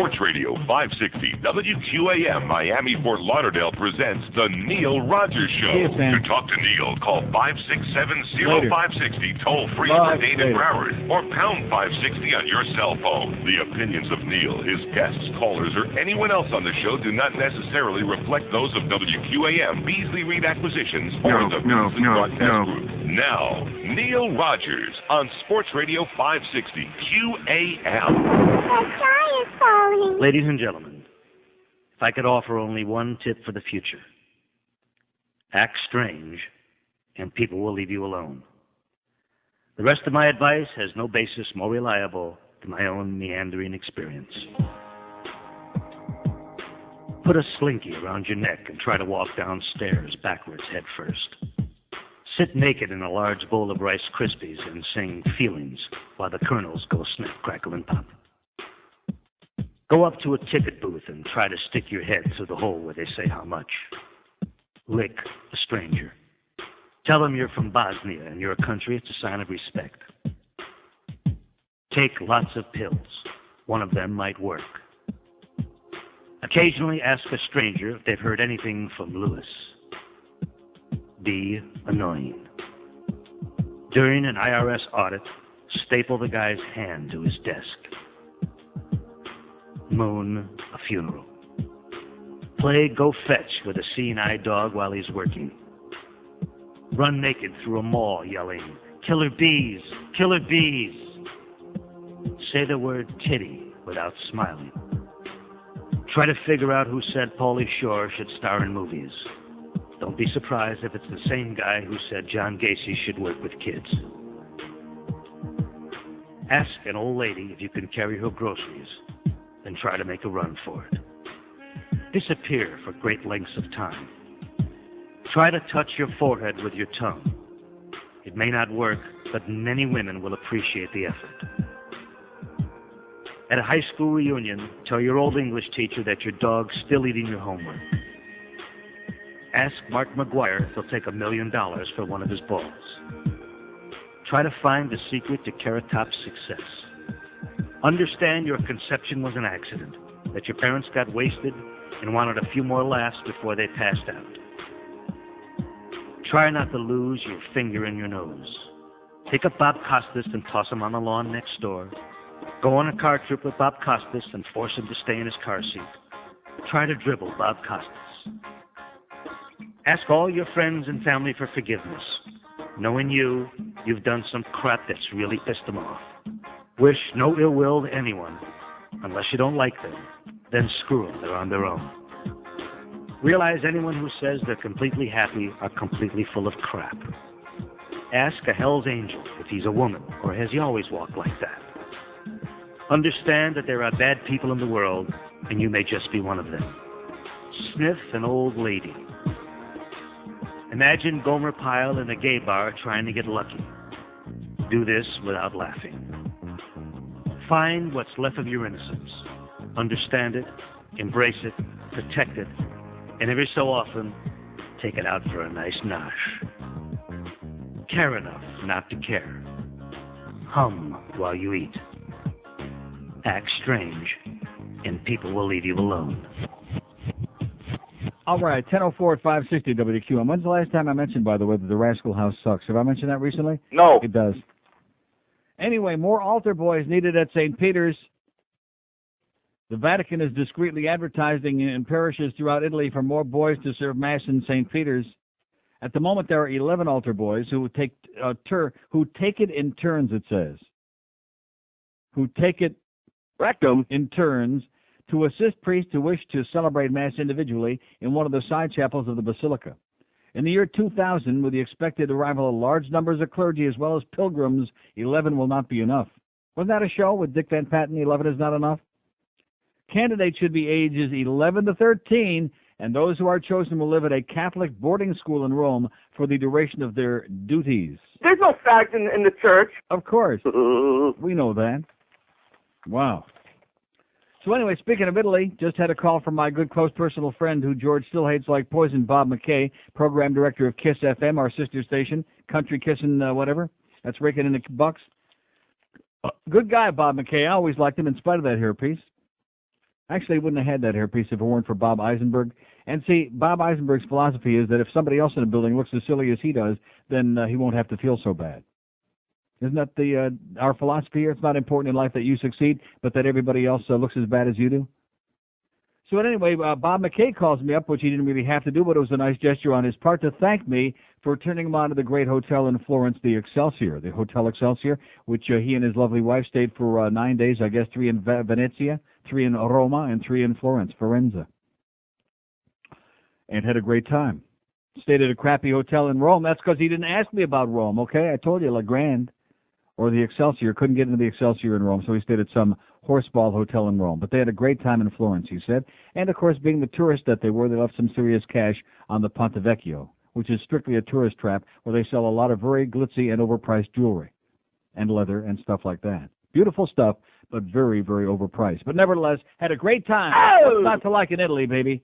Sports Radio 560 WQAM Miami Fort Lauderdale presents The Neil Rogers Show. Yes, to talk to Neil, call 567-0560, toll free for data for hours, or pound 560 on your cell phone. The opinions of Neil, his guests, callers, or anyone else on the show do not necessarily reflect those of WQAM, Beasley Reed Acquisitions, or the Beasley Broadcast Group. Now, Neil Rogers on Sports Radio 560 QAM. The sky is falling. Ladies and gentlemen, if I could offer only one tip for the future, act strange and people will leave you alone. The rest of my advice has no basis more reliable than my own meandering experience. Put a slinky around your neck and try to walk downstairs backwards head first. Sit naked in a large bowl of Rice Krispies and sing Feelings while the kernels go snap, crackle, and pop. Go up to a ticket booth and try to stick your head through the hole where they say how much. Lick a stranger. Tell them you're from Bosnia and your country. It's a sign of respect. Take lots of pills. One of them might work. Occasionally ask a stranger if they've heard anything from Lewis. Be annoying. During an IRS audit, staple the guy's hand to his desk. Moon a funeral. Play go fetch with a seeing-eyed dog while he's working. Run naked through a mall yelling, "Killer bees! Killer bees!" Say the word titty without smiling. Try to figure out who said Pauly Shore should star in movies. Don't be surprised if it's the same guy who said John Gacy should work with kids. Ask an old lady if you can carry her groceries, then try to make a run for it. Disappear for great lengths of time. Try to touch your forehead with your tongue. It may not work, but many women will appreciate the effort. At a high school reunion, tell your old English teacher that your dog's still eating your homework. Ask Mark McGuire if he'll take $1 million for one of his balls. Try to find the secret to Carrot Top's success. Understand your conception was an accident, that your parents got wasted and wanted a few more laughs before they passed out. Try not to lose your finger in your nose. Take up Bob Costas and toss him on the lawn next door. Go on a car trip with Bob Costas and force him to stay in his car seat. Try to dribble Bob Costas. Ask all your friends and family for forgiveness. Knowing you've done some crap that's really pissed them off. Wish no ill will to anyone. Unless you don't like them, then screw them, they're on their own. Realize anyone who says they're completely happy are completely full of crap. Ask a Hell's Angel if he's a woman, or has he always walked like that? Understand that there are bad people in the world, and you may just be one of them. Sniff an old lady. Imagine Gomer Pyle in a gay bar trying to get lucky. Do this without laughing. Find what's left of your innocence. Understand it, embrace it, protect it, and every so often, take it out for a nice nosh. Care enough not to care. Hum while you eat. Act strange, and people will leave you alone. All right, 10:04 at 560 WQM. When's the last time I mentioned, by the way, that the Rascal House sucks? Have I mentioned that recently? No. It does. Anyway, more altar boys needed at St. Peter's. The Vatican is discreetly advertising in parishes throughout Italy for more boys to serve Mass in St. Peter's. At the moment, there are 11 altar boys who take it in turns, it says. Who take it Rectum. in turns to assist priests who wish to celebrate Mass individually in one of the side chapels of the Basilica. In the year 2000, with the expected arrival of large numbers of clergy as well as pilgrims, 11 will not be enough. Wasn't that a show with Dick Van Patten, 11 is not enough? Candidates should be ages 11 to 13, and those who are chosen will live at a Catholic boarding school in Rome for the duration of their duties. There's no fact in the church. Of course. We know that. Wow. So anyway, speaking of Italy, just had a call from my good close personal friend who George still hates like poison, Bob McKay, program director of KISS FM, our sister station, country kissing whatever. That's raking in the bucks. Good guy, Bob McKay. I always liked him in spite of that hairpiece. Actually, he wouldn't have had that hairpiece if it weren't for Bob Eisenberg. And see, Bob Eisenberg's philosophy is that if somebody else in a building looks as silly as he does, then he won't have to feel so bad. Isn't that our philosophy here? It's not important in life that you succeed, but that everybody else looks as bad as you do. So anyway, Bob McKay calls me up, which he didn't really have to do, but it was a nice gesture on his part to thank me for turning him on to the great hotel in Florence, the Excelsior, the Hotel Excelsior, which he and his lovely wife stayed for 9 days, I guess 3 in Venezia, 3 in Roma, and 3 in Florence, Firenze. And had a great time. Stayed at a crappy hotel in Rome. That's because he didn't ask me about Rome, okay? I told you, La Grande. Or the Excelsior. Couldn't get into the Excelsior in Rome, so he stayed at some horseball hotel in Rome. But they had a great time in Florence, he said. And, of course, being the tourist that they were, they left some serious cash on the Ponte Vecchio, which is strictly a tourist trap where they sell a lot of very glitzy and overpriced jewelry and leather and stuff like that. Beautiful stuff, but very, very overpriced. But nevertheless, had a great time. Oh! What's not to like in Italy, baby?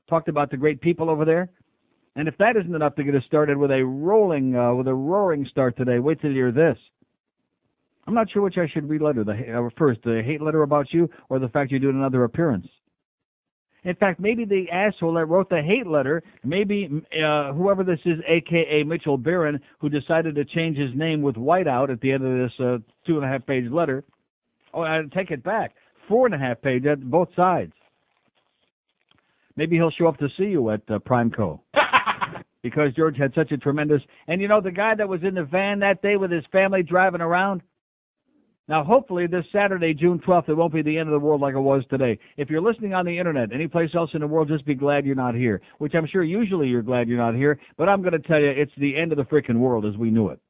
Talked about the great people over there. And if that isn't enough to get us started with a roaring start today, wait till you hear this. I'm not sure which I should read first, the hate letter about you or the fact you're doing another appearance. In fact, maybe the asshole that wrote the hate letter, maybe whoever this is, a.k.a. Mitchell Barron, who decided to change his name with whiteout at the end of this 2.5-page letter. Oh, I take it back. 4.5-page at both sides. Maybe he'll show up to see you at Primeco. Because George had such a tremendous... And you know, the guy that was in the van that day with his family driving around... Now, hopefully, this Saturday, June 12th, it won't be the end of the world like it was today. If you're listening on the Internet, any place else in the world, just be glad you're not here, which I'm sure usually you're glad you're not here, but I'm going to tell you it's the end of the freaking world as we knew it.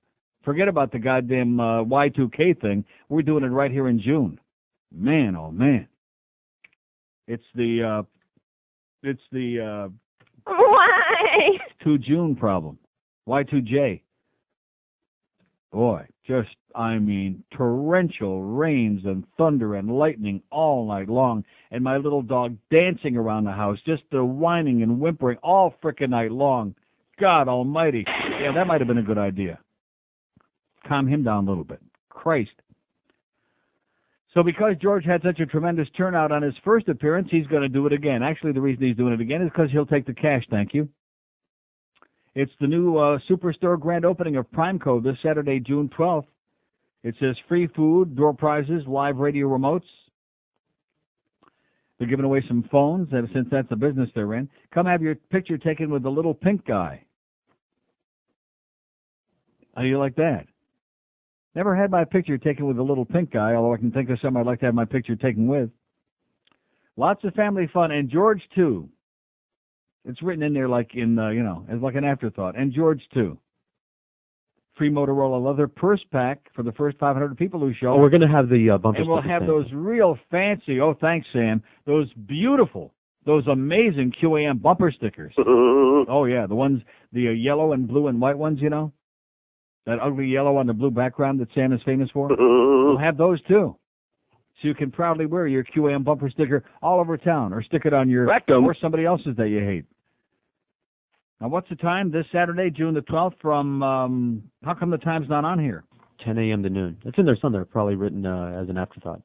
Forget about the goddamn Y2K thing. We're doing it right here in June. Man, oh, man. It's the Why? 2 June problem. Y2J. Boy, just, I mean, torrential rains and thunder and lightning all night long, and my little dog dancing around the house, just whining and whimpering all frickin' night long. God almighty. Yeah, that might have been a good idea. Calm him down a little bit. Christ. So because George had such a tremendous turnout on his first appearance, he's going to do it again. Actually, the reason he's doing it again is because he'll take the cash, thank you. It's the new Superstore grand opening of Primeco this Saturday, June 12th. It says free food, door prizes, live radio remotes. They're giving away some phones, since that's the business they're in. Come have your picture taken with the little pink guy. How do you like that? Never had my picture taken with the little pink guy, although I can think of some I'd like to have my picture taken with. Lots of family fun, and George, too. It's written in there like in, as like an afterthought. And George, too. Free Motorola leather purse pack for the first 500 people who show. Oh, we're going to have the bumper stickers. And we'll have those real fancy, oh, thanks, Sam, those beautiful, those amazing QAM bumper stickers. Oh, yeah, the ones, the yellow and blue and white ones, you know? That ugly yellow on the blue background that Sam is famous for. We'll have those, too. So you can proudly wear your QAM bumper sticker all over town or stick it on your rectum or somebody else's that you hate. Now, what's the time this Saturday, June the 12th, from, how come the time's not on here? 10 a.m. to noon. It's in there somewhere, probably written as an afterthought.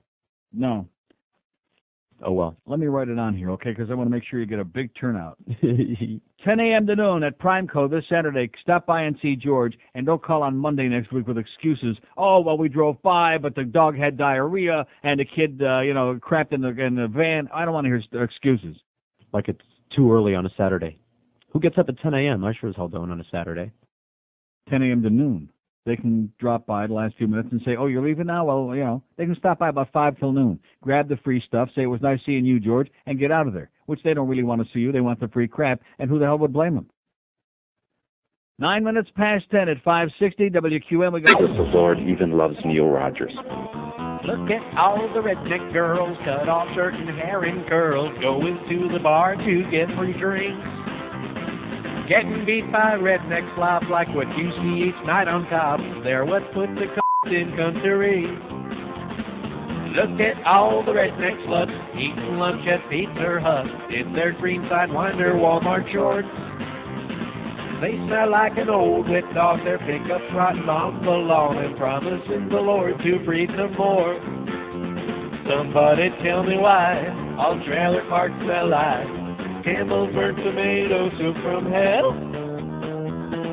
No. Oh, well. Let me write it on here, okay, because I want to make sure you get a big turnout. 10 a.m. to noon at Primeco this Saturday. Stop by and see George, and don't call on Monday next week with excuses. Oh, well, we drove by, but the dog had diarrhea, and the kid, crapped in the van. I don't want to hear excuses. Like it's too early on a Saturday. Who gets up at 10 a.m.? I sure as hell don't on a Saturday. 10 a.m. to noon. They can drop by the last few minutes and say, oh, you're leaving now? Well, they can stop by about 5 till noon. Grab the free stuff, say it was nice seeing you, George, and get out of there, which they don't really want to see you. They want the free crap, and who the hell would blame them? 9 minutes past 10 at 560 WQM. We got the Lord even loves Neil Rogers. Look at all the redneck girls, cut off shirt and hair in curls, going to the bar to get free drinks. Getting beat by redneck slop like what you see each night on top. They're what put the in country. Look at all the redneck sluts eating lunch at Pizza Hut in their Greenside Winder Walmart shorts. They smell like an old wet dog, their pickups rotting on the lawn and promising the Lord to breed them more. Somebody tell me why all trailer parks sell ice. Campbell's burnt tomato soup from hell.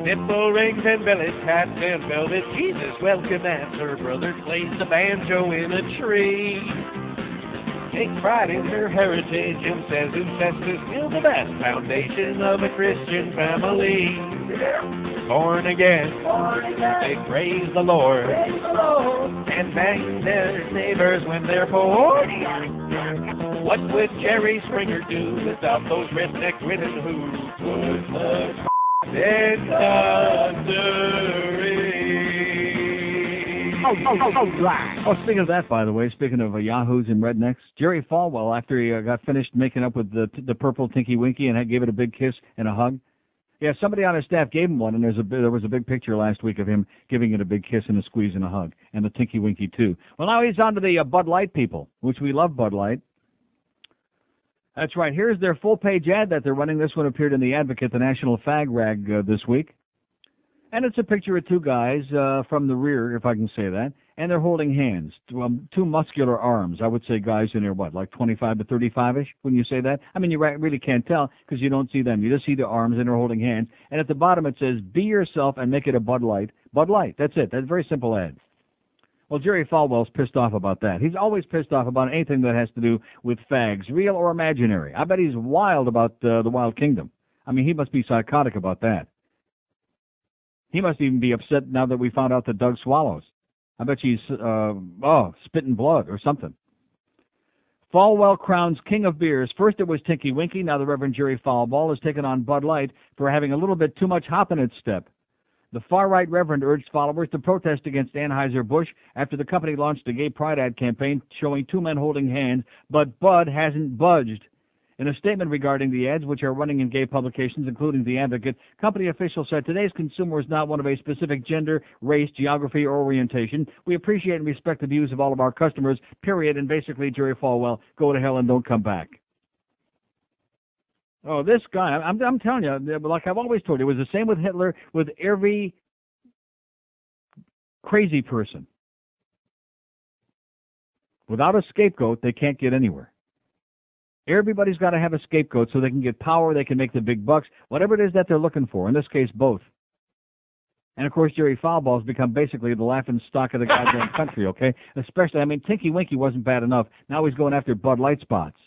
Nipple rings and belly taps and velvet Jesus welcome as her brother plays the banjo in a tree. Takes pride in her heritage and says incest is still the best foundation of a Christian family. Born again, they praise the Lord, and bang their neighbors when they're poor. What would Jerry Springer do without those redneck grinning who put the in Oh, speaking of that, by the way, speaking of yahoos and rednecks, Jerry Falwell, after he got finished making up with the purple Tinky Winky and gave it a big kiss and a hug. Yeah, somebody on his staff gave him one, and there was a big picture last week of him giving it a big kiss and a squeeze and a hug, and the Tinky Winky too. Well, now he's on to the Bud Light people, which we love Bud Light. That's right. Here's their full-page ad that they're running. This one appeared in The Advocate, the national fag rag this week. And it's a picture of two guys from the rear, if I can say that, and they're holding hands, two muscular arms. I would say guys in there, like 25 to 35-ish, when you say that? I mean, you really can't tell because you don't see them. You just see the arms and they're holding hands. And at the bottom it says, be yourself and make it a Bud Light. Bud Light, that's it. That's a very simple ad. Well, Jerry Falwell's pissed off about that. He's always pissed off about anything that has to do with fags, real or imaginary. I bet he's wild about the Wild Kingdom. I mean, he must be psychotic about that. He must even be upset now that we found out that Doug swallows. I bet she's, spitting blood or something. Falwell crowns king of beers. First it was Tinky Winky. Now the Reverend Jerry Falwell has taken on Bud Light for having a little bit too much hop in its step. The far-right Reverend urged followers to protest against Anheuser-Busch after the company launched a gay pride ad campaign showing two men holding hands, but Bud hasn't budged. In a statement regarding the ads, which are running in gay publications, including The Advocate, company officials said today's consumer is not one of a specific gender, race, geography, or orientation. We appreciate and respect the views of all of our customers, period. And basically, Jerry Falwell, go to hell and don't come back. Oh, this guy, I'm telling you, like I've always told you, it was the same with Hitler, with every crazy person. Without a scapegoat, they can't get anywhere. Everybody's got to have a scapegoat so they can get power, they can make the big bucks, whatever it is that they're looking for. In this case, both. And, of course, Jerry Falwell's become basically the laughing stock of the goddamn country, okay? Especially, I mean, Tinky Winky wasn't bad enough. Now he's going after Bud Light spots.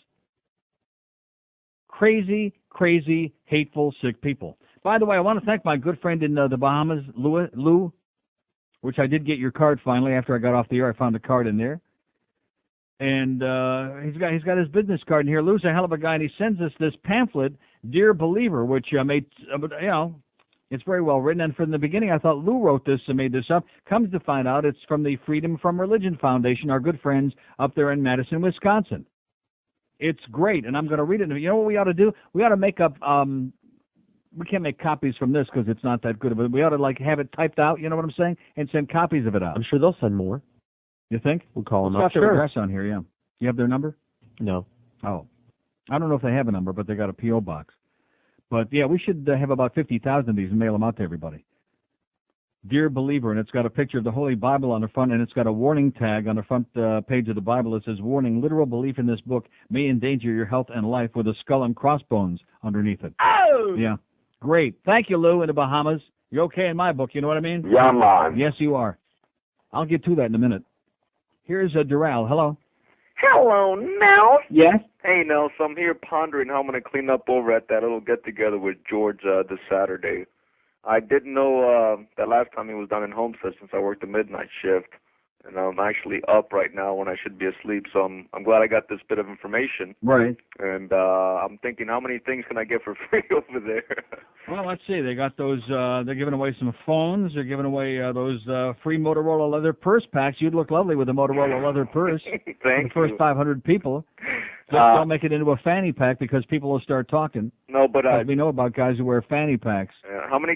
Crazy, crazy, hateful, sick people. By the way, I want to thank my good friend in the Bahamas, Lou, which I did get your card finally after I got off the air. I found a card in there. And he's got his business card in here. Lou's a hell of a guy, and he sends us this pamphlet, Dear Believer, which it's very well written. And from the beginning, I thought Lou wrote this and made this up. Comes to find out, it's from the Freedom from Religion Foundation, our good friends up there in Madison, Wisconsin. It's great, and I'm going to read it. You know what we ought to do? We ought to make up. We can't make copies from this because it's not that good, but we ought to have it typed out. You know what I'm saying? And send copies of it out. I'm sure they'll send more. You think? We'll call them up. It's got their address on here, yeah. You have their number? No. Oh. I don't know if they have a number, but they got a P.O. box. But, yeah, we should have about 50,000 of these and mail them out to everybody. Dear Believer, and it's got a picture of the Holy Bible on the front, and it's got a warning tag on the front page of the Bible that says, warning, literal belief in this book may endanger your health and life, with a skull and crossbones underneath it. Oh! Yeah. Great. Thank you, Lou, in the Bahamas. You're okay in my book, you know what I mean? Yeah, man. Yes, you are. I'll get to that in a minute. Here's Doral. Hello. Hello, Nels. Yes? Hey, Nels, I'm here pondering how I'm going to clean up over at that little get-together with George this Saturday. I didn't know that last time he was down in Homestead since I worked the midnight shift. And I'm actually up right now when I should be asleep, so I'm glad I got this bit of information. Right. And I'm thinking, how many things can I get for free over there? Well, let's see. They got those, they're giving away some phones. They're giving away those free Motorola leather purse packs. You'd look lovely with a Motorola leather purse. Thank the first you. 500 people. Just don't make it into a fanny pack because people will start talking. No, but we know about guys who wear fanny packs. How many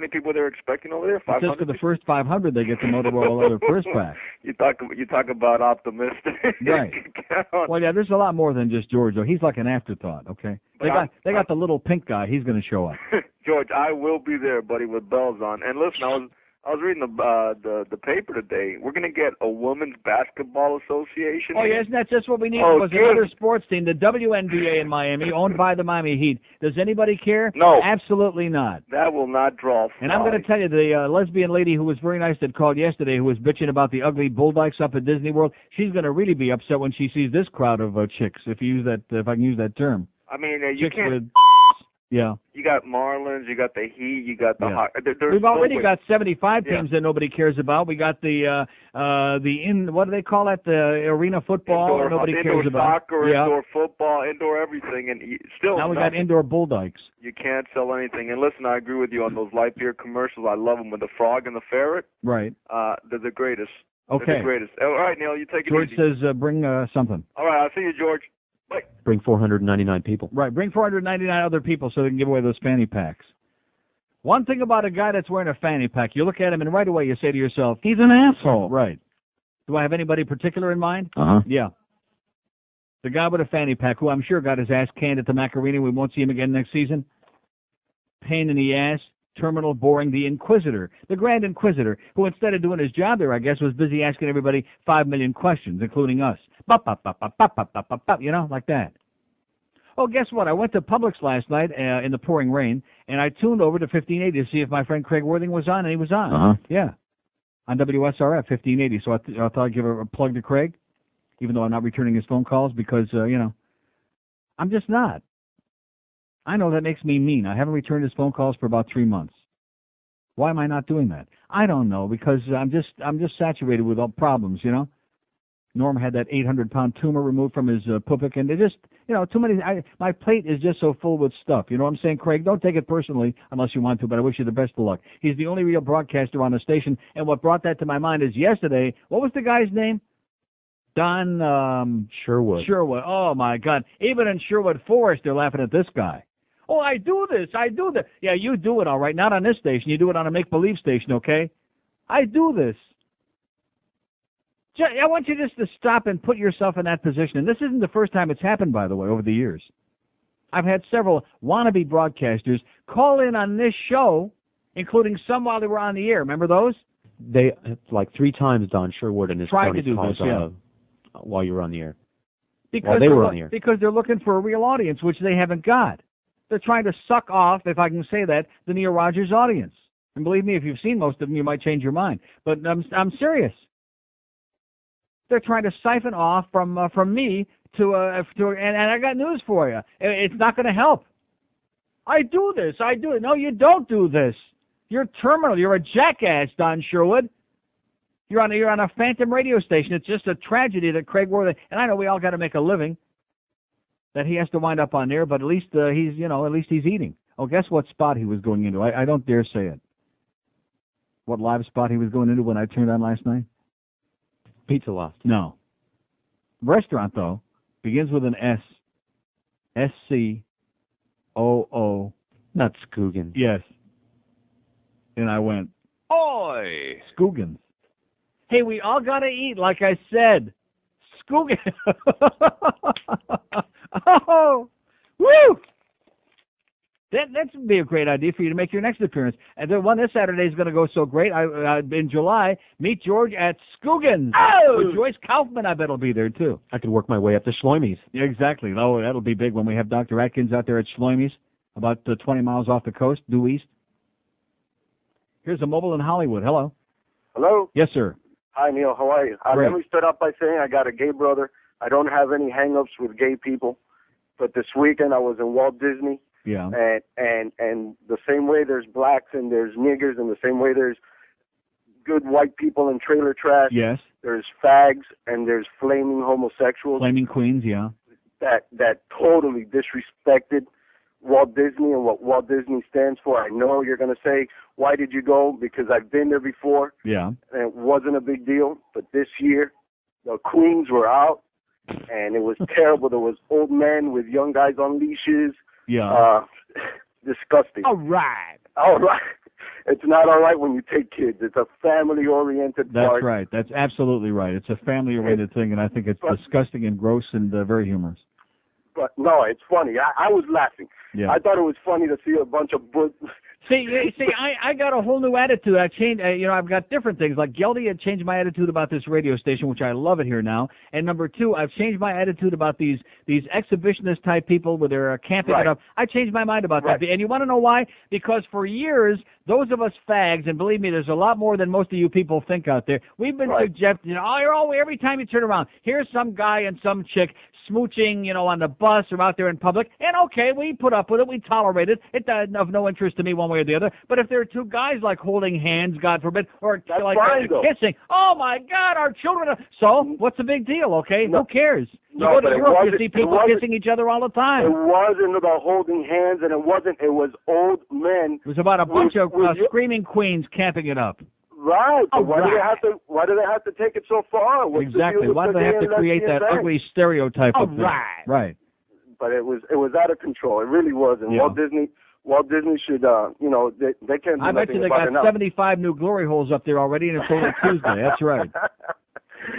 people they were expecting over there? 500? Just for the first 500, they get the Motorola leather purse pack. You talk about optimistic. Right. Well, yeah, there's a lot more than just George, though. He's like an afterthought, okay? They got the little pink guy. He's going to show up. George, I will be there, buddy, with bells on. And listen, I was reading the paper today. We're going to get a women's basketball association. Oh, yeah, isn't that just what we need? Oh, another sports team, the WNBA in Miami, owned by the Miami Heat. Does anybody care? No. Absolutely not. That will not draw flies. And I'm going to tell you, the lesbian lady who was very nice that called yesterday, who was bitching about the ugly bull dykes up at Disney World, she's going to really be upset when she sees this crowd of chicks, if I can use that term. I mean, you chicks can't... Yeah. You got Marlins, you got the Heat, you got the We've already got 75 teams that nobody cares about. We got what do they call it? The arena football nobody cares about. Indoor soccer, indoor football, indoor everything, and still now we got indoor bull dykes. You can't sell anything. And listen, I agree with you on those light beer commercials. I love them with the frog and the ferret. Right. They're the greatest. Okay. They're the greatest. All right, Neil, you take it George easy. says bring something. All right, I'll see you, George. Bye. Bring 499 people. Right, bring 499 other people so they can give away those fanny packs. One thing about a guy that's wearing a fanny pack, you look at him and right away you say to yourself, he's an asshole. Right. Do I have anybody particular in mind? Uh-huh. Yeah. The guy with a fanny pack, who I'm sure got his ass canned at the Macarena. We won't see him again next season. Pain in the ass. Terminal, boring, the Inquisitor, the Grand Inquisitor, who instead of doing his job there, I guess, was busy asking everybody 5 million questions, including us. You know, like that. Oh, guess what? I went to Publix last night in the pouring rain, and I tuned over to 1580 to see if my friend Craig Worthing was on, and he was on. Uh-huh. Yeah, on WSRF 1580. So I thought I'd give a plug to Craig, even though I'm not returning his phone calls because, I'm just not. I know that makes me mean. I haven't returned his phone calls for about 3 months. Why am I not doing that? I don't know, because I'm just saturated with all problems, Norm had that 800-pound tumor removed from his pupik, and they just, too many. My plate is just so full with stuff. You know what I'm saying, Craig? Don't take it personally unless you want to, but I wish you the best of luck. He's the only real broadcaster on the station, and what brought that to my mind is yesterday, what was the guy's name? Don Sherwood. Sherwood. Oh, my God. Even in Sherwood Forest, they're laughing at this guy. Oh, I do this. Yeah, you do it all right. Not on this station. You do it on a make-believe station, okay? I do this. I want you just to stop and put yourself in that position. And this isn't the first time it's happened, by the way, over the years. I've had several wannabe broadcasters call in on this show, including some while they were on the air. Remember those? It's like 3 times Don Sherwood and his tried to do this, while you were on the air. Because they were on the air. Because they're looking for a real audience, which they haven't got. They're trying to suck off, if I can say that, the Neil Rogers audience. And believe me, if you've seen most of them, you might change your mind. But I'm serious. They're trying to siphon off from me and I got news for you. It's not going to help. I do this. No, you don't do this. You're terminal. You're a jackass, Don Sherwood. You're on a phantom radio station. It's just a tragedy that Craig Worthing, and I know we all got to make a living, that he has to wind up on there, but at least he's eating. Oh, guess what spot he was going into? I don't dare say it. What live spot he was going into when I turned on last night? Pizza Loft. No. Restaurant, though, begins with an S. S-C-O-O. Not Skoogans. Yes. And I went, Oi! Skoogans. Hey, we all got to eat, like I said. Skoogans. Oh, woo! That would be a great idea for you to make your next appearance. And the one this Saturday is going to go so great. In July, meet George at Skoogans. Oh! With Joyce Kaufman, I bet will be there, too. I could work my way up to Schleumy's. Yeah, exactly. Oh, that'll be big when we have Dr. Atkins out there at Schleumy's, about 20 miles off the coast, due east. Here's a mobile in Hollywood. Hello. Hello? Yes, sir. Hi, Neil. How are you? Let me start off by saying I got a gay brother. I don't have any hang-ups with gay people. But this weekend I was in Walt Disney. Yeah. And the same way there's blacks and there's niggers, and the same way there's good white people in trailer trash. Yes. There's fags and there's flaming homosexuals. Flaming queens, yeah. That totally disrespected Walt Disney and what Walt Disney stands for. I know you're going to say, why did you go? Because I've been there before. Yeah. And it wasn't a big deal. But this year, the queens were out, and it was terrible. There was old men with young guys on leashes. Yeah. Disgusting. All right. It's not all right when you take kids. It's a family-oriented part. That's right. That's absolutely right. It's a family-oriented thing, and I think it's disgusting and gross and very humorous. But no, it's funny. I was laughing. Yeah. I thought it was funny to see a bunch of See, I got a whole new attitude. I changed, I've got different things. Like Geldy had changed my attitude about this radio station, which I love it here now. And number two, I've changed my attitude about these exhibitionist type people with their camping it up. I changed my mind about that. And you want to know why? Because for years, those of us fags, and believe me, there's a lot more than most of you people think out there, we've been suggesting, every time you turn around, here's some guy and some chick smooching, on the bus or out there in public, and okay, we put up with it, we tolerate it. It's of no interest to me one way or the other. But if there are two guys like holding hands, God forbid, or kissing, oh my God, our children are... So, what's the big deal, okay? Who cares? You go to Europe, you see people kissing each other all the time. It wasn't about holding hands, and it was old men. It was about a bunch of screaming queens camping it up. Right. But why do they have to take it so far? Exactly. Why do they have to create that ugly stereotype of thing? Right. But it was out of control. It really was. And Walt Disney should, they can't do I bet you they got 75 new glory holes up there already, and it's only Tuesday. That's right.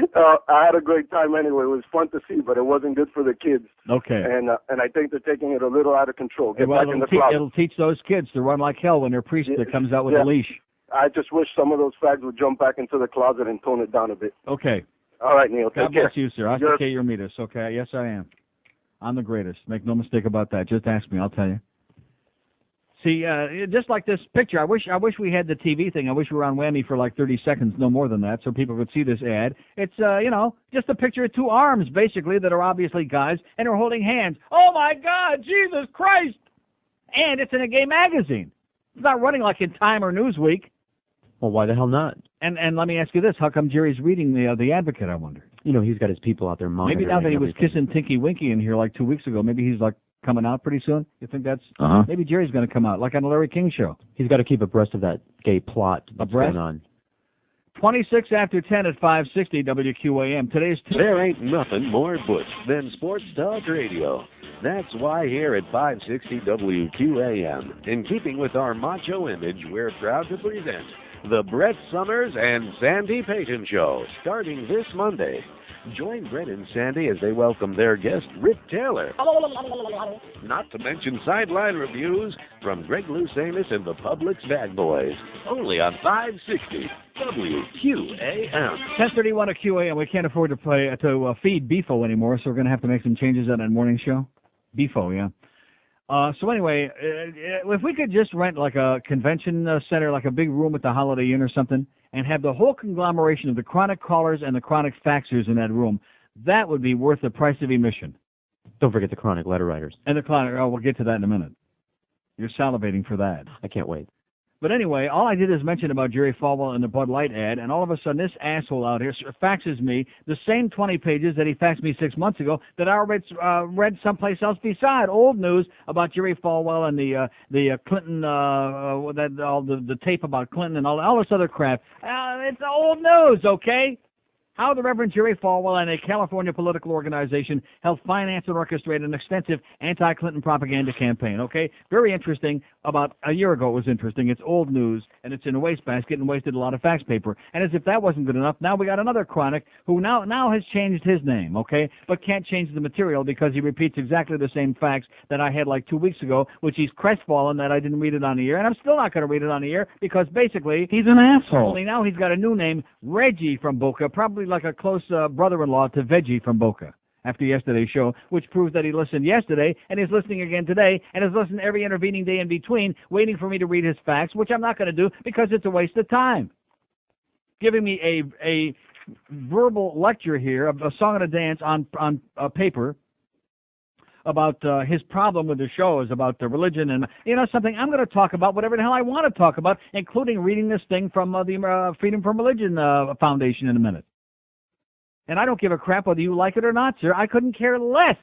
I had a great time anyway. It was fun to see, but it wasn't good for the kids. Okay. And I think they're taking it a little out of control. Get back in the closet. It'll teach those kids to run like hell when their priest comes out with a leash. I just wish some of those fags would jump back into the closet and tone it down a bit. Okay. All right, Neil. God bless you, sir. Hasta que Yormitas. Okay. Yes, I am. I'm the greatest. Make no mistake about that. Just ask me. I'll tell you. See, just like this picture, I wish we had the TV thing. I wish we were on Whammy for like 30 seconds, no more than that, so people could see this ad. It's, just a picture of two arms, basically, that are obviously guys, and they're holding hands. Oh, my God, Jesus Christ! And it's in a gay magazine. It's not running like in Time or Newsweek. Well, why the hell not? And let me ask you this. How come Jerry's reading the Advocate, I wonder? He's got his people out there monitoring. Maybe now that he was kissing Tinky Winky in here like 2 weeks ago, maybe he's like coming out pretty soon? You think that's... Maybe Jerry's going to come out, like on the Larry King show. He's got to keep abreast of that gay plot that's going on. 26 after 10 at 560 WQAM. Today's... There ain't nothing more butch than sports talk radio. That's why here at 560 WQAM, in keeping with our macho image, we're proud to present the Brett Summers and Sandy Payton Show, starting this Monday. Join Brett and Sandy as they welcome their guest, Rick Taylor. Not to mention sideline reviews from Greg Lousanis and the Public's Bad Boys. Only on 560 WQAM. 1031 at QAM. We can't afford to feed Beefo anymore, so we're going to have to make some changes on that morning show. Beefo, yeah. So anyway, if we could just rent like a convention center, like a big room at the Holiday Inn or something, and have the whole conglomeration of the chronic callers and the chronic faxers in that room, that would be worth the price of admission. Don't forget the chronic letter writers. And the chronic, we'll get to that in a minute. You're salivating for that. I can't wait. But anyway, all I did is mention about Jerry Falwell and the Bud Light ad, and all of a sudden this asshole out here faxes me the same 20 pages that he faxed me 6 months ago that I read someplace else beside. Old news about Jerry Falwell and the Clinton, the tape about Clinton and all this other crap. It's old news, okay? How the Reverend Jerry Falwell and a California political organization helped finance and orchestrate an extensive anti-Clinton propaganda campaign, okay? Very interesting. About a year ago it was interesting. It's old news, and it's in a wastebasket and wasted a lot of fax paper. And as if that wasn't good enough, now we got another chronic who now has changed his name, okay? But can't change the material because he repeats exactly the same fax that I had like 2 weeks ago, which he's crestfallen that I didn't read it on the air. And I'm still not going to read it on the air because basically he's an asshole. Only now he's got a new name, Reggie from Boca, probably like a close brother-in-law to Veggie from Boca after yesterday's show, which proves that he listened yesterday and is listening again today and has listened every intervening day in between, waiting for me to read his facts, which I'm not going to do because it's a waste of time. Giving me a verbal lecture here, a song and a dance on paper about his problem with the show is about the religion and, something I'm going to talk about, whatever the hell I want to talk about, including reading this thing from the Freedom from Religion Foundation in a minute. And I don't give a crap whether you like it or not, sir. I couldn't care less.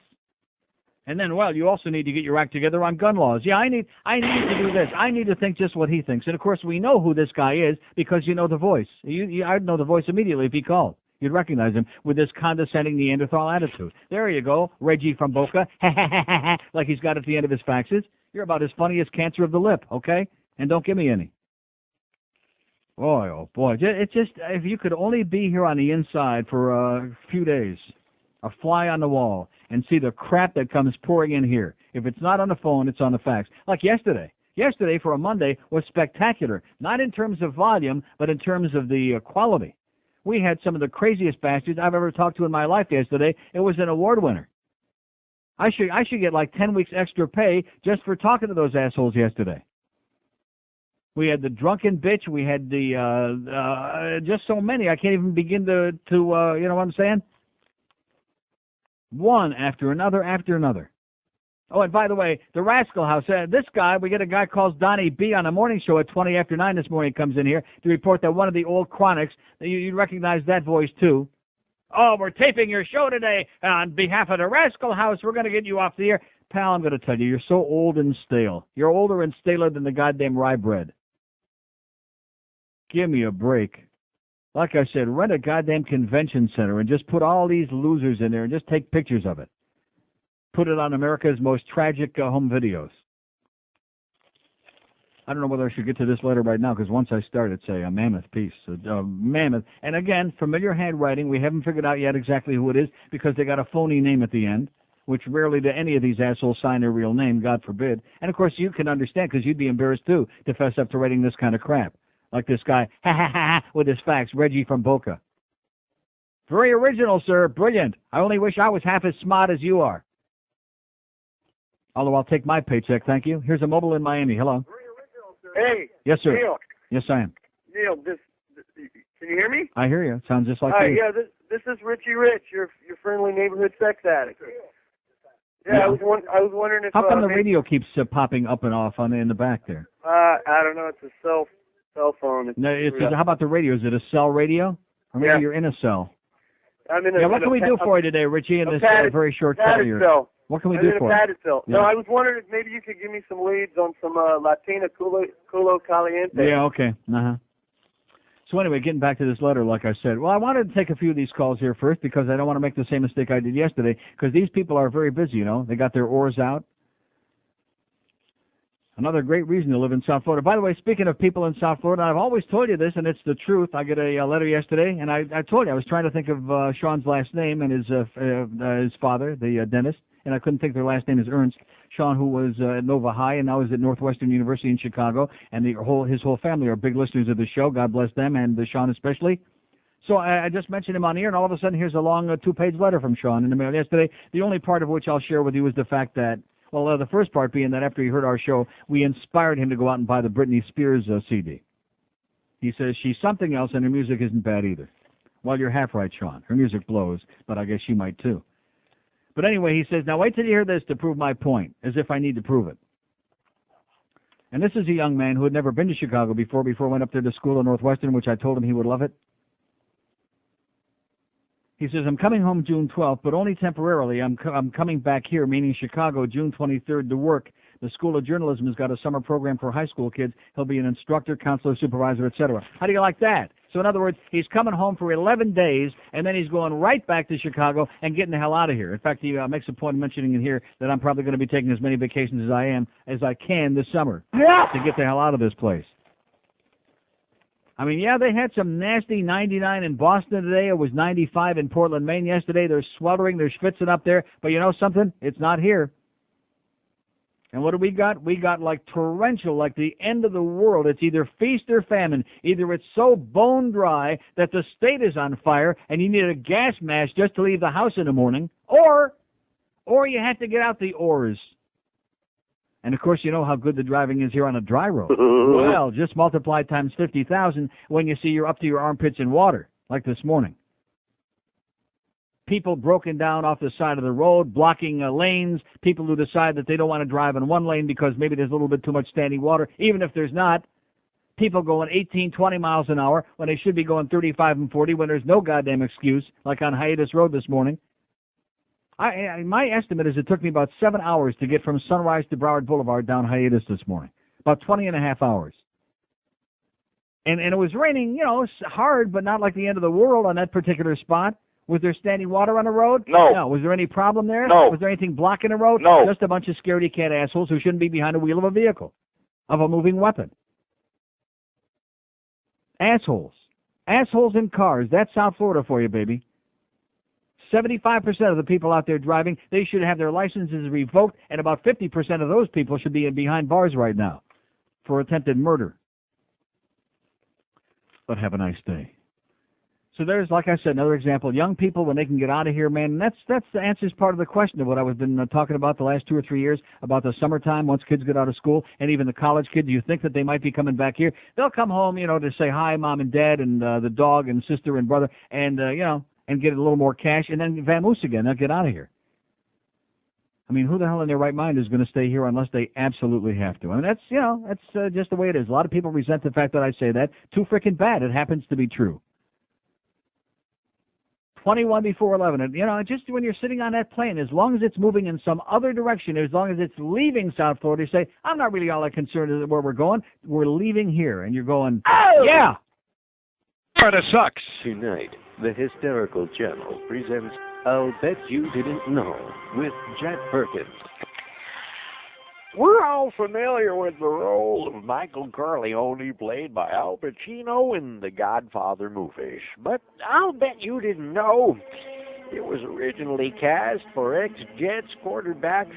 And then, you also need to get your act together on gun laws. Yeah, I need to do this. I need to think just what he thinks. And, of course, we know who this guy is because you know the voice. I'd know the voice immediately if he called. You'd recognize him with this condescending Neanderthal attitude. There you go, Reggie from Boca, like he's got at the end of his faxes. You're about as funny as cancer of the lip, okay? And don't give me any. Boy, oh boy, it's just, if you could only be here on the inside for a few days, a fly on the wall, and see the crap that comes pouring in here. If it's not on the phone, it's on the fax. Like yesterday. yesterday for a Monday was spectacular, not in terms of volume, but in terms of the quality. We had some of the craziest bastards I've ever talked to in my life yesterday. It was an award winner. I should get like 10 weeks extra pay just for talking to those assholes yesterday. We had the drunken bitch. We had the just so many. I can't even begin to you know what I'm saying? One after another after another. Oh, and by the way, the Rascal House. This guy, we get a guy called Donnie B on the morning show at 20 after 9 this morning. He comes in here to report that one of the old chronics, you recognize that voice too. Oh, we're taping your show today on behalf of the Rascal House. We're going to get you off the air. Pal, I'm going to tell you, you're so old and stale. You're older and staler than the goddamn rye bread. Give me a break. Like I said, rent a goddamn convention center and just put all these losers in there and just take pictures of it. Put it on America's most tragic home videos. I don't know whether I should get to this letter right now, because once I start, it's a mammoth piece. Mammoth. And again, familiar handwriting. We haven't figured out yet exactly who it is, because they got a phony name at the end, which rarely do any of these assholes sign their real name, God forbid. And, of course, you can understand, because you'd be embarrassed, too, to fess up to writing this kind of crap. Like this guy, with his facts, Reggie from Boca. Very original, sir. Brilliant. I only wish I was half as smart as you are. Although I'll take my paycheck, thank you. Here's a mobile in Miami. Hello. Hey. Yes, sir. Neil. Yes, I am. Neil, can you hear me? I hear you. It sounds just like Hi, you. yeah, this is Richie Rich, your friendly neighborhood sex addict. Yeah, I was wondering if... How come the radio keeps popping up and off in the back there? I don't know. It's a cell phone. How about the radio? Is it a cell radio? Or maybe you're in a cell? I'm in what can we do for you today, Richie, in this very short call here? What can we do for you? No, I was wondering if maybe you could give me some leads on some Latina Culo Caliente. Yeah, okay. So anyway, getting back to this letter, like I said, well, I wanted to take a few of these calls here first because I don't want to make the same mistake I did yesterday, because these people are very busy, you know. They got their oars out. Another great reason to live in South Florida. By the way, speaking of people in South Florida, I've always told you this, and it's the truth. I get a letter yesterday, and I told you I was trying to think of Sean's last name and his father, the dentist, and I couldn't think their last name is Ernst. Sean, who was at Nova High and now is at Northwestern University in Chicago, and his whole family are big listeners of the show. God bless them, and Sean especially. So I just mentioned him on the air, and all of a sudden here's a long 2-page letter from Sean in the mail yesterday, the only part of which I'll share with you is the fact that, well, the first part being that after he heard our show, we inspired him to go out and buy the Britney Spears CD. He says she's something else, and her music isn't bad either. Well, you're half right, Sean. Her music blows, but I guess she might too. But anyway, he says, now wait till you hear this to prove my point, as if I need to prove it. And this is a young man who had never been to Chicago before I went up there to school at Northwestern, which I told him he would love it. He says, I'm coming home June 12th, but only temporarily. I'm coming back here, meaning Chicago, June 23rd, to work. The School of Journalism has got a summer program for high school kids. He'll be an instructor, counselor, supervisor, etc. How do you like that? So in other words, he's coming home for 11 days, and then he's going right back to Chicago and getting the hell out of here. In fact, he makes a point of mentioning in here that I'm probably going to be taking as many vacations as I can this summer to get the hell out of this place. I mean, yeah, they had some nasty 99 in Boston today. It was 95 in Portland, Maine yesterday. They're sweltering. They're schwitzing up there. But you know something? It's not here. And what do we got? We got like torrential, like the end of the world. It's either feast or famine. Either it's so bone dry that the state is on fire and you need a gas mask just to leave the house in the morning, or you have to get out the oars. And, of course, you know how good the driving is here on a dry road. Well, just multiply times 50,000 when you see you're up to your armpits in water, like this morning. People broken down off the side of the road, blocking lanes, people who decide that they don't want to drive in one lane because maybe there's a little bit too much standing water, even if there's not. People going 18, 20 miles an hour when they should be going 35 and 40 when there's no goddamn excuse, like on Hiatus Road this morning. My estimate is it took me about 7 hours to get from Sunrise to Broward Boulevard down Hiatus this morning. About 20 and a half hours. And it was raining, you know, hard, but not like the end of the world on that particular spot. Was there standing water on the road? No. Was there any problem there? No. Was there anything blocking the road? No. Just a bunch of scaredy cat assholes who shouldn't be behind the wheel of a vehicle, of a moving weapon. Assholes. Assholes in cars. That's South Florida for you, baby. 75% of the people out there driving, they should have their licenses revoked, and about 50% of those people should be behind bars right now. for attempted murder. But have a nice day. So there's, like I said, another example. Young people, when they can get out of here, man, and that's the answers part of the question of what I've been talking about the last 2 or 3 years about the summertime once kids get out of school, and even the college kids. You think that they might be coming back here? They'll come home, to say hi, mom and dad, and the dog and sister and brother, and and get a little more cash, and then vamoose again. They'll get out of here. I mean, who the hell in their right mind is going to stay here unless they absolutely have to? I mean, that's just the way it is. A lot of people resent the fact that I say that. Too freaking bad. It happens to be true. 21 before 11. And, just when you're sitting on that plane, as long as it's moving in some other direction, as long as it's leaving South Florida, you say, I'm not really all that concerned where we're going. We're leaving here. And you're going, oh! Yeah. Florida sucks. Tonight, the Hysterical Channel presents I'll Bet You Didn't Know with Jack Perkins. We're all familiar with the role of Michael Corleone played by Al Pacino in the Godfather movies, but I'll bet you didn't know it was originally cast for ex-Jets quarterback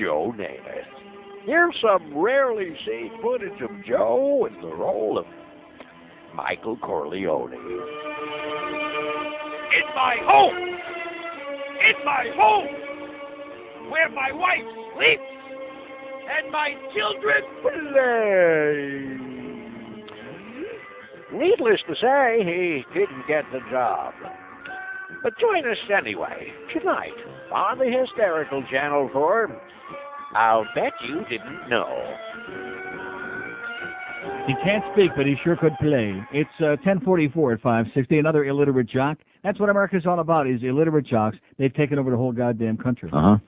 Joe Namath. Here's some rarely seen footage of Joe in the role of Michael Corleone. In my home! In my home! Where my wife sleeps! And my children play. Needless to say, he didn't get the job. But join us anyway, tonight, on the Hysterical Channel for I'll Bet You Didn't Know. He can't speak, but he sure could play. It's 10:44 at 560, another illiterate jock. That's what America's all about, is illiterate jocks. They've taken over the whole goddamn country. Uh-huh.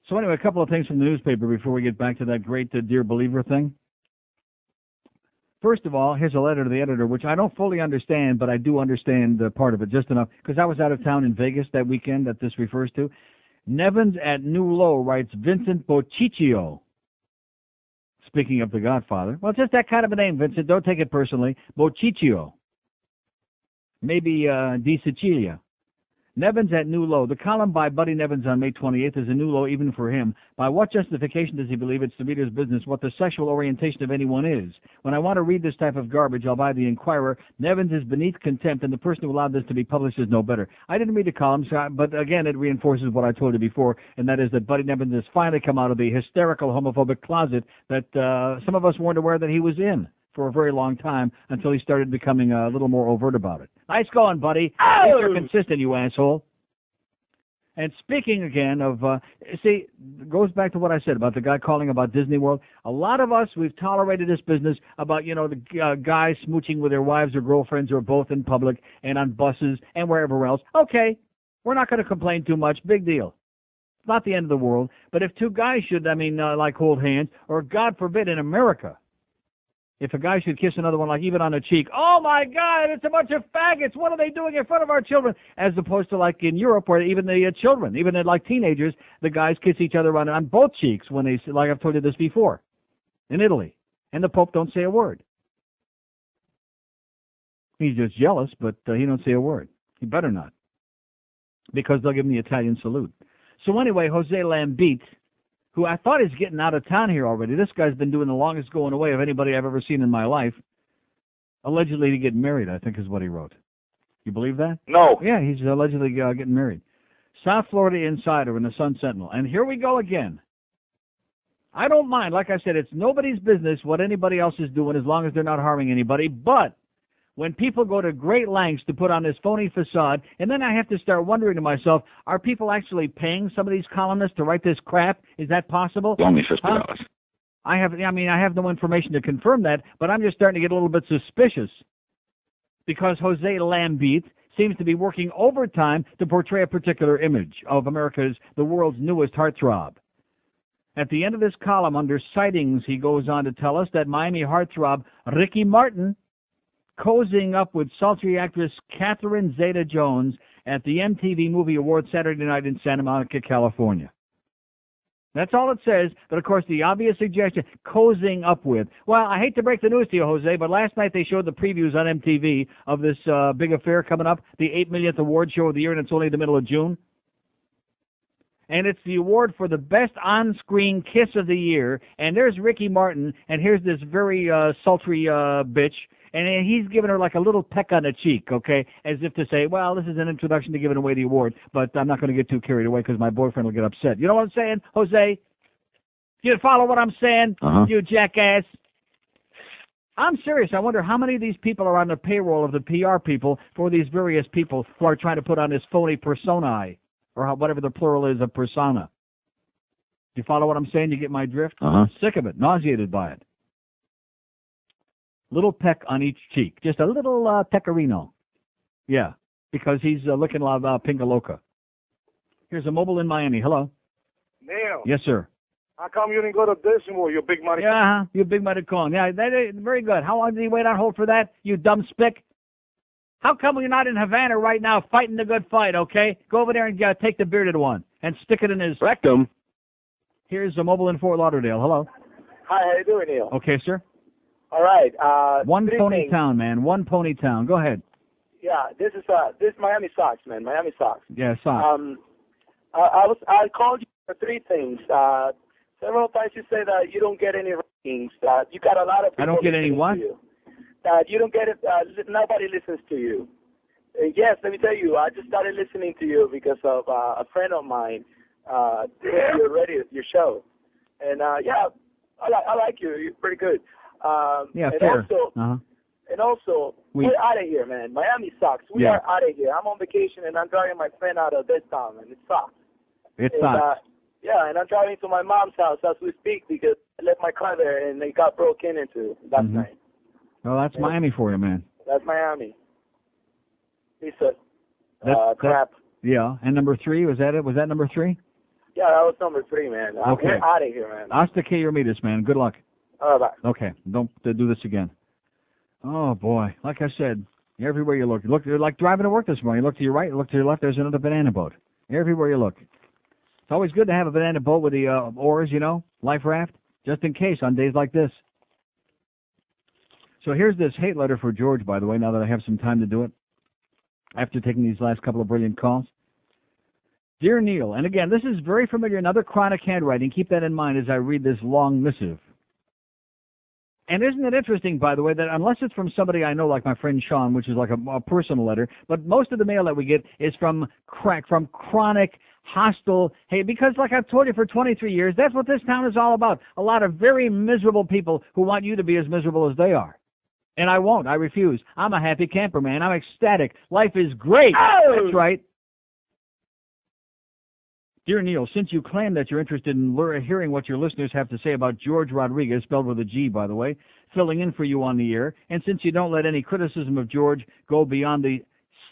So anyway, a couple of things from the newspaper before we get back to that great Dear Believer thing. First of all, here's a letter to the editor, which I don't fully understand, but I do understand part of it just enough, because I was out of town in Vegas that weekend that this refers to. Nevins at New Low writes Vincent Bociccio. Speaking of the Godfather. Well, just that kind of a name, Vincent. Don't take it personally. Bociccio. Maybe Di Sicilia. Nevins at New Low. The column by Buddy Nevins on May 28th is a new low even for him. By what justification does he believe it's the reader's business what the sexual orientation of anyone is? When I want to read this type of garbage, I'll buy the Inquirer. Nevins is beneath contempt, and the person who allowed this to be published is no better. I didn't read the column, but again, it reinforces what I told you before, and that is that Buddy Nevins has finally come out of the hysterical homophobic closet that some of us weren't aware that he was in for a very long time until he started becoming a little more overt about it. Nice going, buddy. Oh! You're consistent, you asshole. And speaking again of, goes back to what I said about the guy calling about Disney World. A lot of us, we've tolerated this business about, the guys smooching with their wives or girlfriends or both in public and on buses and wherever else. Okay, we're not going to complain too much. Big deal. It's not the end of the world. But if two guys should, like hold hands, or God forbid in America, if a guy should kiss another one, like even on the cheek, oh my God, it's a bunch of faggots. What are they doing in front of our children? As opposed to like in Europe, where even the children, even like teenagers, the guys kiss each other on both cheeks when they, like I've told you this before, in Italy. And the Pope don't say a word. He's just jealous, but he don't say a word. He better not, because they'll give him the Italian salute. So anyway, Jose Lambit, who I thought is getting out of town here already. This guy's been doing the longest going away of anybody I've ever seen in my life. Allegedly to get married, I think is what he wrote. You believe that? No. Yeah, he's allegedly getting married. South Florida Insider in the Sun Sentinel. And here we go again. I don't mind. Like I said, it's nobody's business what anybody else is doing as long as they're not harming anybody. But when people go to great lengths to put on this phony facade, and then I have to start wondering to myself, are people actually paying some of these columnists to write this crap? Is that possible? Only $50. I have no information to confirm that, but I'm just starting to get a little bit suspicious because Jose Lambit seems to be working overtime to portray a particular image of the world's newest heartthrob. At the end of this column, under sightings, he goes on to tell us that Miami heartthrob Ricky Martin cozying up with sultry actress Catherine Zeta-Jones at the MTV Movie Awards Saturday night in Santa Monica, California. That's all it says, but of course the obvious suggestion, cozying up with. Well, I hate to break the news to you, Jose, but last night they showed the previews on MTV of this big affair coming up, the 8 millionth award show of the year, and it's only the middle of June. And it's the award for the best on-screen kiss of the year. And there's Ricky Martin, and here's this very sultry bitch, and he's giving her like a little peck on the cheek, okay, as if to say, well, this is an introduction to giving away the award, but I'm not going to get too carried away because my boyfriend will get upset. You know what I'm saying, Jose? You follow what I'm saying, you jackass? I'm serious. I wonder how many of these people are on the payroll of the PR people for these various people who are trying to put on this phony personae, or whatever the plural is of persona. Do you follow what I'm saying? You get my drift? Sick of it, nauseated by it. Little peck on each cheek. Just a little pecorino. Yeah, because he's licking la pingaloca. Here's a mobile in Miami. Hello. Neil. Yes, sir. How come you didn't go to Disney, you big money? Yeah, you big money con. Yeah, that is very good. How long did he wait on hold for that, you dumb spick? How come you're not in Havana right now fighting the good fight, okay? Go over there and take the bearded one and stick it in his rectum. Here's a mobile in Fort Lauderdale. Hello. Hi, how you doing, Neil? Okay, sir. All right. One pony town, man. One pony town. Go ahead. Yeah, this is Miami Sox, man. Miami Sox. Yeah, Sox. I called you for three things. Several times you say that you don't get any ratings. You got a lot of people. I don't get any what? You don't get it. Nobody listens to you. Yes, let me tell you. I just started listening to you because of a friend of mine. Your show, and yeah, I like you. You're pretty good. Yeah, and fair. Also, we're out of here, man. Miami sucks. We are out of here. I'm on vacation and I'm driving my friend out of this town, and it sucks. It sucks. Yeah, and I'm driving to my mom's house as we speak because I left my car there and it got broken into last night. Well, that's Miami for you, man. That's Miami. Piece of crap. Yeah, and number 3, was that it? Was that number 3? Yeah, that was number 3, man. Okay. We're out of here, man. Hasta que Yormitas, man. Good luck. All right, bye. Okay, don't do this again. Oh, boy. Like I said, everywhere you look, you're like driving to work this morning. You look to your right, you look to your left, there's another banana boat. Everywhere you look. It's always good to have a banana boat with the oars, you know, life raft, just in case on days like this. So here's this hate letter for George, by the way, now that I have some time to do it, after taking these last couple of brilliant calls. Dear Neil, and again, this is very familiar, another chronic handwriting. Keep that in mind as I read this long missive. And isn't it interesting, by the way, that unless it's from somebody I know, like my friend Sean, which is like a personal letter, but most of the mail that we get is from chronic, hostile, hey, because like I've told you for 23 years, that's what this town is all about. A lot of very miserable people who want you to be as miserable as they are. And I won't. I refuse. I'm a happy camper, man. I'm ecstatic. Life is great. Oh! That's right. Dear Neil, since you claim that you're interested in hearing what your listeners have to say about Jorge Rodriguez, spelled with a G, by the way, filling in for you on the air, and since you don't let any criticism of George go beyond the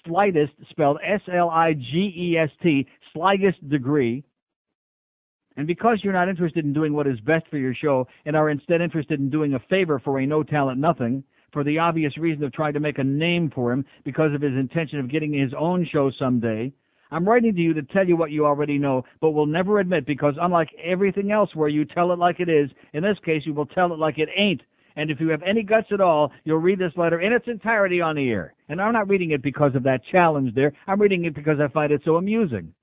slightest, spelled S-L-I-G-E-S-T, slightest degree, and because you're not interested in doing what is best for your show and are instead interested in doing a favor for a no-talent nothing, for the obvious reason of trying to make a name for him because of his intention of getting his own show someday, I'm writing to you to tell you what you already know, but will never admit, because unlike everything else where you tell it like it is, in this case you will tell it like it ain't. And if you have any guts at all, you'll read this letter in its entirety on the air. And I'm not reading it because of that challenge there. I'm reading it because I find it so amusing.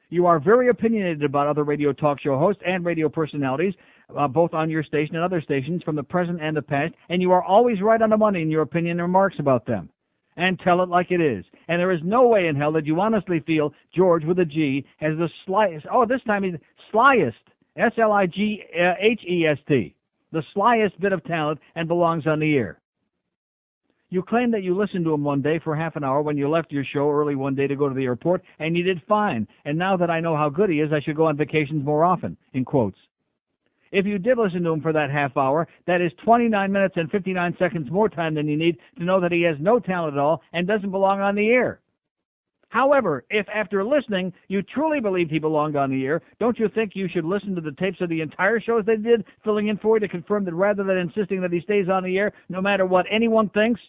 You are very opinionated about other radio talk show hosts and radio personalities, both on your station and other stations from the present and the past, and you are always right on the money in your opinion and remarks about them. And tell it like it is. And there is no way in hell that you honestly feel George with a G has the slyest, this time he's slyest, S-L-I-G-H-E-S-T, the slyest bit of talent and belongs on the air. You claim that you listened to him one day for half an hour when you left your show early one day to go to the airport, and you did fine. And now that I know how good he is, I should go on vacations more often, in quotes. If you did listen to him for that half hour, that is 29 minutes and 59 seconds more time than you need to know that he has no talent at all and doesn't belong on the air. However, if after listening you truly believed he belonged on the air, don't you think you should listen to the tapes of the entire shows they did, filling in for you to confirm that rather than insisting that he stays on the air no matter what anyone thinks,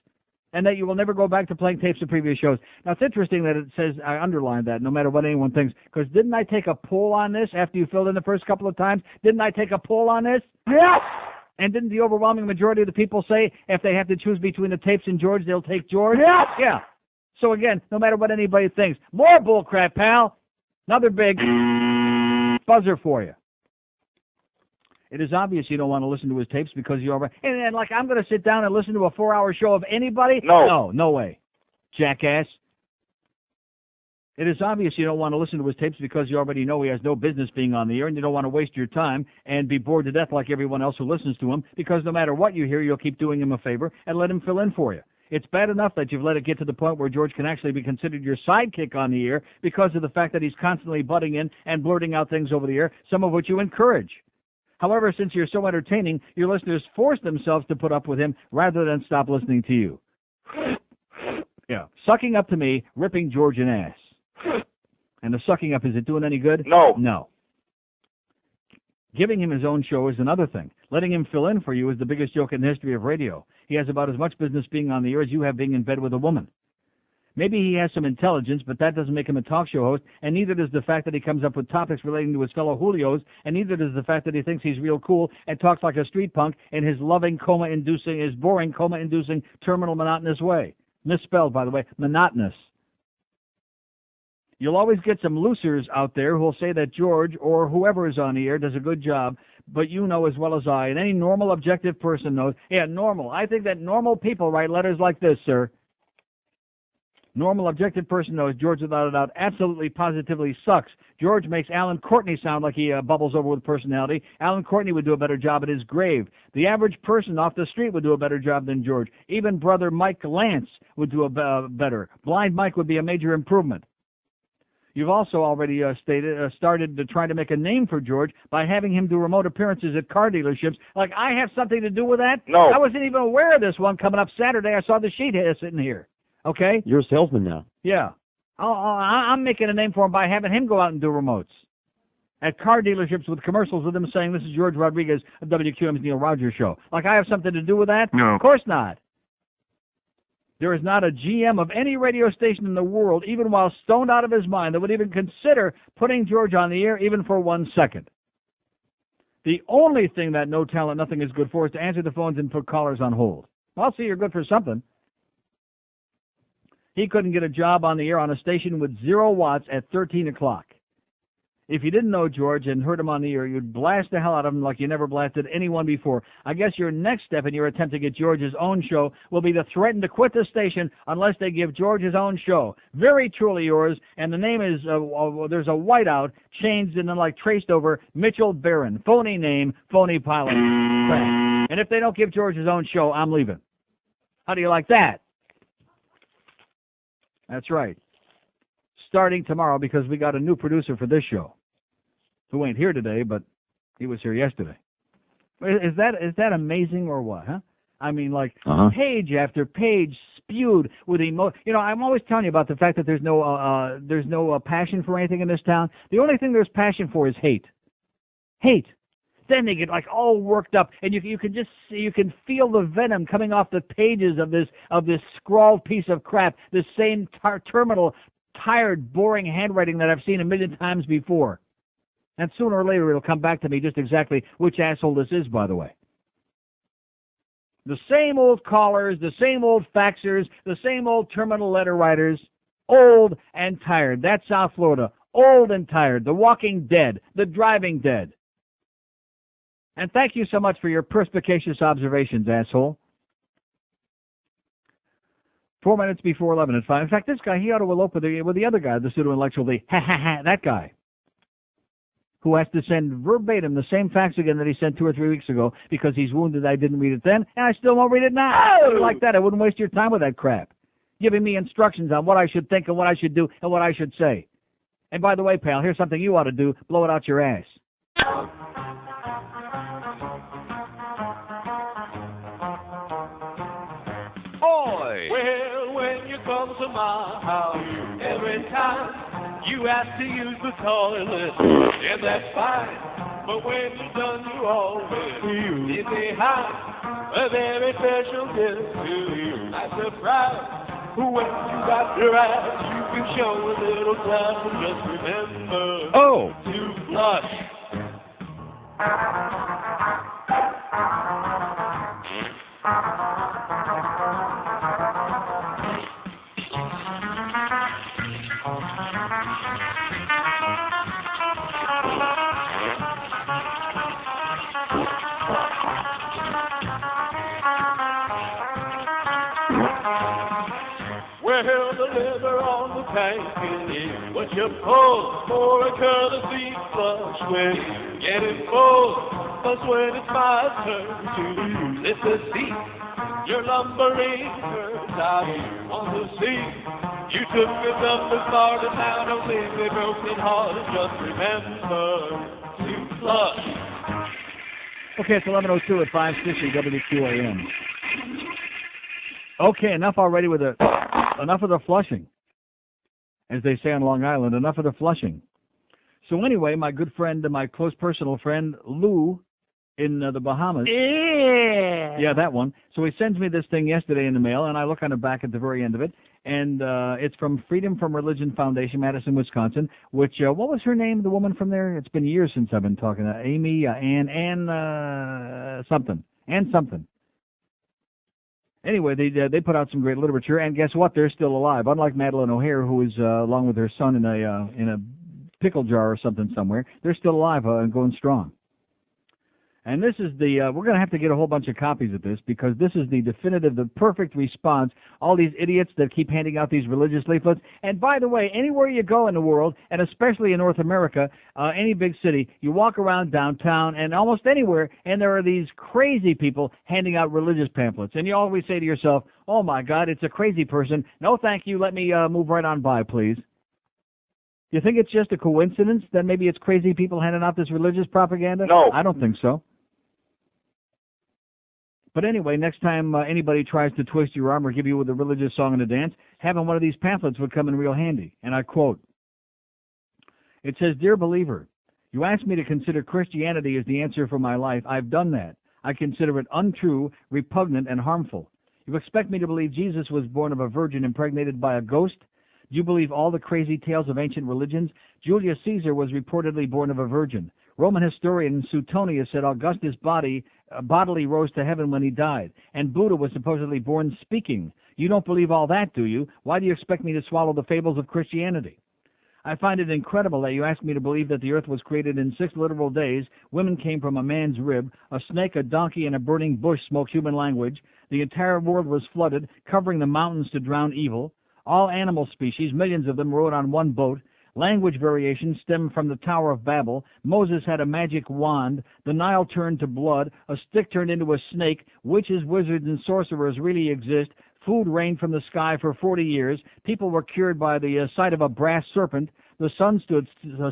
and that you will never go back to playing tapes of previous shows? Now, it's interesting that it says, I underlined that, no matter what anyone thinks, because didn't I take a poll on this after you filled in the first couple of times? Didn't I take a poll on this? Yes! And didn't the overwhelming majority of the people say if they have to choose between the tapes and George, they'll take George? Yes! Yeah. So again, no matter what anybody thinks, more bullcrap, pal. Another big buzzer for you. It is obvious you don't want to listen to his tapes because you already... And like, I'm going to sit down and listen to a 4-hour show of anybody? No. No way. Jackass. It is obvious you don't want to listen to his tapes because you already know he has no business being on the air, and you don't want to waste your time and be bored to death like everyone else who listens to him, because no matter what you hear, you'll keep doing him a favor and let him fill in for you. It's bad enough that you've let it get to the point where George can actually be considered your sidekick on the air because of the fact that he's constantly butting in and blurting out things over the air, some of which you encourage. However, since you're so entertaining, your listeners force themselves to put up with him rather than stop listening to you. Yeah, sucking up to me, ripping George an ass. And the sucking up, is it doing any good? No. No. Giving him his own show is another thing. Letting him fill in for you is the biggest joke in the history of radio. He has about as much business being on the air as you have being in bed with a woman. Maybe he has some intelligence, but that doesn't make him a talk show host, and neither does the fact that he comes up with topics relating to his fellow Julios, and neither does the fact that he thinks he's real cool and talks like a street punk in his loving, boring, coma-inducing, terminal, monotonous way. Misspelled, by the way, monotonous. You'll always get some losers out there who'll say that George, or whoever is on the air, does a good job, but you know as well as I, and any normal, objective person knows, normal. I think that normal people write letters like this, sir. Normal, objective person knows George, without a doubt, absolutely, positively sucks. George makes Alan Courtney sound like he bubbles over with personality. Alan Courtney would do a better job at his grave. The average person off the street would do a better job than George. Even brother Mike Lance would do better. Blind Mike would be a major improvement. You've also already started to try to make a name for George by having him do remote appearances at car dealerships. Like, I have something to do with that? No. I wasn't even aware of this one coming up Saturday. I saw the sheet here sitting here. Okay? You're a salesman now. Yeah. I'm making a name for him by having him go out and do remotes at car dealerships with commercials with him saying, "This is Jorge Rodriguez of WQM's Neil Rogers Show." Like, I have something to do with that? No. Of course not. There is not a GM of any radio station in the world, even while stoned out of his mind, that would even consider putting George on the air even for 1 second. The only thing that No Talent Nothing is good for is to answer the phones and put callers on hold. Well, see, you're good for something. He couldn't get a job on the air on a station with 0 watts at 13 o'clock. If you didn't know George and heard him on the air, you'd blast the hell out of him like you never blasted anyone before. I guess your next step in your attempt to get George's own show will be to threaten to quit the station unless they give George his own show. Very truly yours, and the name is, there's a whiteout changed and then like traced over Mitchell Barron. Phony name, phony pilot. And if they don't give George his own show, I'm leaving. How do you like that? That's right. Starting tomorrow, because we got a new producer for this show, who ain't here today, but he was here yesterday. Is that amazing or what, huh? I mean, like, page after page spewed with I'm always telling you about the fact that there's no passion for anything in this town. The only thing there's passion for is hate. Hate. Then they get like all worked up, and you can just see, you can feel the venom coming off the pages of this scrawled piece of crap. This same terminal, tired, boring handwriting that I've seen a million times before. And sooner or later it'll come back to me just exactly which asshole this is, by the way. The same old callers, the same old faxers, the same old terminal letter writers, old and tired. That's South Florida, old and tired, the walking dead, the driving dead. And thank you so much for your perspicacious observations, asshole. 4 minutes before 11 at 5. In fact, this guy, he ought to elope with the other guy, the pseudo-intellectual, that guy, who has to send verbatim the same fax again that he sent 2 or 3 weeks ago because he's wounded I didn't read it then, and I still won't read it now. Like that, I wouldn't waste your time with that crap. Giving me instructions on what I should think and what I should do and what I should say. And by the way, pal, here's something you ought to do. Blow it out your ass. Well, when you come to my house, every time you ask to use the toilet, and that's fine. But when you're done, you always give me a very special gift to you. I'm surprised when you got your ass, you can show a little time, but just remember to flush. tanking in. What you pull for a courtesy flush when getting full, plus when it's my turn to lift the seat. You're lumbering curves out on the seat. You took me up as far to town, don't leave me broken hearted. Just remember to flush. Okay, it's 11:02 at 560 WQAM. Okay, enough already with enough of the flushing, as they say on Long Island. Enough of the flushing. So anyway, my good friend, my close personal friend Lou, in the Bahamas. Yeah, that one. So he sends me this thing yesterday in the mail, and I look on the back at the very end of it, and it's from Freedom from Religion Foundation, Madison, Wisconsin, which, what was her name, the woman from there? It's been years since I've been talking to Amy, Ann something. Anyway, they put out some great literature, and guess what? They're still alive. Unlike Madeline O'Hare, who is, along with her son in a pickle jar or something somewhere, they're still alive and going strong. And this is we're going to have to get a whole bunch of copies of this, because this is the definitive, the perfect response. All these idiots that keep handing out these religious leaflets. And by the way, anywhere you go in the world, and especially in North America, any big city, you walk around downtown and almost anywhere, and there are these crazy people handing out religious pamphlets. And you always say to yourself, oh my God, it's a crazy person. No, thank you. Let me move right on by, please. You think it's just a coincidence that maybe it's crazy people handing out this religious propaganda? No. I don't think so. But anyway, next time anybody tries to twist your arm or give you with a religious song and a dance, having one of these pamphlets would come in real handy. And I quote, it says, "Dear believer, you asked me to consider Christianity as the answer for my life. I've done that. I consider it untrue, repugnant, and harmful. You expect me to believe Jesus was born of a virgin impregnated by a ghost? Do you believe all the crazy tales of ancient religions? Julius Caesar was reportedly born of a virgin. Roman historian Suetonius said Augustus' bodily rose to heaven when he died, and Buddha was supposedly born speaking. You don't believe all that, do you? Why do you expect me to swallow the fables of Christianity? I find it incredible that you ask me to believe that the earth was created in 6 literal days, women came from a man's rib, a snake, a donkey, and a burning bush spoke human language, the entire world was flooded, covering the mountains to drown evil. All animal species, millions of them, rode on one boat. Language variations stem from the Tower of Babel. Moses had a magic wand. The Nile turned to blood. A stick turned into a snake. Witches, wizards, and sorcerers really exist. Food rained from the sky for 40 years. People were cured by the sight of a brass serpent. The sun stood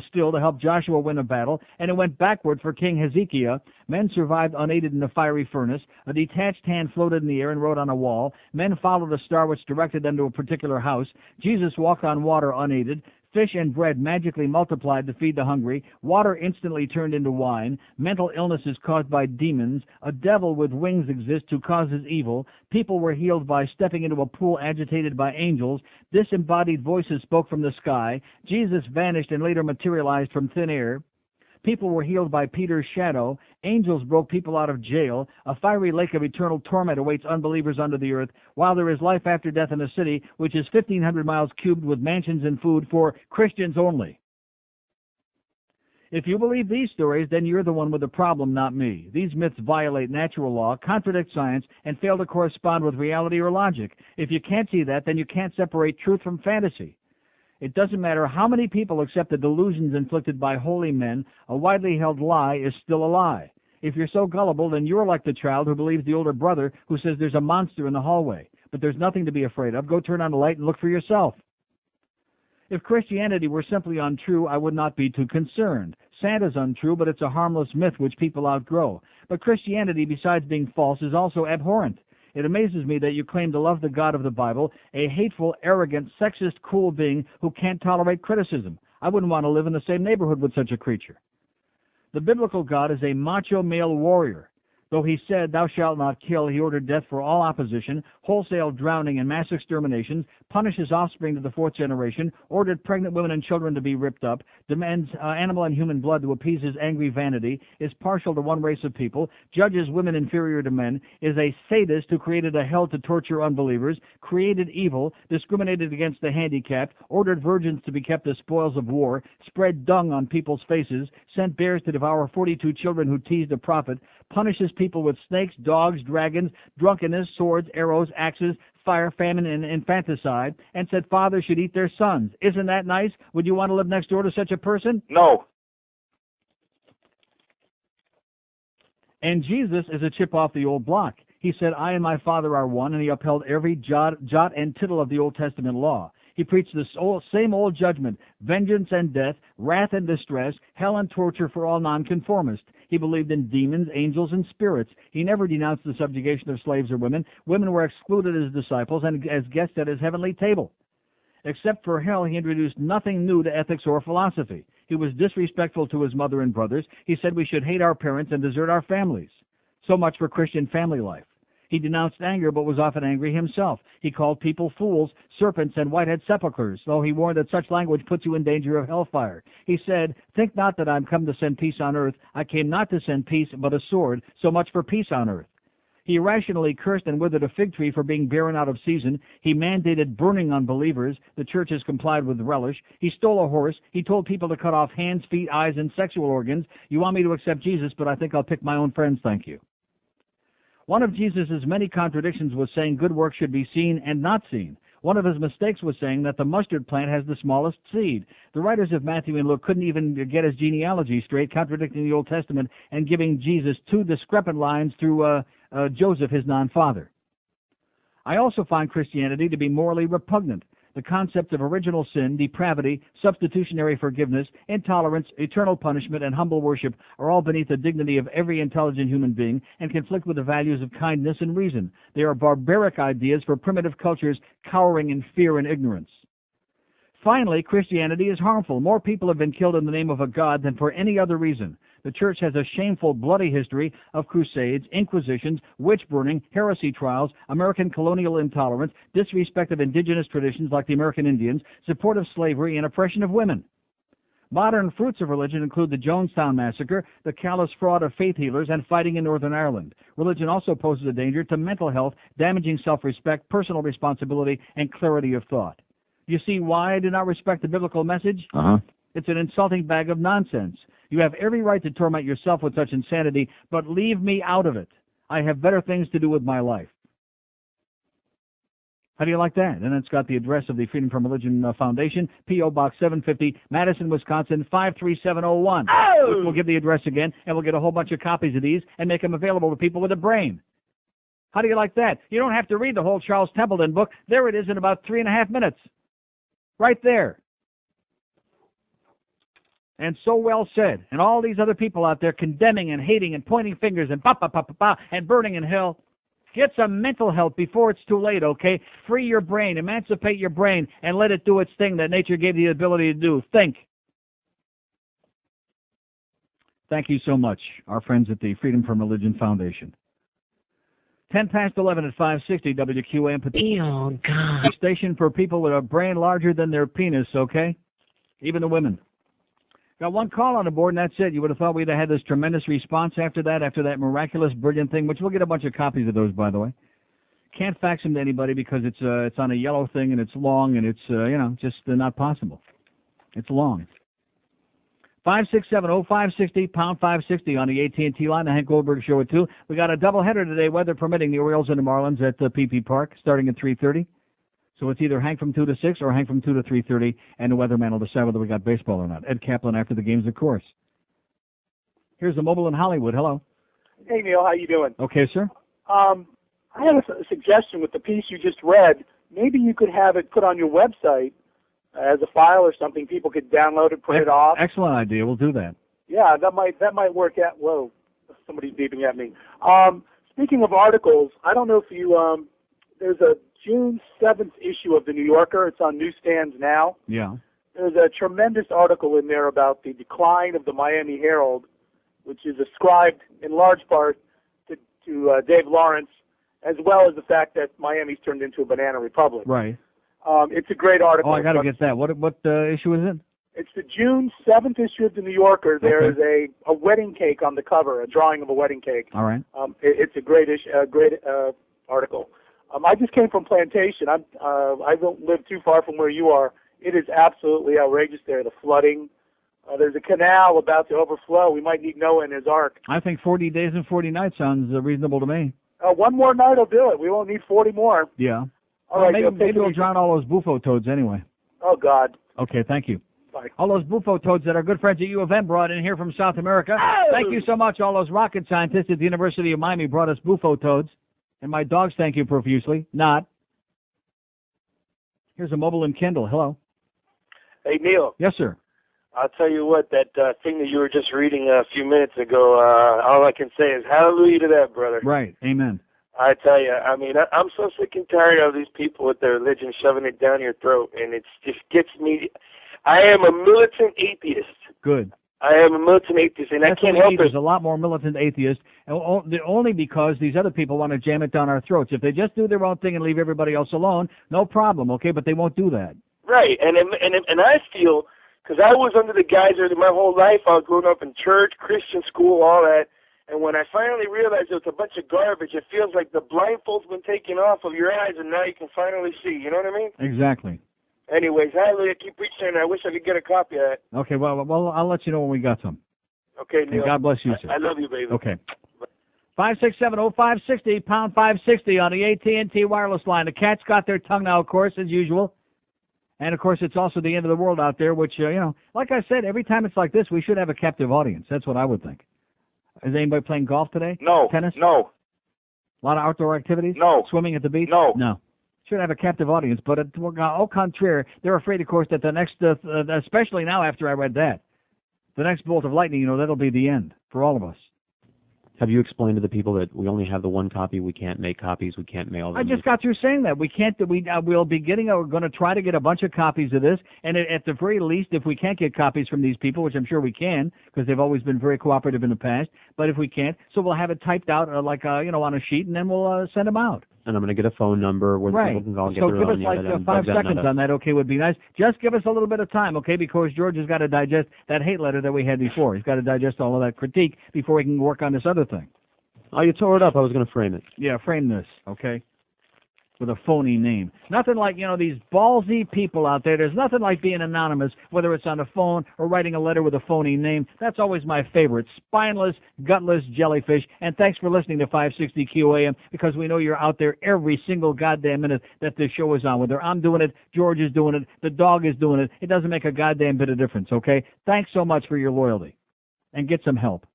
still to help Joshua win a battle, and it went backward for King Hezekiah. Men survived unaided in the fiery furnace. A detached hand floated in the air and wrote on a wall. Men followed a star which directed them to a particular house. Jesus walked on water unaided. Fish and bread magically multiplied to feed the hungry. Water instantly turned into wine. Mental illnesses caused by demons. A devil with wings exists who causes evil. People were healed by stepping into a pool agitated by angels. Disembodied voices spoke from the sky. Jesus vanished and later materialized from thin air. People were healed by Peter's shadow. Angels broke people out of jail. A fiery lake of eternal torment awaits unbelievers under the earth, while there is life after death in a city which is 1,500 miles cubed with mansions and food for Christians only. If you believe these stories, then you're the one with the problem, not me. These myths violate natural law, contradict science, and fail to correspond with reality or logic. If you can't see that, then you can't separate truth from fantasy. It doesn't matter how many people accept the delusions inflicted by holy men, a widely held lie is still a lie. If you're so gullible, then you're like the child who believes the older brother who says there's a monster in the hallway. But there's nothing to be afraid of. Go turn on the light and look for yourself. If Christianity were simply untrue, I would not be too concerned. Santa's untrue, but it's a harmless myth which people outgrow. But Christianity, besides being false, is also abhorrent. It amazes me that you claim to love the God of the Bible, a hateful, arrogant, sexist, cruel being who can't tolerate criticism. I wouldn't want to live in the same neighborhood with such a creature. The biblical God is a macho male warrior. Though he said, "Thou shalt not kill," he ordered death for all opposition, wholesale drowning and mass exterminations, punished his offspring to the 4th generation, ordered pregnant women and children to be ripped up, demands animal and human blood to appease his angry vanity, is partial to one race of people, judges women inferior to men, is a sadist who created a hell to torture unbelievers, created evil, discriminated against the handicapped, ordered virgins to be kept as spoils of war, spread dung on people's faces, sent bears to devour 42 children who teased a prophet, punishes people with snakes, dogs, dragons, drunkenness, swords, arrows, axes, fire, famine, and infanticide, and said fathers should eat their sons. Isn't that nice? Would you want to live next door to such a person? No. And Jesus is a chip off the old block. He said, I and my Father are one, and he upheld every jot and tittle of the Old Testament law. He preached the same old judgment, vengeance and death, wrath and distress, hell and torture for all nonconformists. He believed in demons, angels, and spirits. He never denounced the subjugation of slaves or women. Women were excluded as disciples and as guests at his heavenly table. Except for hell, he introduced nothing new to ethics or philosophy. He was disrespectful to his mother and brothers. He said we should hate our parents and desert our families. So much for Christian family life. He denounced anger, but was often angry himself. He called people fools, serpents, and white-head sepulchres, though he warned that such language puts you in danger of hellfire. He said, think not that I am come to send peace on earth. I came not to send peace, but a sword. So much for peace on earth. He irrationally cursed and withered a fig tree for being barren out of season. He mandated burning on believers. The church has complied with relish. He stole a horse. He told people to cut off hands, feet, eyes, and sexual organs. You want me to accept Jesus, but I think I'll pick my own friends, thank you. One of Jesus' many contradictions was saying good works should be seen and not seen. One of his mistakes was saying that the mustard plant has the smallest seed. The writers of Matthew and Luke couldn't even get his genealogy straight, contradicting the Old Testament and giving Jesus two discrepant lines through Joseph, his non-father. I also find Christianity to be morally repugnant. The concepts of original sin, depravity, substitutionary forgiveness, intolerance, eternal punishment, and humble worship are all beneath the dignity of every intelligent human being and conflict with the values of kindness and reason. They are barbaric ideas for primitive cultures cowering in fear and ignorance. Finally, Christianity is harmful. More people have been killed in the name of a God than for any other reason. The church has a shameful, bloody history of crusades, inquisitions, witch-burning, heresy trials, American colonial intolerance, disrespect of indigenous traditions like the American Indians, support of slavery, and oppression of women. Modern fruits of religion include the Jonestown Massacre, the callous fraud of faith healers, and fighting in Northern Ireland. Religion also poses a danger to mental health, damaging self-respect, personal responsibility, and clarity of thought. You see why I do not respect the biblical message? It's an insulting bag of nonsense. You have every right to torment yourself with such insanity, but leave me out of it. I have better things to do with my life. How do you like that? And it's got the address of the Freedom from Religion Foundation, P.O. Box 750, Madison, Wisconsin, 53701. Oh! We'll give the address again, and we'll get a whole bunch of copies of these and make them available to people with a brain. How do you like that? You don't have to read the whole Charles Templeton book. There it is in about 3.5 minutes. Right there. And so well said. And all these other people out there condemning and hating and pointing fingers and and burning in hell. Get some mental help before it's too late, okay? Free your brain, emancipate your brain, and let it do its thing that nature gave you the ability to do. Think. Thank you so much, our friends at the Freedom from Religion Foundation. 10 past 11 at 560 WQAM. Oh, God. Station for people with a brain larger than their penis, okay? Even the women. Got one call on the board, and that's it. You would have thought we'd have had this tremendous response after that miraculous, brilliant thing, which we'll get a bunch of copies of those, by the way. Can't fax them to anybody because it's on a yellow thing, and it's long, and it's, just not possible. It's long. 567-0560, pound 560 on the AT&T line, the Hank Goldberg Show at 2. We got a doubleheader today, weather permitting, the Orioles and the Marlins at PP Park, starting at 3:30. So it's either Hank from 2 to 6 or Hank from 2 to 3:30, and the weatherman will decide whether we got baseball or not. Ed Kaplan after the games, of course. Here's the mobile in Hollywood. Hello. Hey, Neil, how you doing? Okay, sir. I had a suggestion with the piece you just read. Maybe you could have it put on your website as a file or something. People could download it, print it off. Excellent idea. We'll do that. Yeah, that might work out. Whoa, somebody's beeping at me. Speaking of articles, I don't know if you there's a June 7th issue of the New Yorker. It's on newsstands now. Yeah. There's a tremendous article in there about the decline of the Miami Herald, which is ascribed in large part to Dave Lawrence, as well as the fact that Miami's turned into a banana republic. Right. It's a great article. Oh, I got to get that. What issue is it? It's the June 7th issue of the New Yorker. There is a wedding cake on the cover, a drawing of a wedding cake. All right. It's a great article. I just came from Plantation. I don't live too far from where you are. It is absolutely outrageous there, the flooding. There's a canal about to overflow. We might need Noah and his ark. I think 40 days and 40 nights sounds reasonable to me. One more night will do it. We won't need 40 more. Yeah. All right, maybe we'll drown all those bufo toads anyway. Oh, God. Okay, thank you. Bye. All those bufo toads that our good friends at U of M brought in here from South America. Oh! Thank you so much. All those rocket scientists at the University of Miami brought us bufo toads. And my dogs thank you profusely. Not. Here's a mobile and Kindle. Hello. Hey, Neil. Yes, sir. I'll tell you what, that thing that you were just reading a few minutes ago, all I can say is hallelujah to that, brother. Right. Amen. I tell you, I mean, I'm so sick and tired of these people with their religion shoving it down your throat, and it just gets me. I am a militant atheist. Good. I am a militant atheist, and That's I can't what we help need. it. There's a lot more militant atheists, and only because these other people want to jam it down our throats. If they just do their own thing and leave everybody else alone, no problem, okay? But they won't do that. Right, and I feel, because I was under the geyser my whole life. I was growing up in church, Christian school, all that. And when I finally realized it was a bunch of garbage, it feels like the blindfold's been taken off of your eyes, and now you can finally see. You know what I mean? Exactly. Anyways, hallelujah, keep preaching, and I wish I could get a copy of that. Okay, well, I'll let you know when we got some. Okay, And Neil. God bless you, sir. I love you, baby. Okay. 567-0560, pound 560 on the AT&T wireless line. The cat's got their tongue now, of course, as usual. And, of course, it's also the end of the world out there, which, like I said, every time it's like this, we should have a captive audience. That's what I would think. Is anybody playing golf today? No. Tennis? No. A lot of outdoor activities? No. Swimming at the beach? No. No. Should have a captive audience, but au contraire, they're afraid, of course, that the next, especially now after I read that, the next bolt of lightning, that'll be the end for all of us. Have you explained to the people that we only have the one copy, we can't make copies, we can't mail them? I just got through saying that. We can't, we'll be we're going to try to get a bunch of copies of this, and at the very least, if we can't get copies from these people, which I'm sure we can, because they've always been very cooperative in the past, but if we can't, so we'll have it typed out, on a sheet, and then we'll send them out. And I'm going to get a phone number where Right. people can call and get So their give us own. like 5 seconds on that, okay, would be nice. Just give us a little bit of time, okay, because George has got to digest that hate letter that we had before. He's got to digest all of that critique before he can work on this other thing. Oh, you tore it up. I was going to frame it. Yeah, frame this, okay, with a phony name. Nothing like, these ballsy people out there. There's nothing like being anonymous, whether it's on the phone or writing a letter with a phony name. That's always my favorite. Spineless, gutless jellyfish. And thanks for listening to 560 QAM, because we know you're out there every single goddamn minute that this show is on. Whether I'm doing it, George is doing it, the dog is doing it, it doesn't make a goddamn bit of difference, okay? Thanks so much for your loyalty. And get some help.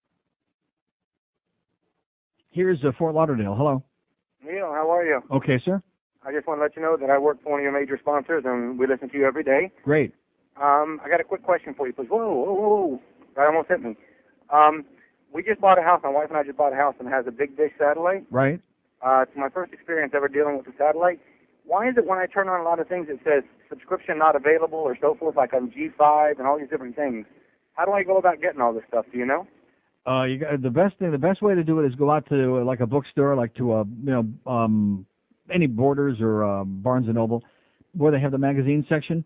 Here's Fort Lauderdale. Hello. Neil, how are you? Okay, sir. I just want to let you know that I work for one of your major sponsors, and we listen to you every day. Great. I got a quick question for you, please. Whoa. That almost hit me. We just bought a house. My wife and I just bought a house, and it has a big dish satellite. Right. It's my first experience ever dealing with the satellite. Why is it when I turn on a lot of things it says subscription not available or so forth, like on G5 and all these different things? How do I go about getting all this stuff? Do you know? You got the best way to do it is go out to like a bookstore, like to any Borders or Barnes and Noble, where they have the magazine section,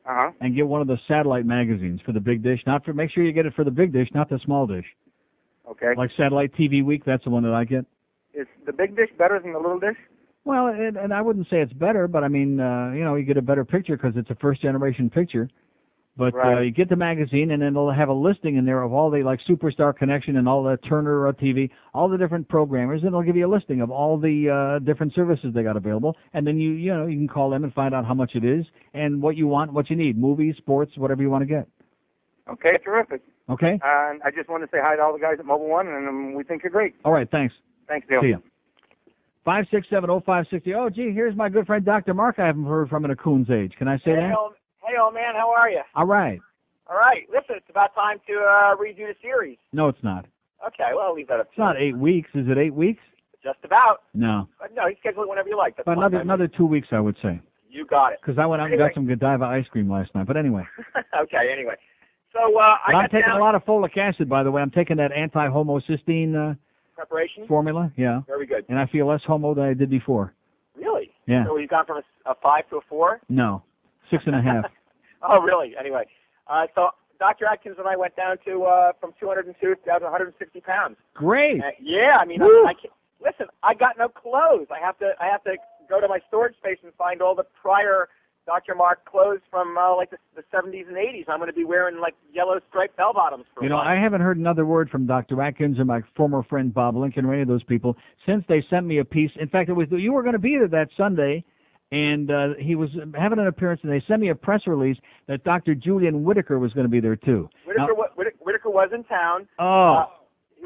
and get one of the satellite magazines for the big dish. Make sure you get it for the big dish, not the small dish. Okay. Like Satellite TV Week, that's the one that I get. Is the big dish better than the little dish? Well, and I wouldn't say it's better, but I mean, you get a better picture because it's a first generation picture. But right. You get the magazine, and then it'll have a listing in there of all the, like, Superstar Connection and all the Turner TV, all the different programmers, and it'll give you a listing of all the different services they got available. And then you can call them and find out how much it is and what you want, what you need, movies, sports, whatever you want to get. Okay, terrific. Okay? And I just want to say hi to all the guys at Mobile One, and we think you're great. All right, thanks. Thanks, Dale. See ya. 567-0560. Oh, gee, here's my good friend Dr. Mark I haven't heard from in a coon's age. Can I say that? Hey, old man, how are you? All right. All right. Listen, it's about time to redo the series. No, it's not. Okay, well, I'll leave that up to It's not 8 weeks. Is it 8 weeks? Just about. No. But no, you schedule it whenever you like. That's But fine. another 2 weeks, I would say. You got it. Because I went out and got some Godiva ice cream last night. But anyway. Okay, anyway. So I'm taking a lot of folic acid, by the way. I'm taking that anti-homocysteine preparation formula. Yeah. Very good. And I feel less homo than I did before. Really? Yeah. So you've gone from a 5 to a 4? No. 6.5. Oh, really? Anyway. So Dr. Atkins and I went down to from 202 down to 160 pounds. Great. Yeah, I mean, I can't, listen, I got no clothes. I have to go to my storage space and find all the prior Dr. Mark clothes from like the 70s and 80s. I'm going to be wearing like yellow striped bell bottoms for a while. I haven't heard another word from Dr. Atkins or my former friend Bob Lincoln or any of those people since they sent me a piece. In fact, you were going to be there that Sunday, And he was having an appearance, and they sent me a press release that Dr. Julian Whitaker was going to be there, too. Whitaker was in town.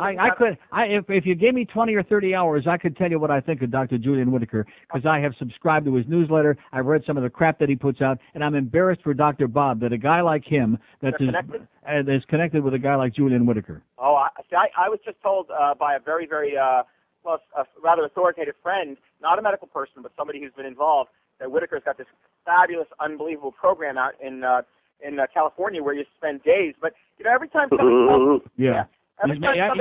If you gave me 20 or 30 hours, I could tell you what I think of Dr. Julian Whitaker, because I have subscribed to his newsletter. I've read some of the crap that he puts out, and I'm embarrassed for Dr. Bob that a guy like him is connected with a guy like Julian Whitaker. Oh, I was just told by a very, very a rather authoritative friend, not a medical person, but somebody who's been involved, that Whitaker's got this fabulous, unbelievable program out in California where you spend days. But every time somebody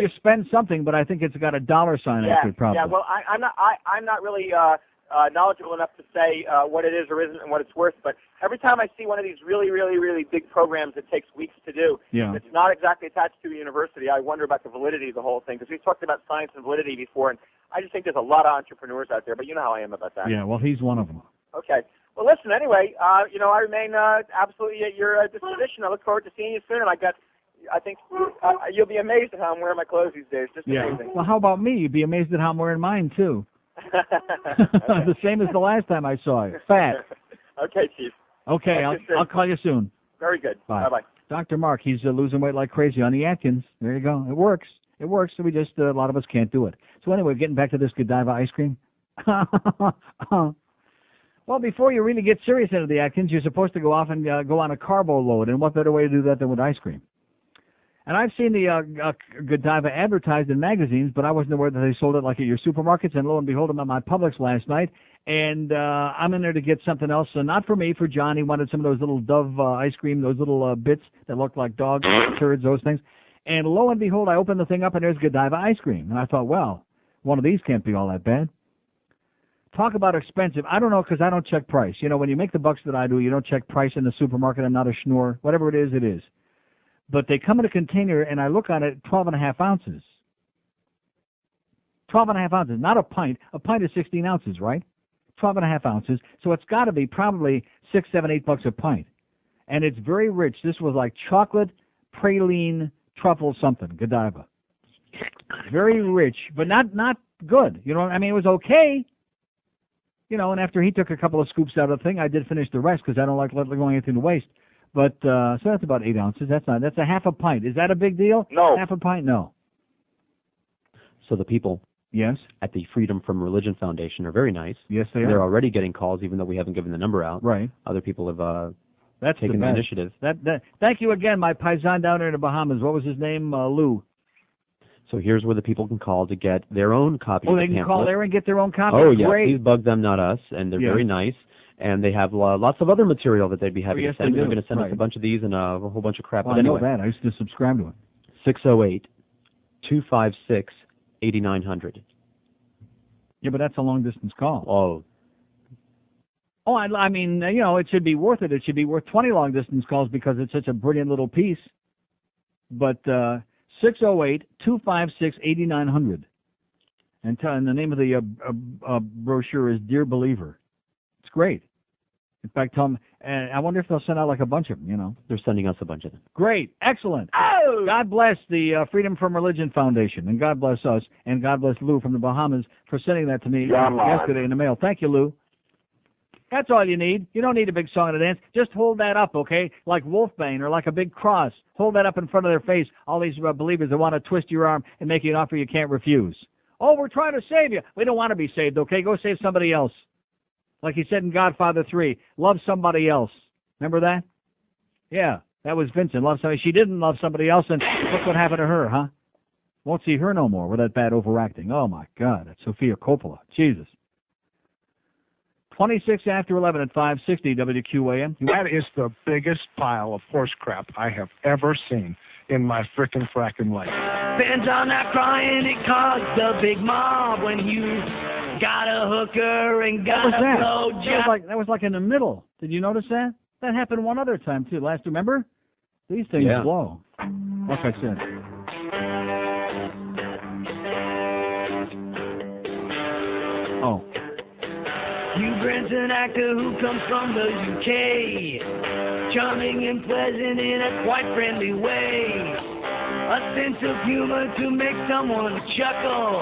you spend something, but I think it's got a dollar sign after it, probably. Yeah, well, I'm not really knowledgeable enough to say what it is or isn't and what it's worth, but every time I see one of these really, really, really big programs that takes weeks to do, it's not exactly attached to a university, I wonder about the validity of the whole thing, because we've talked about science and validity before, and I just think there's a lot of entrepreneurs out there, but you know how I am about that. Yeah, well, he's one of them. Okay. Well, listen, anyway, I remain absolutely at your disposition. I look forward to seeing you soon, and I think you'll be amazed at how I'm wearing my clothes these days. Just amazing. Well, how about me? You'd be amazed at how I'm wearing mine, too. The same as the last time I saw you. Fat. Okay, Chief. Okay, I'll call you soon. Very good. Bye. Bye-bye. Dr. Mark, he's losing weight like crazy on the Atkins. There you go. It works. So we just, a lot of us can't do it. So anyway, getting back to this Godiva ice cream. Well, before you really get serious into the Atkins, you're supposed to go off and go on a carbo load. And what better way to do that than with ice cream? And I've seen the Godiva advertised in magazines, but I wasn't aware that they sold it like at your supermarkets. And lo and behold, I'm at my Publix last night, and I'm in there to get something else. So not for me, for John. He wanted some of those little Dove ice cream, those little bits that look like dog turds, those things. And lo and behold, I opened the thing up, and there's Godiva ice cream. And I thought, well, one of these can't be all that bad. Talk about expensive. I don't know, because I don't check price. When you make the bucks that I do, you don't check price in the supermarket. I'm not a schnorr. Whatever it is, it is. But they come in a container, and I look on it, 12.5 ounces. 12.5 ounces, not a pint. A pint is 16 ounces, right? 12.5 ounces. So it's got to be probably $6, $7, $8 a pint. And it's very rich. This was like chocolate, praline, truffle something, Godiva. Very rich, but not good. It was okay. And after he took a couple of scoops out of the thing, I did finish the rest because I don't like going anything to waste. But so that's about 8 ounces. That's a half a pint. Is that a big deal? No. Half a pint? No. So the people at the Freedom from Religion Foundation are very nice. Yes, they are. They're already getting calls, even though we haven't given the number out. Right. Other people have That's taken the initiative. Thank you again, my paisan down there in the Bahamas. What was his name? Lou. So here's where the people can call to get their own copy of the they can pamphlet. call there and get their own copy? Oh, yeah. Great. Please bug them, not us. And they're very nice. And they have lots of other material that they'd be happy to send. They're going to send us a bunch of these and a whole bunch of crap. Well, but anyway, I know that. I used to subscribe to it. 608-256-8900. Yeah, but that's a long-distance Oh. call. I mean, it should be worth it. It should be worth 20 long-distance calls because it's such a brilliant little piece. But 608-256-8900. And the name of the brochure is Dear Believer. It's great. In fact, Tom, I wonder if they'll send out like a bunch of them, They're sending us a bunch of them. Great. Excellent. Oh! God bless the Freedom from Religion Foundation, and God bless us, and God bless Lou from the Bahamas for sending that to me yesterday in the mail. Thank you, Lou. That's all you need. You don't need a big song and a dance. Just hold that up, okay, like Wolfbane or like a big cross. Hold that up in front of their face, all these believers that want to twist your arm and make you an offer you can't refuse. Oh, we're trying to save you. We don't want to be saved, okay? Go save somebody else. Like he said in Godfather 3, love somebody else. Remember that? Yeah, that was Vincent. Love somebody. She didn't love somebody else, and look what happened to her, huh? Won't see her no more with that bad overacting. Oh, my God, that's Sophia Coppola. Jesus. 26 after 11 at 560 WQAM. That is the biggest pile of horse crap I have ever seen in my frickin' frackin' life. Fans are not crying, it caused the big mob when you got a hooker and got a blow job. That was like in the middle. Did you notice that? That happened one other time, too. Remember? These things blow. Like I said. Oh. Hugh Grant's an actor who comes from the UK, charming and pleasant in a quite friendly way, a sense of humor to make someone chuckle,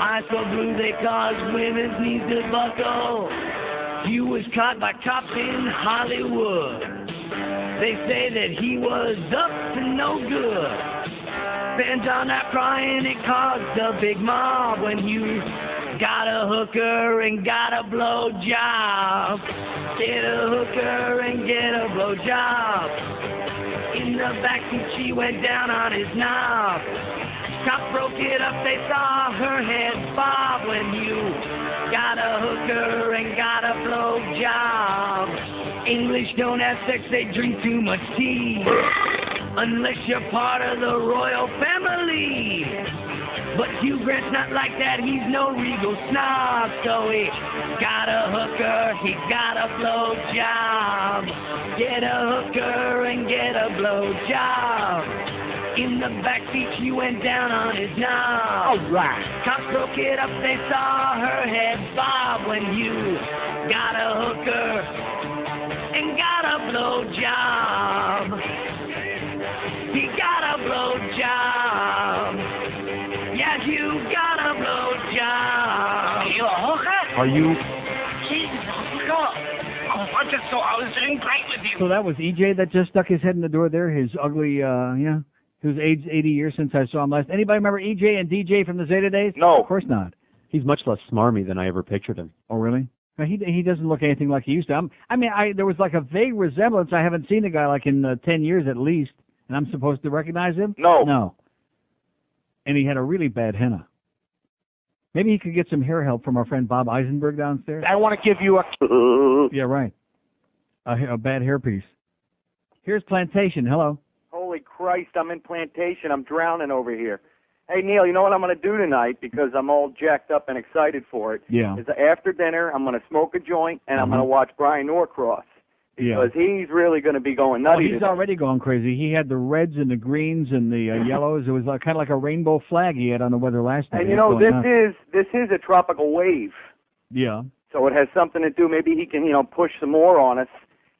eyes so blue they cause women's knees to buckle. He was caught by cops in Hollywood. They say that he was up to no good. Fans are not crying, it caused a big mob when you got a hooker and got a blowjob. Get a hooker and get a blowjob. In the backseat she went down on his knob. Cops broke it up, they saw her head bob when you got a hooker and got a blowjob. English don't have sex, they drink too much tea. Unless you're part of the royal family. But Hugh Grant's not like that, he's no regal snob. So he got a hooker, he got a blowjob. Get a hooker and get a blowjob. In the backseat she went down on his knob. Alright. Cops broke it up, they saw her head bob when you got a hooker and got a blowjob. He got a blowjob. Yes, you got a blowjob. You a hooker? Are you? Jesus, God. Oh, I just thought I was doing great with you. So that was EJ that just stuck his head in the door there, his ugly, who's aged 80 years since I saw him last. Anybody remember EJ and DJ from the Zeta days? No. Of course not. He's much less smarmy than I ever pictured him. Oh, really? He doesn't look anything like he used to. There was like a vague resemblance. I haven't seen the guy like in 10 years at least, and I'm supposed to recognize him? No. No. And he had a really bad henna. Maybe he could get some hair help from our friend Bob Eisenberg downstairs. I want to give you a... Yeah, right. A bad hairpiece. Here's Plantation. Hello. Holy Christ, I'm in Plantation. I'm drowning over here. Hey, Neil, you know what I'm going to do tonight because I'm all jacked up and excited for it? Yeah. Is after dinner, I'm going to smoke a joint and I'm going to watch Brian Norcross because he's really going to be going nutty. He's already going crazy. He had the reds and the greens and the yellows. It was kind of like a rainbow flag he had on the weather last night. And you know, this is a tropical wave. Yeah. So it has something to do. Maybe he can, push some more on us,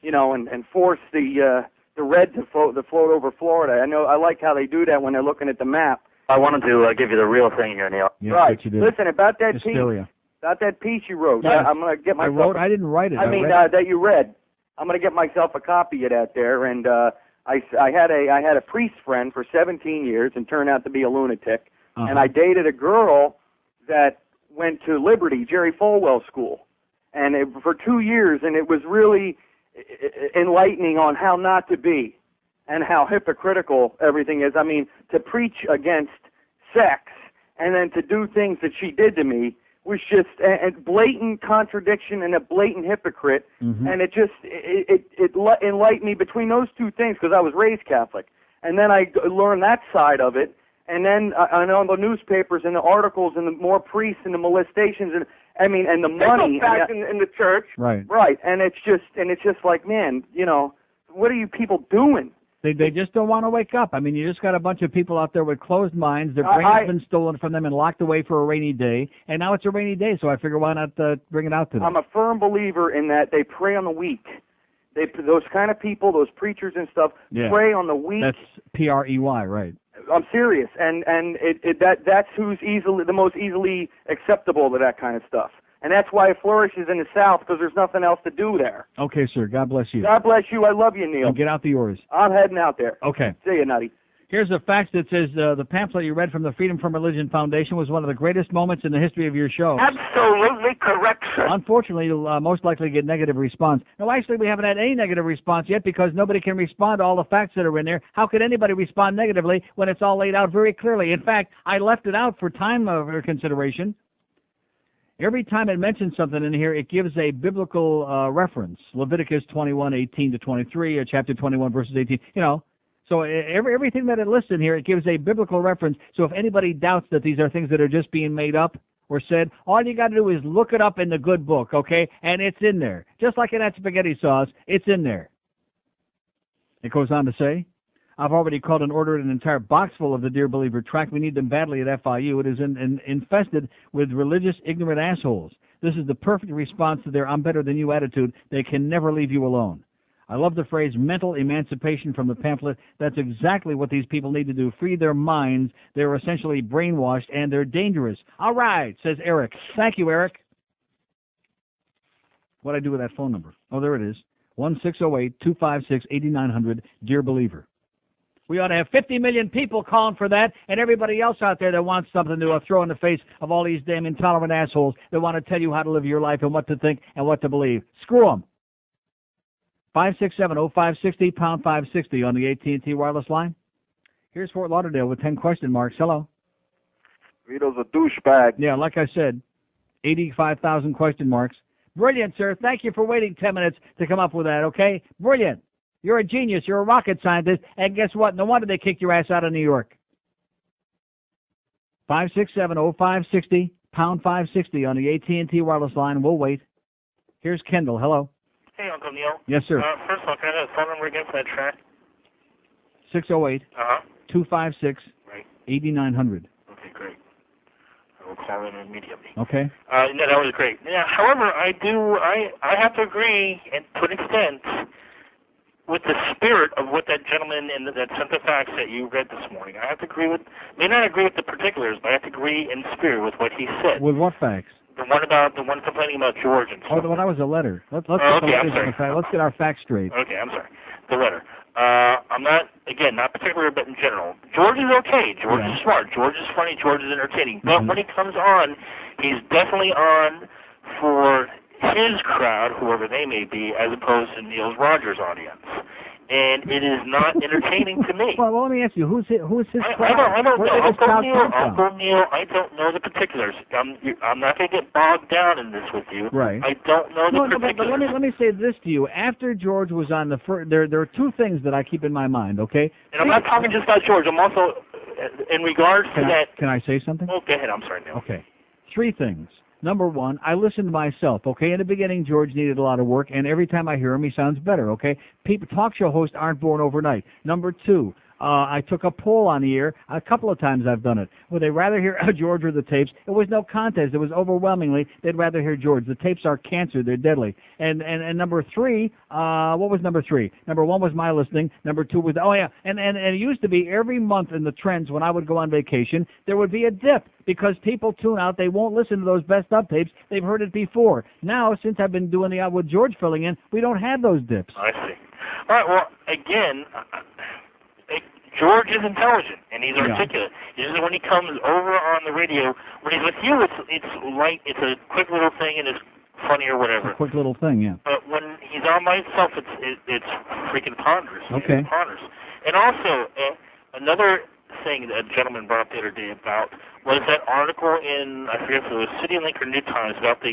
and force the red to float over Florida. I like how they do that when they're looking at the map. I wanted to give you the real thing here, Neil. Yeah, right. You did. Listen, about that Hysteria. piece you wrote. Yeah. I'm going to get myself... I didn't write it. That you read. I'm going to get myself a copy of that there. And I had a priest friend for 17 years and turned out to be a lunatic. Uh-huh. And I dated a girl that went to Liberty, Jerry Falwell School. And for 2 years, and it was really enlightening on how not to be and how hypocritical everything is. I mean, to preach against sex and then to do things that she did to me was just a blatant contradiction and a blatant hypocrite. Mm-hmm. And it enlightened me between those two things because I was raised Catholic. And then I learned that side of it. And then I know the newspapers and the articles and the more priests and the molestations and the money. Back in the church. Right. Right. And it's just like, man, what are you people doing? They just don't want to wake up. You just got a bunch of people out there with closed minds. Their brain has been stolen from them and locked away for a rainy day. And now it's a rainy day, so I figure why not bring it out to them? I'm a firm believer in that they prey on the weak. Those kind of people, those preachers and stuff, prey on the weak. That's Prey, right? I'm serious, and that's who's the most easily acceptable to that kind of stuff. And that's why it flourishes in the South, because there's nothing else to do there. Okay, sir. God bless you. God bless you. I love you, Neil. And get out the oars. I'm heading out there. Okay. See you, Nutty. Here's a fax that says the pamphlet you read from the Freedom from Religion Foundation was one of the greatest moments in the history of your show. Absolutely correct, sir. Unfortunately, you'll most likely get negative response. No, actually, we haven't had any negative response yet because nobody can respond to all the facts that are in there. How could anybody respond negatively when it's all laid out very clearly? In fact, I left it out for time of consideration. Every time it mentions something in here, it gives a biblical reference. Leviticus 21:18-23, chapter 21, verses 18, So everything that it lists in here, it gives a biblical reference. So if anybody doubts that these are things that are just being made up or said, all you got to do is look it up in the good book, okay? And it's in there. Just like in that spaghetti sauce, it's in there. It goes on to say, I've already called and ordered an entire box full of the Dear Believer tract. We need them badly at FIU. It is infested with religious, ignorant assholes. This is the perfect response to their I'm better than you attitude. They can never leave you alone. I love the phrase mental emancipation from the pamphlet. That's exactly what these people need to do. Free their minds. They're essentially brainwashed, and they're dangerous. All right, says Eric. Thank you, Eric. What'd I do with that phone number? Oh, there it is. 1-608-256-8900, Dear Believer. We ought to have 50 million people calling for that, and everybody else out there that wants something to throw in the face of all these damn intolerant assholes that want to tell you how to live your life and what to think and what to believe. Screw them. 567-0560, pound 560 on the AT&T wireless line. Here's Fort Lauderdale with 10 question marks. Hello. Vito's a douchebag. Yeah, like I said, 85,000 question marks. Brilliant, sir. Thank you for waiting 10 minutes to come up with that, okay? Brilliant. You're a genius. You're a rocket scientist. And guess what? No wonder they kicked your ass out of New York. 567-0560, pound 560 on the AT&T wireless line. We'll wait. Here's Kendall. Hello. Hey, Uncle Neil. Yes, sir. First of all, can I have the phone number again for that track? 608-256-8900. Okay, great. I will call in immediately. Okay. No, that was great. Yeah, however, I have to agree, and to an extent, with the spirit of what that gentleman in that sent the facts that you read this morning. I have to agree with, may not agree with the particulars, but I have to agree in spirit with what he said. With what facts? The one complaining about George and stuff. Oh, well, that was a letter. Let's I'm sorry. Let's get our facts straight. Okay, I'm sorry. The letter. I'm not particular, but in general. George is okay. George is smart. George is funny. George is entertaining. But when he comes on, he's definitely on for his crowd, whoever they may be, as opposed to Neil Rogers' audience. And it is not entertaining to me. Well, let me ask you, who's his crowd? I don't know. Uncle Neil, I don't know the particulars. I'm not going to get bogged down in this with you. Right. I don't know the particulars. But let me say this to you. After George was on the first, there are two things that I keep in my mind, okay? And I'm not talking just about George. I'm also, in regards to that. Can I say something? Oh, go ahead. I'm sorry, Neil. Okay. Three things. Number one, I listened myself, okay? In the beginning, George needed a lot of work, and every time I hear him, he sounds better, okay? Talk show hosts aren't born overnight. Number two, I took a poll on the air. A couple of times I've done it. Would they rather hear George or the tapes? It was no contest. It was overwhelmingly, they'd rather hear George. The tapes are cancer. They're deadly. And number three, what was number three? Number one was my listening. Number two was, and it used to be every month in the trends when I would go on vacation, there would be a dip because people tune out. They won't listen to those best of tapes. They've heard it before. Now, since I've been doing the with George filling in, we don't have those dips. I see. All right, well, again, George is intelligent, and he's articulate. Usually when he comes over on the radio, when he's with you, it's light, it's a quick little thing, and it's funny or whatever. A quick little thing, yeah. But when he's on by himself, it's freaking ponderous. Okay. It's ponderous. And also, another thing that a gentleman brought up the other day about was that article in, I forget if it was City Link or New Times, about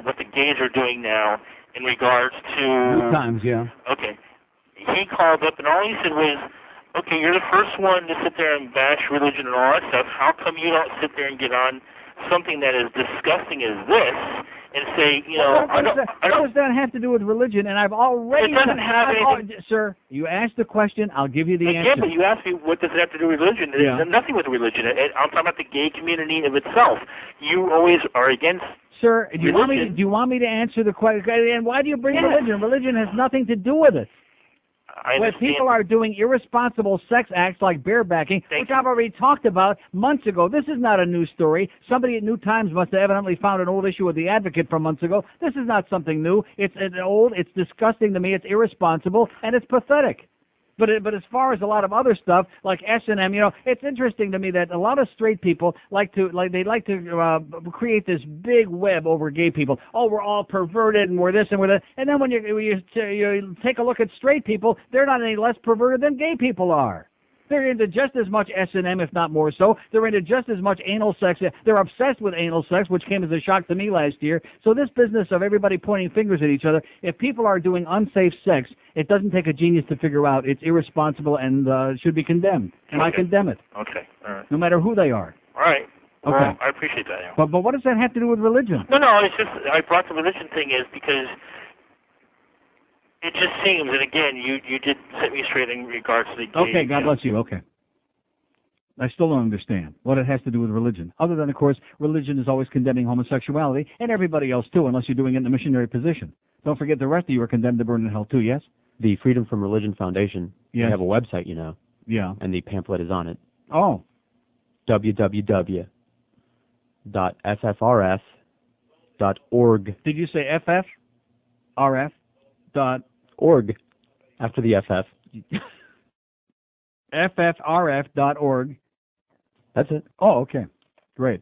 what the gays are doing now in regards to... New Times, yeah. Okay. He called up, and all he said was, okay, you're the first one to sit there and bash religion and all that stuff. How come you don't sit there and get on something that is disgusting as this and say, what does that have to do with religion? And I've already... It doesn't have anything... Sir, you asked the question. I'll give you the answer. Yeah, but you asked me what does it have to do with religion. It has nothing with religion. I'm talking about the gay community of itself. You always are against... Sir, do you want me to answer the question? And why do you bring religion? Religion has nothing to do with it. When people are doing irresponsible sex acts like barebacking, which I've already talked about months ago. This is not a new story. Somebody at New Times must have evidently found an old issue of The Advocate from months ago. This is not something new. It's old, it's disgusting to me, it's irresponsible, and it's pathetic. But as far as a lot of other stuff like S&M, it's interesting to me that a lot of straight people like to create this big web over gay people. Oh, we're all perverted and we're this and we're that. And then when you take a look at straight people, they're not any less perverted than gay people are. They're into just as much S&M, if not more so. They're into just as much anal sex. They're obsessed with anal sex, which came as a shock to me last year. So this business of everybody pointing fingers at each other, if people are doing unsafe sex, it doesn't take a genius to figure out it's irresponsible and should be condemned. And I condemn it. Okay, all right. No matter who they are. All right. Okay. Well, I appreciate that. Yeah. But what does that have to do with religion? No, it's just, I brought the religion thing is because... It just seems, and again, you did set me straight in regards to the gay... Okay, God bless you. Okay. I still don't understand what it has to do with religion. Other than, of course, religion is always condemning homosexuality, and everybody else, too, unless you're doing it in the missionary position. Don't forget the rest of you are condemned to burn in hell, too, yes? The Freedom from Religion Foundation. Yes. They have a website, Yeah. And the pamphlet is on it. Oh. www.ffrs.org. Did you say FF? Org. After the FF. ffrf.org. That's it. Oh, okay. Great.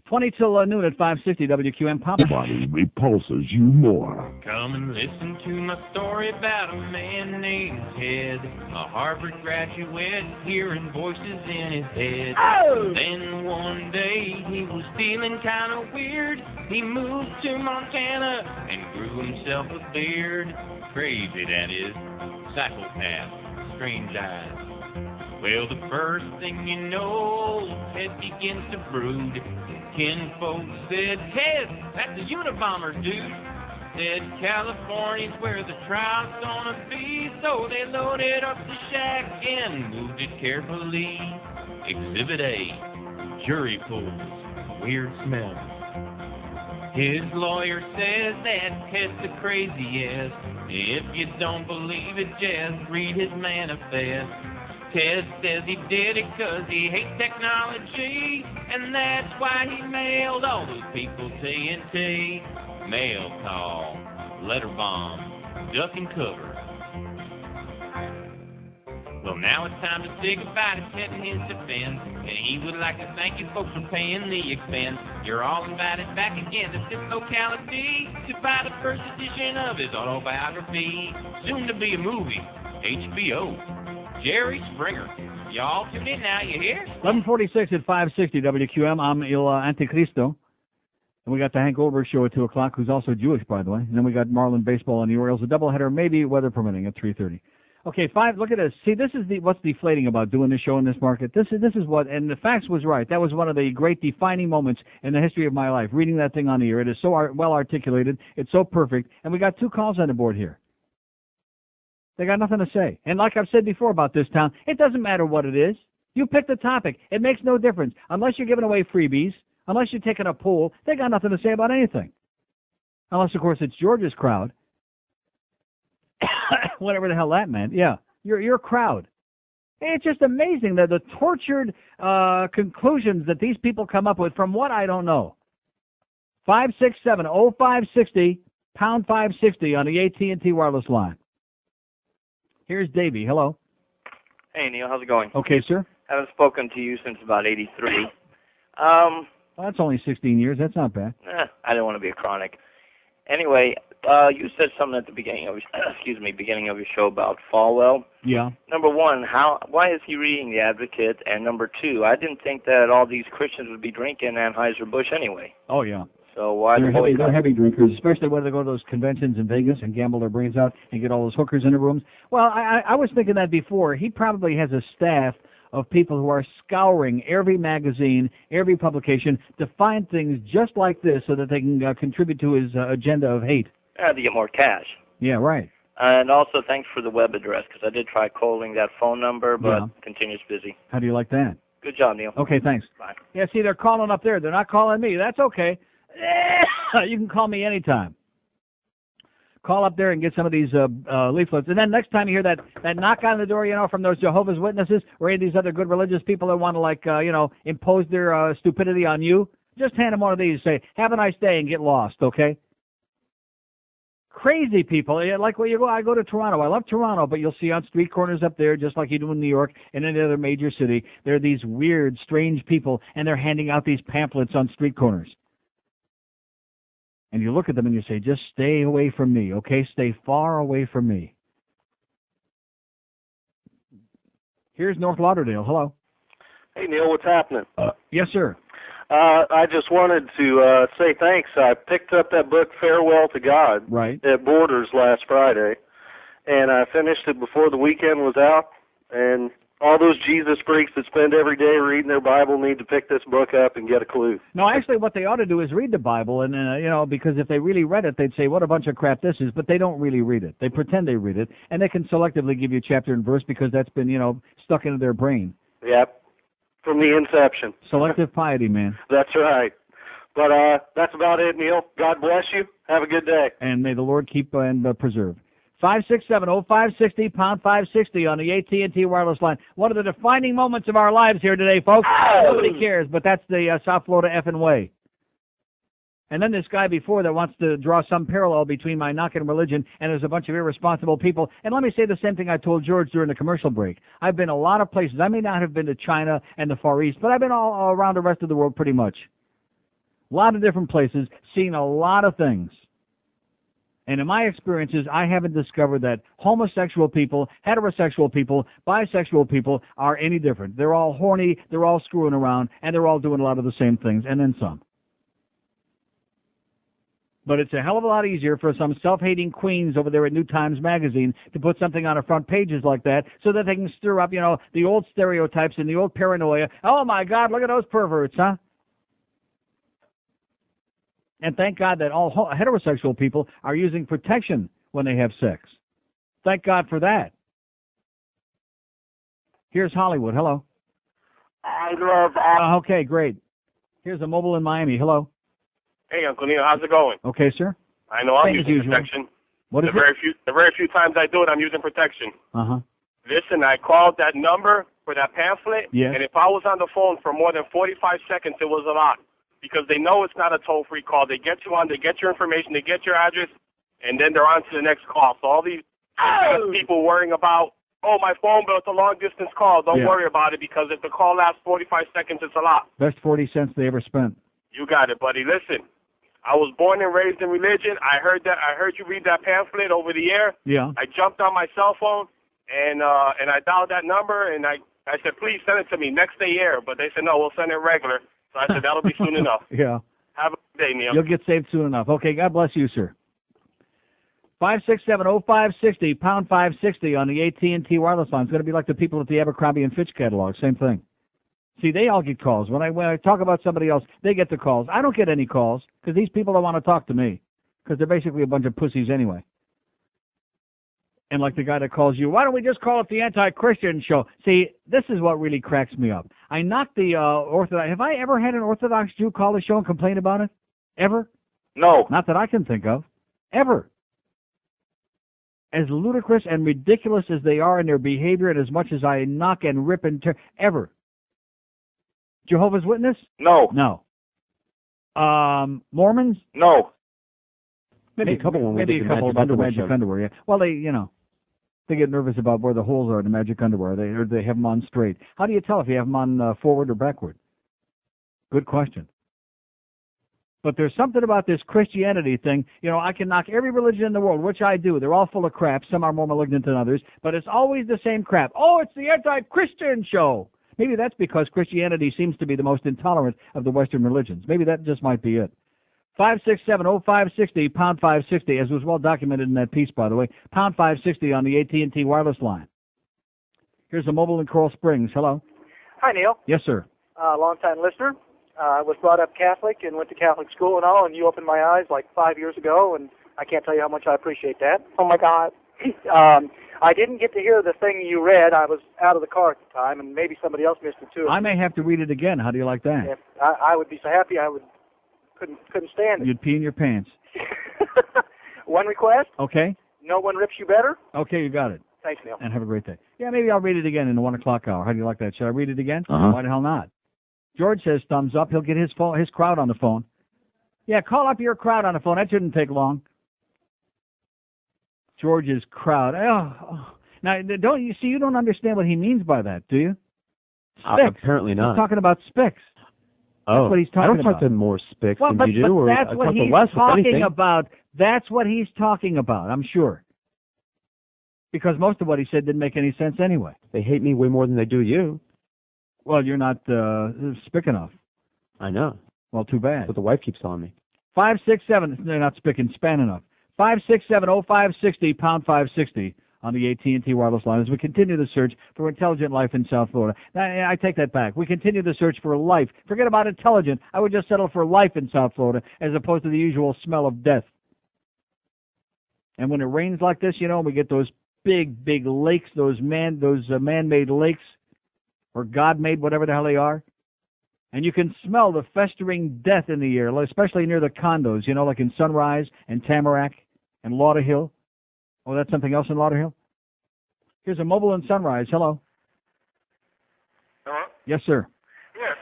20 till noon at 560 WQM Pop. Nobody repulses you more. Come and listen to my story about a man named Ted, a Harvard graduate, hearing voices in his head. Oh! Then one day he was feeling kind of weird. He moved to Montana and grew himself a beard. Crazy, that is. Psychopath. Strange eyes. Well, the first thing you know, Ted begins to brood. Kinfolk said, Ted, that's a Unabomber, dude. Said, California's where the trial's gonna be. So they loaded up the shack and moved it carefully. Exhibit A, jury pools, weird smell. His lawyer says that Ted's the craziest. If you don't believe it, just read his manifest. Ted says he did it 'cause he hates technology, and that's why he mailed all those people TNT. Mail call, letter bomb, duck and cover. Well, now it's time to say goodbye to Ted and his defense, and he would like to thank you folks for paying the expense. You're all invited back again to this locality to buy the first edition of his autobiography, soon to be a movie, HBO. Jerry Springer. Y'all tune in now, you hear? 11:46 at 560 WQM. I'm Il Anticristo. And we got the Hank Goldberg show at 2 o'clock, who's also Jewish, by the way. And then we got Marlin baseball and the Orioles, a doubleheader, maybe weather permitting, at 3:30. Okay, 5, look at this. See, this is what's deflating about doing this show in this market. This is what, and the facts was right. That was one of the great defining moments in the history of my life, reading that thing on the air. It is so well articulated. It's so perfect. And we got 2 calls on the board here. They got nothing to say. And like I've said before about this town, it doesn't matter what it is. You pick the topic. It makes no difference. Unless you're giving away freebies, unless you're taking a poll, they got nothing to say about anything. Unless, of course, it's George's crowd. Whatever the hell that meant. Yeah, your crowd. It's just amazing that the tortured conclusions that these people come up with from what I don't know. 567-0560, pound 560 on the AT&T wireless line. Here's Davey. Hello. Hey, Neil. How's it going? Okay, sir. Haven't spoken to you since about 83. Well, that's only 16 years. That's not bad. I didn't want to be a chronic. Anyway, you said something at the beginning of beginning of your show about Falwell. Yeah. Number one, why is he reading The Advocate? And number two, I didn't think that all these Christians would be drinking Anheuser-Busch anyway. Oh, yeah. So why they're heavy drinkers, especially when they go to those conventions in Vegas and gamble their brains out and get all those hookers in the rooms. Well, I was thinking that before. He probably has a staff of people who are scouring every magazine, every publication to find things just like this so that they can contribute to his agenda of hate. To get more cash. Yeah, right. And also, thanks for the web address, because I did try calling that phone number, but continues busy. How do you like that? Good job, Neil. Okay, thanks. Bye. Yeah, see, they're calling up there. They're not calling me. That's okay. You can call me anytime. Call up there and get some of these leaflets. And then next time you hear that knock on the door, from those Jehovah's Witnesses or any of these other good religious people that want to, impose their stupidity on you, just hand them one of these. Say, have a nice day and get lost, okay? Crazy people. Like where you go, I go to Toronto. I love Toronto, but you'll see on street corners up there, just like you do in New York and any other major city, there are these weird, strange people, and they're handing out these pamphlets on street corners. And you look at them and you say, just stay away from me, okay? Stay far away from me. Here's North Lauderdale. Hello. Hey, Neil, what's happening? Yes, sir. I just wanted to say thanks. I picked up that book, Farewell to God, at Borders last Friday, and I finished it before the weekend was out, and all those Jesus freaks that spend every day reading their Bible need to pick this book up and get a clue. No, actually what they ought to do is read the Bible, and because if they really read it, they'd say, what a bunch of crap this is, but they don't really read it. They pretend they read it, and they can selectively give you chapter and verse because that's been, stuck into their brain. Yep, from the inception. Selective piety, man. That's right. But that's about it, Neil. God bless you. Have a good day. And may the Lord keep and preserve. 567-0560, pound 560 on the AT&T wireless line. One of the defining moments of our lives here today, folks. Nobody cares, but that's the South Florida effing way. And then this guy before that wants to draw some parallel between my knock and religion, and there's a bunch of irresponsible people. And let me say the same thing I told George during the commercial break. I've been a lot of places. I may not have been to China and the Far East, but I've been all around the rest of the world pretty much. A lot of different places, seen a lot of things. And in my experiences, I haven't discovered that homosexual people, heterosexual people, bisexual people are any different. They're all horny, they're all screwing around, and they're all doing a lot of the same things, and then some. But it's a hell of a lot easier for some self-hating queens over there at New Times Magazine to put something on the front pages like that so that they can stir up, the old stereotypes and the old paranoia. Oh, my God, look at those perverts, huh? And thank God that all heterosexual people are using protection when they have sex. Thank God for that. Here's Hollywood. Hello. I love... okay, great. Here's a mobile in Miami. Hello. Hey, Uncle Neil, how's it going? Okay, sir. I know I'm Same as using usual. protection. What is The very few times I do it, I'm using protection. Uh-huh. Listen, I called that number for that pamphlet, Yes. and if I was on the phone for more than 45 seconds, it was a lot. Because they know it's not a toll-free call. They get you on, they get your information, they get your address, and then they're on to the next call. So all these people worrying about, oh, my phone bill, it's a long-distance call. Don't worry about it, because if the call lasts 45 seconds, it's a lot. Best 40 cents they ever spent. You got it, buddy. Listen, I was born and raised in religion. I heard you read that pamphlet over the air. Yeah. I jumped on my cell phone, and I dialed that number, and I said, please send it to me next day air. But they said, no, we'll send it regular. So I said, that'll be soon enough. Yeah. Have a good day, Neil. You'll get saved soon enough. Okay, God bless you, sir. 567-0560, pound 560 on the AT&T wireless line. It's going to be like the people at the Abercrombie and Fitch catalog. Same thing. See, they all get calls. When I talk about somebody else, they get the calls. I don't get any calls because these people don't want to talk to me because they're basically a bunch of pussies anyway. And like the guy that calls you, why don't we just call it the anti-Christian show? See, this is what really cracks me up. I knocked the Orthodox. Have I ever had an Orthodox Jew call the show and complain about it? Ever? No. Not that I can think of. Ever. As ludicrous and ridiculous as they are in their behavior and as much as I knock and rip and tear, ever. Jehovah's Witness? No. No. Mormons? No. Maybe a couple about the magic underwear, yeah. Well, they get nervous about where the holes are in the magic underwear. They have them on straight. How do you tell if you have them on forward or backward? Good question. But there's something about this Christianity thing. I can knock every religion in the world, which I do. They're all full of crap. Some are more malignant than others. But it's always the same crap. Oh, it's the anti-Christian show. Maybe that's because Christianity seems to be the most intolerant of the Western religions. Maybe that just might be it. 567-0560, pound 560, as was well documented in that piece, by the way. Pound 560 on the AT&T wireless line. Here's a mobile in Coral Springs. Hello. Hi, Neil. Yes, sir. Long-time listener. I was brought up Catholic and went to Catholic school and all, and you opened my eyes like 5 years ago, and I can't tell you how much I appreciate that. Oh, my God. I didn't get to hear the thing you read. I was out of the car at the time, and maybe somebody else missed it, too. I may have to read it again. How do you like that? If I would be so happy I couldn't stand it. You'd pee in your pants. One request? Okay. No one rips you better? Okay, you got it. Thanks, Neil. And have a great day. Yeah, maybe I'll read it again in the 1 o'clock hour. How do you like that? Should I read it again? Uh-huh. Why the hell not? George says thumbs up. He'll get his crowd on the phone. Yeah, call up your crowd on the phone. That shouldn't take long. George's crowd. Oh. Now, don't you see? You don't understand what he means by that, do you? Apparently not. He's talking about Spicks. That's what he's talking I don't about. talk to more Spicks than but you do. Or that's I what talk he's to less, talking about. That's what he's talking about, I'm sure. Because most of what he said didn't make any sense anyway. They hate me way more than they do you. Well, you're not spick enough. I know. Well, too bad. But the wife keeps telling me. 567. They're not spick and span enough. 567-0560, pound 560 on the AT&T wireless line as we continue the search for intelligent life in South Florida. Now, I take that back. We continue the search for life. Forget about intelligent. I would just settle for life in South Florida as opposed to the usual smell of death. And when it rains like this, we get those big lakes, those man-made lakes, or God-made, whatever the hell they are. And you can smell the festering death in the air, especially near the condos, like in Sunrise and Tamarack and Lauderhill. Oh, that's something else in Lauderhill? Here's a mobile in Sunrise. Hello. Hello? Yes, sir. Yes.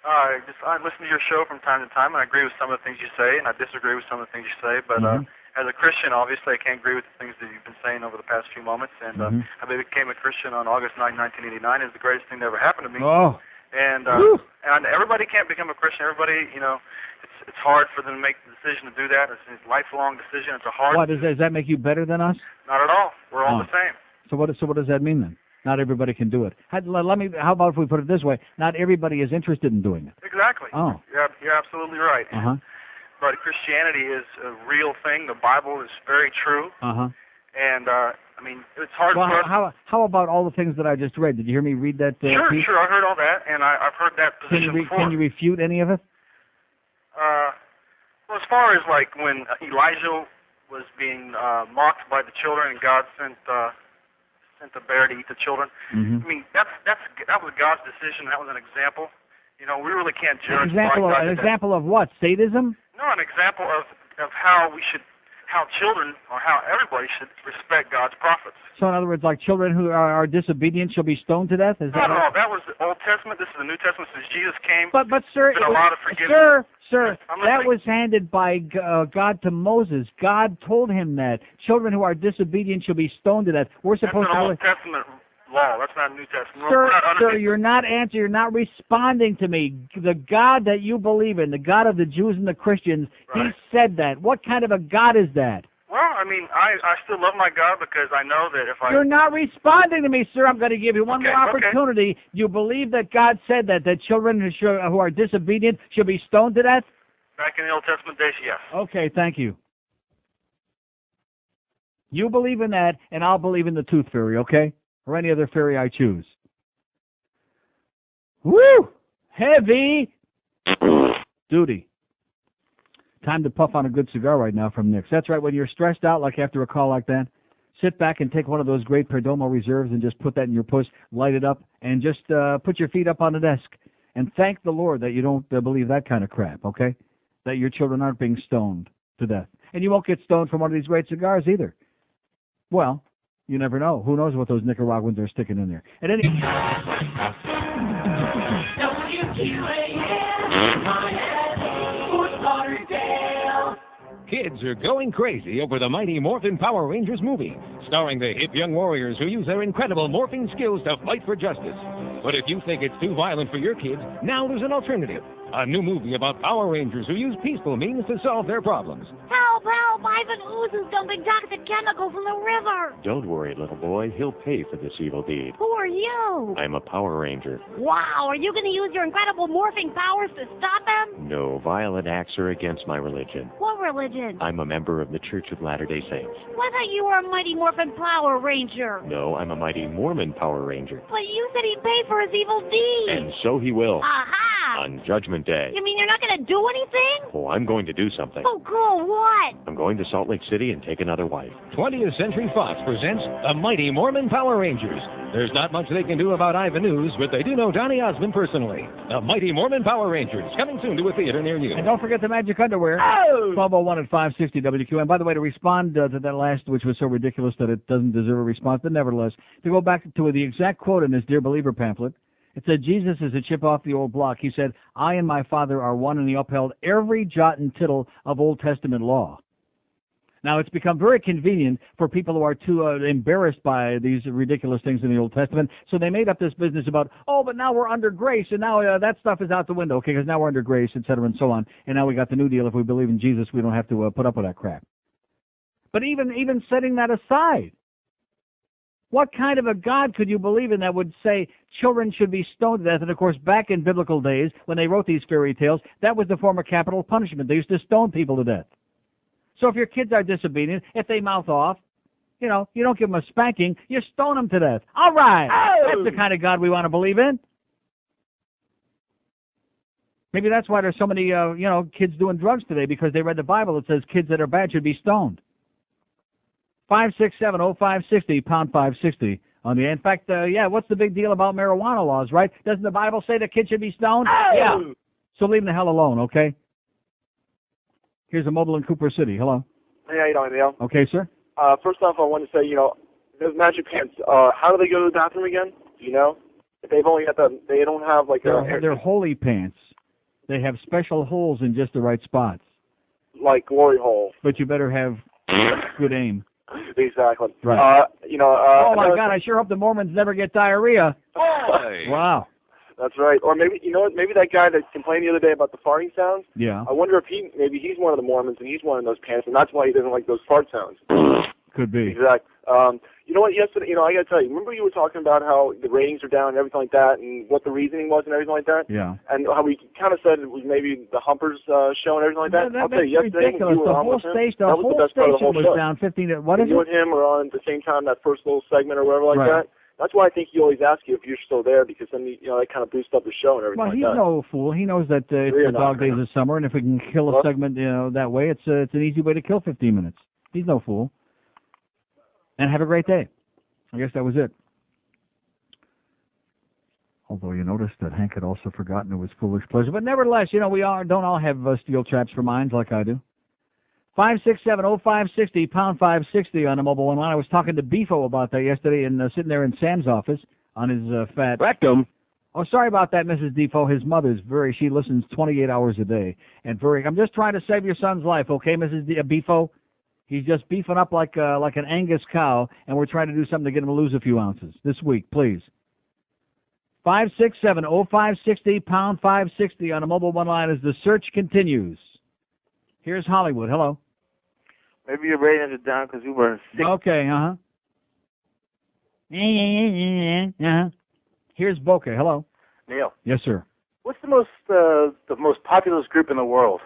I listen to your show from time to time, and I agree with some of the things you say, and I disagree with some of the things you say. But as a Christian, obviously, I can't agree with the things that you've been saying over the past few moments. And I became a Christian on August 9, 1989. It's the greatest thing that ever happened to me. Oh. And everybody can't become a Christian. Everybody, it's hard for them to make the decision to do that. It's a lifelong decision. It's a hard. What does that make you better than us? Not at all. We're all the same. So what does that mean then? Not everybody can do it. How about if we put it this way? Not everybody is interested in doing it. Exactly. Oh. You're absolutely right. But Christianity is a real thing. The Bible is very true. And it's hard for us. How about all the things that I just read? Did you hear me read that? Piece? Sure. I heard all that, and I've heard that position before. Can you refute any of it? Well, as far as like when Elijah was being mocked by the children, and God sent the bear to eat the children. I mean, that was God's decision. That was an example. We really can't judge. An example of what? Sadism? No, an example of how children or how everybody should respect God's prophets. So in other words, like children who are disobedient shall be stoned to death? Is that No, that was the Old Testament. This is the New Testament since Jesus came. But sir, there's been a lot of forgiveness. Sir, that was handed by God to Moses. God told him that children who are disobedient shall be stoned to death. We're supposed That's an to. Old Testament law. That's not New Testament. Sir, you're not answering. You're not responding to me. The God that you believe in, the God of the Jews and the Christians, He said that. What kind of a God is that? Well, I still love my God because I know that if I... You're not responding to me, sir. I'm going to give you one more opportunity. You believe that God said that children who are disobedient should be stoned to death? Back in the Old Testament days, yes. Okay, thank you. You believe in that, and I'll believe in the tooth fairy, okay? Or any other fairy I choose. Woo! Heavy duty. Time to puff on a good cigar right now from Nick's. That's right, when you're stressed out like after a call like that, sit back and take one of those great Perdomo Reserves and just put that in your puss, light it up, and just put your feet up on the desk. And thank the Lord that you don't believe that kind of crap, okay? That your children aren't being stoned to death. And you won't get stoned from one of these great cigars either. Well, you never know. Who knows what those Nicaraguans are sticking in there. At any Kids are going crazy over the Mighty Morphin Power Rangers movie, starring the hip young warriors who use their incredible morphing skills to fight for justice. But if you think it's too violent for your kids, now there's an alternative. A new movie about Power Rangers who use peaceful means to solve their problems. Help, help! Ivan Ooze is dumping toxic chemicals in the river. Don't worry, little boy. He'll pay for this evil deed. Who are you? I'm a Power Ranger. Wow, are you going to use your incredible morphing powers to stop him? No, violent acts are against my religion. What religion? I'm a member of the Church of Latter-day Saints. I thought you were a Mighty Morphin Power Ranger. No, I'm a Mighty Mormon Power Ranger. But you said he'd pay for his evil deed. And so he will. Aha! On Judgment Day. You mean you're not going to do anything? Oh, I'm going to do something. Oh, cool. What? I'm going to Salt Lake City and take another wife. 20th Century Fox presents the Mighty Mormon Power Rangers. There's not much they can do about Ivan Ooze, but they do know Donny Osmond personally. The Mighty Mormon Power Rangers, coming soon to a theater near you. And don't forget the magic underwear. 1201 at 560 WQ. And by the way, to respond to that last, which was so ridiculous that it doesn't deserve a response, but nevertheless, to go back to the exact quote in this Dear Believer pamphlet, it said, Jesus is a chip off the old block. He said, I and my Father are one, and he upheld every jot and tittle of Old Testament law. Now, it's become very convenient for people who are too embarrassed by these ridiculous things in the Old Testament, so they made up this business about, but now we're under grace, and now that stuff is out the window, okay, because now we're under grace, et cetera, and so on, and now we got the new deal. If we believe in Jesus, we don't have to put up with that crap. But even setting that aside, what kind of a God could you believe in that would say children should be stoned to death? And, of course, back in biblical days, when they wrote these fairy tales, that was the form of capital punishment. They used to stone people to death. So if your kids are disobedient, if they mouth off, you don't give them a spanking, you stone them to death. All right. That's the kind of God we want to believe in. Maybe that's why there's so many, kids doing drugs today, because they read the Bible that says kids that are bad should be stoned. 567-0560, pound 560 on the. In fact, what's the big deal about marijuana laws, right? Doesn't the Bible say that kids should be stoned? Yeah. So leave them the hell alone, okay? Here's a mobile in Cooper City. Hello. Hey, how you doing, Neil? Okay, sir. First off, I want to say, those magic pants. How do they go to the bathroom again? Do you know? If they've only got they don't have like they're holy pants. They have special holes in just the right spots. Like glory hole. But you better have good aim. Exactly. Right. Oh my God! thing. I sure hope the Mormons never get diarrhea. Wow. That's right. Or maybe maybe that guy that complained the other day about the farting sounds. Yeah. I wonder if maybe he's one of the Mormons and he's one of those pants, and that's why he doesn't like those fart sounds. Could be. Exactly. You know what? Yesterday, I got to tell you. Remember you were talking about how the ratings are down and everything like that, and what the reasoning was and everything like that. Yeah. And how we kind of said it was maybe the Humpers show and everything like that. I'll tell you, That's yesterday ridiculous. when you were The on whole with him, station, that was the best part of the whole show. was down 15. What is you it? and him were on at the same time, that first little segment or whatever like Right. that. That's why I think he always asks you if you're still there, because then that kind of boosts up the show and everything Well, like he's that. no fool. He knows that it's the dog days of summer, and if we can kill a segment, that way, it's an easy way to kill 15 minutes. He's no fool. And have a great day. I guess that was it. Although you noticed that Hank had also forgotten it was foolish pleasure. But nevertheless, we don't all have steel traps for minds like I do. 567-0560, pound 560 on the mobile one line. I was talking to Beefo about that yesterday and sitting there in Sam's office on his fat rectum. Oh, sorry about that, Mrs. Defoe. His mother's she listens 28 hours a day. And I'm just trying to save your son's life, okay, Mrs. Beefo? He's just beefing up like an Angus cow, and we're trying to do something to get him to lose a few ounces this week, please. 567-0560, pound 560 on the mobile one line as the search continues. Here's Hollywood. Hello. Maybe your ratings are down because we were sick. Okay, Here's Boca. Hello. Neil. Yes, sir. What's the most populous group in the world?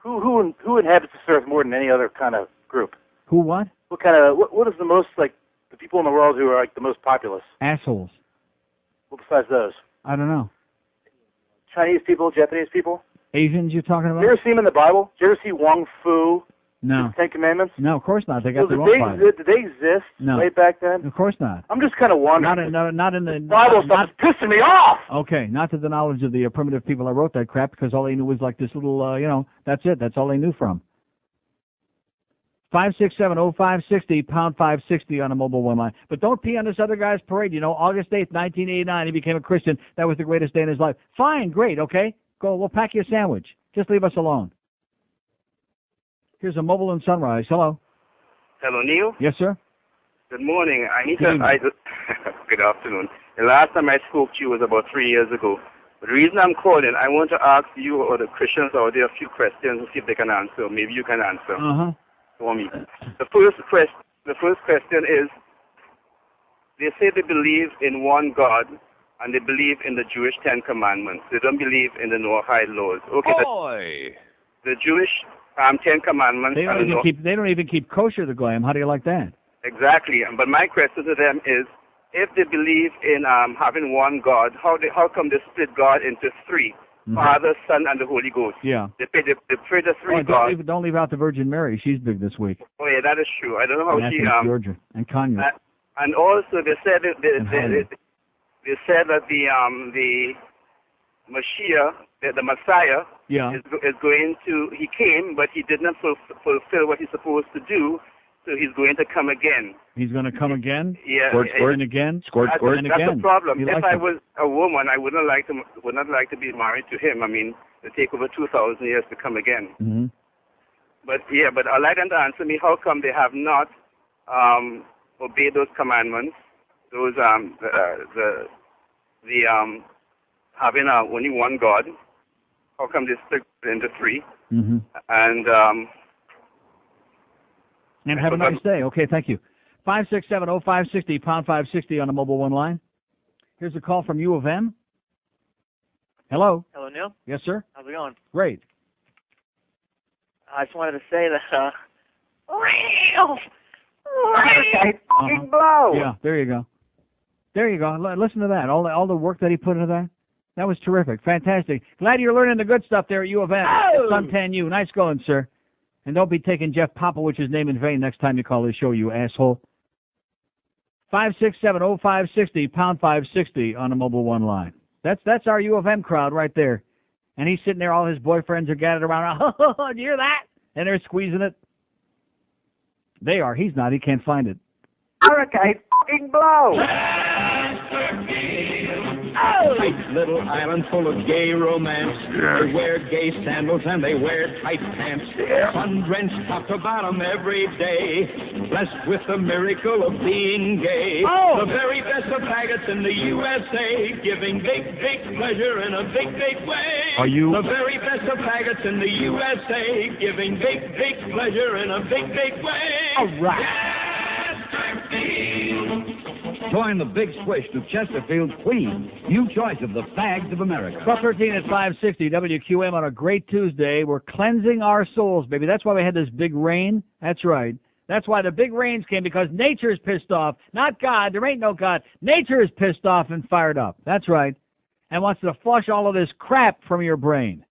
Who inhabits this earth more than any other kind of group? Who what? What is the most, the people in the world who are the most populous? Assholes. What besides those? I don't know. Chinese people, Japanese people? Asians you're talking about? You ever see them in the Bible? Did you ever see Wong Fu? No. The Ten Commandments? No, of course not. They got their own Bible. Did they exist way back then? Of course not. I'm just kind of wondering. Not in the Bible stuff is pissing me off. Okay, not to the knowledge of the primitive people that wrote that crap, because all they knew was like this little, that's it. That's all they knew from. 567-0560, pound 560 on a mobile one line. But don't pee on this other guy's parade. August 8th, 1989, he became a Christian. That was the greatest day in his life. Fine, great, okay? Go, we'll pack you a sandwich. Just leave us alone. Here's a mobile in Sunrise. Hello. Hello, Neil. Yes, sir. Good morning. Good afternoon. The last time I spoke to you was about 3 years ago. But the reason I'm calling, I want to ask you or the Christians out there a few questions and see if they can answer. Maybe you can answer for me. The first question is, they say they believe in one God and they believe in the Jewish Ten Commandments. They don't believe in the Noahide laws. Okay. The Jewish Ten Commandments. They don't even keep kosher, the Glam. How do you like that? Exactly. But my question to them is, if they believe in having one God, how come they split God into three? Father, Son, and the Holy Ghost. Yeah. They pray the three gods. Don't leave out the Virgin Mary. She's big this week. Oh yeah, that is true. I don't know how and she Georgia and Kanye. And also they said that they said that the Mashiach, the Messiah, is going to. He came, but he did not fulfill what he's supposed to do. So he's going to come again. He's going to come again? Yeah. And again? And again. That's the problem. If I was a woman, I would not like to be married to him. I mean, it take over 2,000 years to come again. Mm-hmm. But I'd like them to answer me, how come they have not obeyed those commandments, those having only one God? How come they split into three? Mm-hmm. And have a nice day. Okay, thank you. 567-0560, pound 560 on the mobile one line. Here's a call from U of M. Hello. Hello, Neil. Yes, sir. How's it going? Great. I just wanted to say that, real fucking blow. Yeah, there you go. There you go. Listen to that. All the work that he put into that. That was terrific. Fantastic. Glad you're learning the good stuff there at U of M. Suntan U. Nice going, sir. And don't be taking Jeff Popowich's name in vain next time you call his show, you asshole. 567-0560, pound 560 on the mobile one line. That's our U of M crowd right there. And he's sitting there, all his boyfriends are gathered around. Oh, do you hear that? And they're squeezing it. They are. He's not. He can't find it. Hurricane fucking blow. tight little island full of gay romance. They wear gay sandals and they wear tight pants. Sun-drenched top to bottom every day, blessed with the miracle of being gay. The very best of faggots in the USA, giving big, big pleasure in a big, big way. Are you? The very best of faggots in the USA, giving big, big pleasure in a big, big way. All right. Chesterfield. Join the big swish to Chesterfield Queen, new choice of the fags of America. 12:13 at 560 WQM on a great Tuesday. We're cleansing our souls, baby. That's why we had this big rain. That's right. That's why the big rains came, because nature's pissed off. Not God. There ain't no God. Nature is pissed off and fired up. That's right. And wants to flush all of this crap from your brain.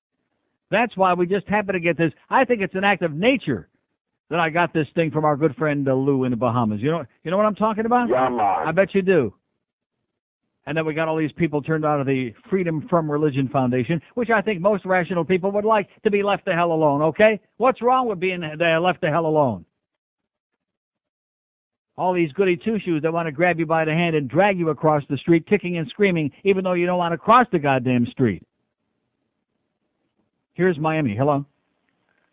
That's why we just happen to get this. I think it's an act of nature that I got this thing from our good friend Lou in the Bahamas. You know what I'm talking about? Yeah, man. I bet you do. And then we got all these people turned out of the Freedom from Religion Foundation, which I think most rational people would like to be left the hell alone, okay? What's wrong with being left the hell alone? All these goody two-shoes that want to grab you by the hand and drag you across the street, kicking and screaming, even though you don't want to cross the goddamn street. Here's Miami. Hello.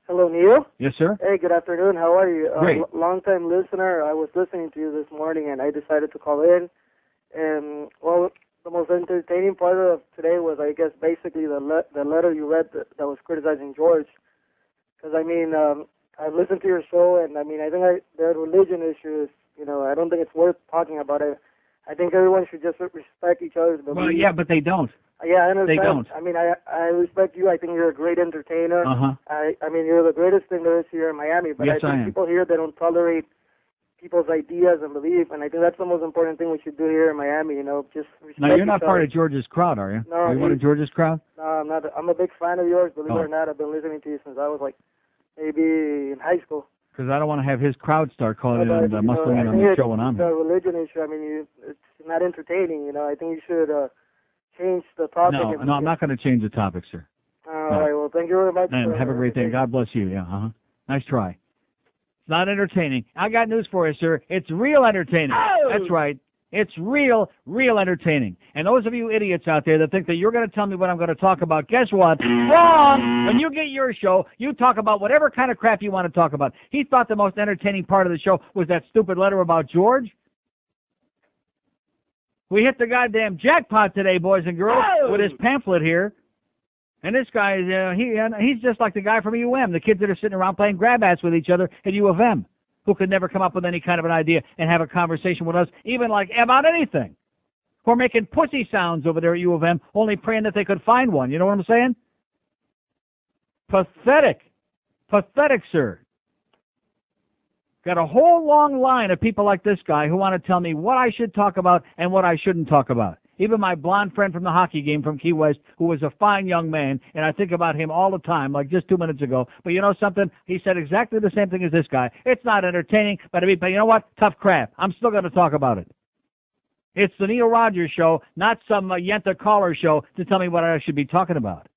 Hello, Neil. Yes, sir. Hey, good afternoon. How are you? Great. Long-time listener. I was listening to you this morning, and I decided to call in. And, well, the most entertaining part of today was, I guess, basically the letter you read that was criticizing George. Because, I mean, I've listened to your show, and, I mean, I think the religion issue is, I don't think it's worth talking about it. I think everyone should just respect each other's beliefs. Well, yeah, but they don't. Yeah, I understand. They don't. I mean, I respect you. I think you're a great entertainer. Uh-huh. I mean, you're the greatest thing there is here in Miami. But Yes, I I think am. people here, they don't tolerate people's ideas and belief, and I think that's the most important thing we should do here in Miami. Just respect. Now, you're not each part other. of George's crowd, are you? No, Are you part of George's crowd? No, I'm not. I'm a big fan of yours. Believe it Oh. or not, I've been listening to you since I was like maybe in high school. Because I don't want to have his crowd start calling in and muscling in I on think the show when I'm the here. religion issue. I mean, it's not entertaining. I think you should change the topic. No, I'm not going to change the topic, sir. All right. Well, thank you very much. And have a great day. God bless you. Yeah, Nice try. It's not entertaining. I got news for you, sir. It's real entertaining. Oh! That's right. It's real entertaining. And those of you idiots out there that think that you're going to tell me what I'm going to talk about, guess what? Wrong! When you get your show, you talk about whatever kind of crap you want to talk about. He thought the most entertaining part of the show was that stupid letter about George. We hit the goddamn jackpot today, boys and girls, with his pamphlet here. And this guy, he's just like the guy from UM, the kids that are sitting around playing grab-ass with each other at U of M, who could never come up with any kind of an idea and have a conversation with us, even like about anything. Who are making pussy sounds over there at U of M, only praying that they could find one. You know what I'm saying? Pathetic. Pathetic, sir. Got a whole long line of people like this guy who want to tell me what I should talk about and what I shouldn't talk about. Even my blonde friend from the hockey game from Key West, who was a fine young man, and I think about him all the time, like just 2 minutes ago. But you know something? He said exactly the same thing as this guy. It's not entertaining, but you know what? Tough crap. I'm still going to talk about it. It's the Neil Rogers show, not some Yenta caller show to tell me what I should be talking about.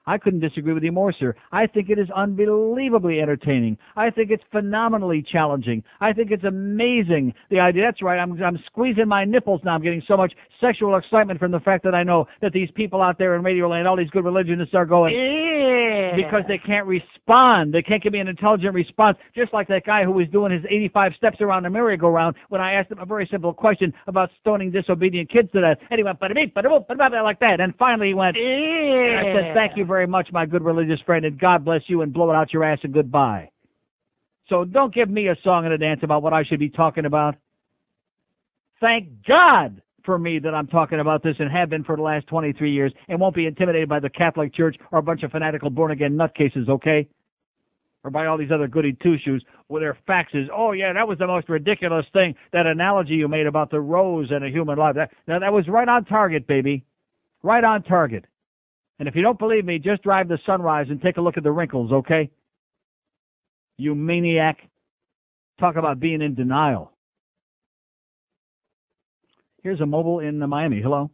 I couldn't disagree with you more, sir. I think it is unbelievably entertaining. I think it's phenomenally challenging. I think it's amazing. The idea, that's right, I'm squeezing my nipples now. I'm getting so much sexual excitement from the fact that I know that these people out there in Radio Land, all these good religionists are going, because they can't respond. They can't give me an intelligent response, just like that guy who was doing his 85 steps around the merry-go-round when I asked him a very simple question about stoning disobedient kids to death. And he went, like that. And finally he went, and I said, thank you very much, my good religious friend, and God bless you, and blow it out your ass and goodbye. So don't give me a song and a dance about what I should be talking about. Thank God for me that I'm talking about this and have been for the last 23 years and won't be intimidated by the Catholic Church or a bunch of fanatical born-again nutcases, okay? Or by all these other goody two-shoes with their faxes. Oh, yeah, that was the most ridiculous thing, that analogy you made about the rose and a human life. That was right on target, baby. Right on target. And if you don't believe me, just drive the Sunrise and take a look at the wrinkles, okay? You maniac. Talk about being in denial. Here's a mobile in Miami. Hello.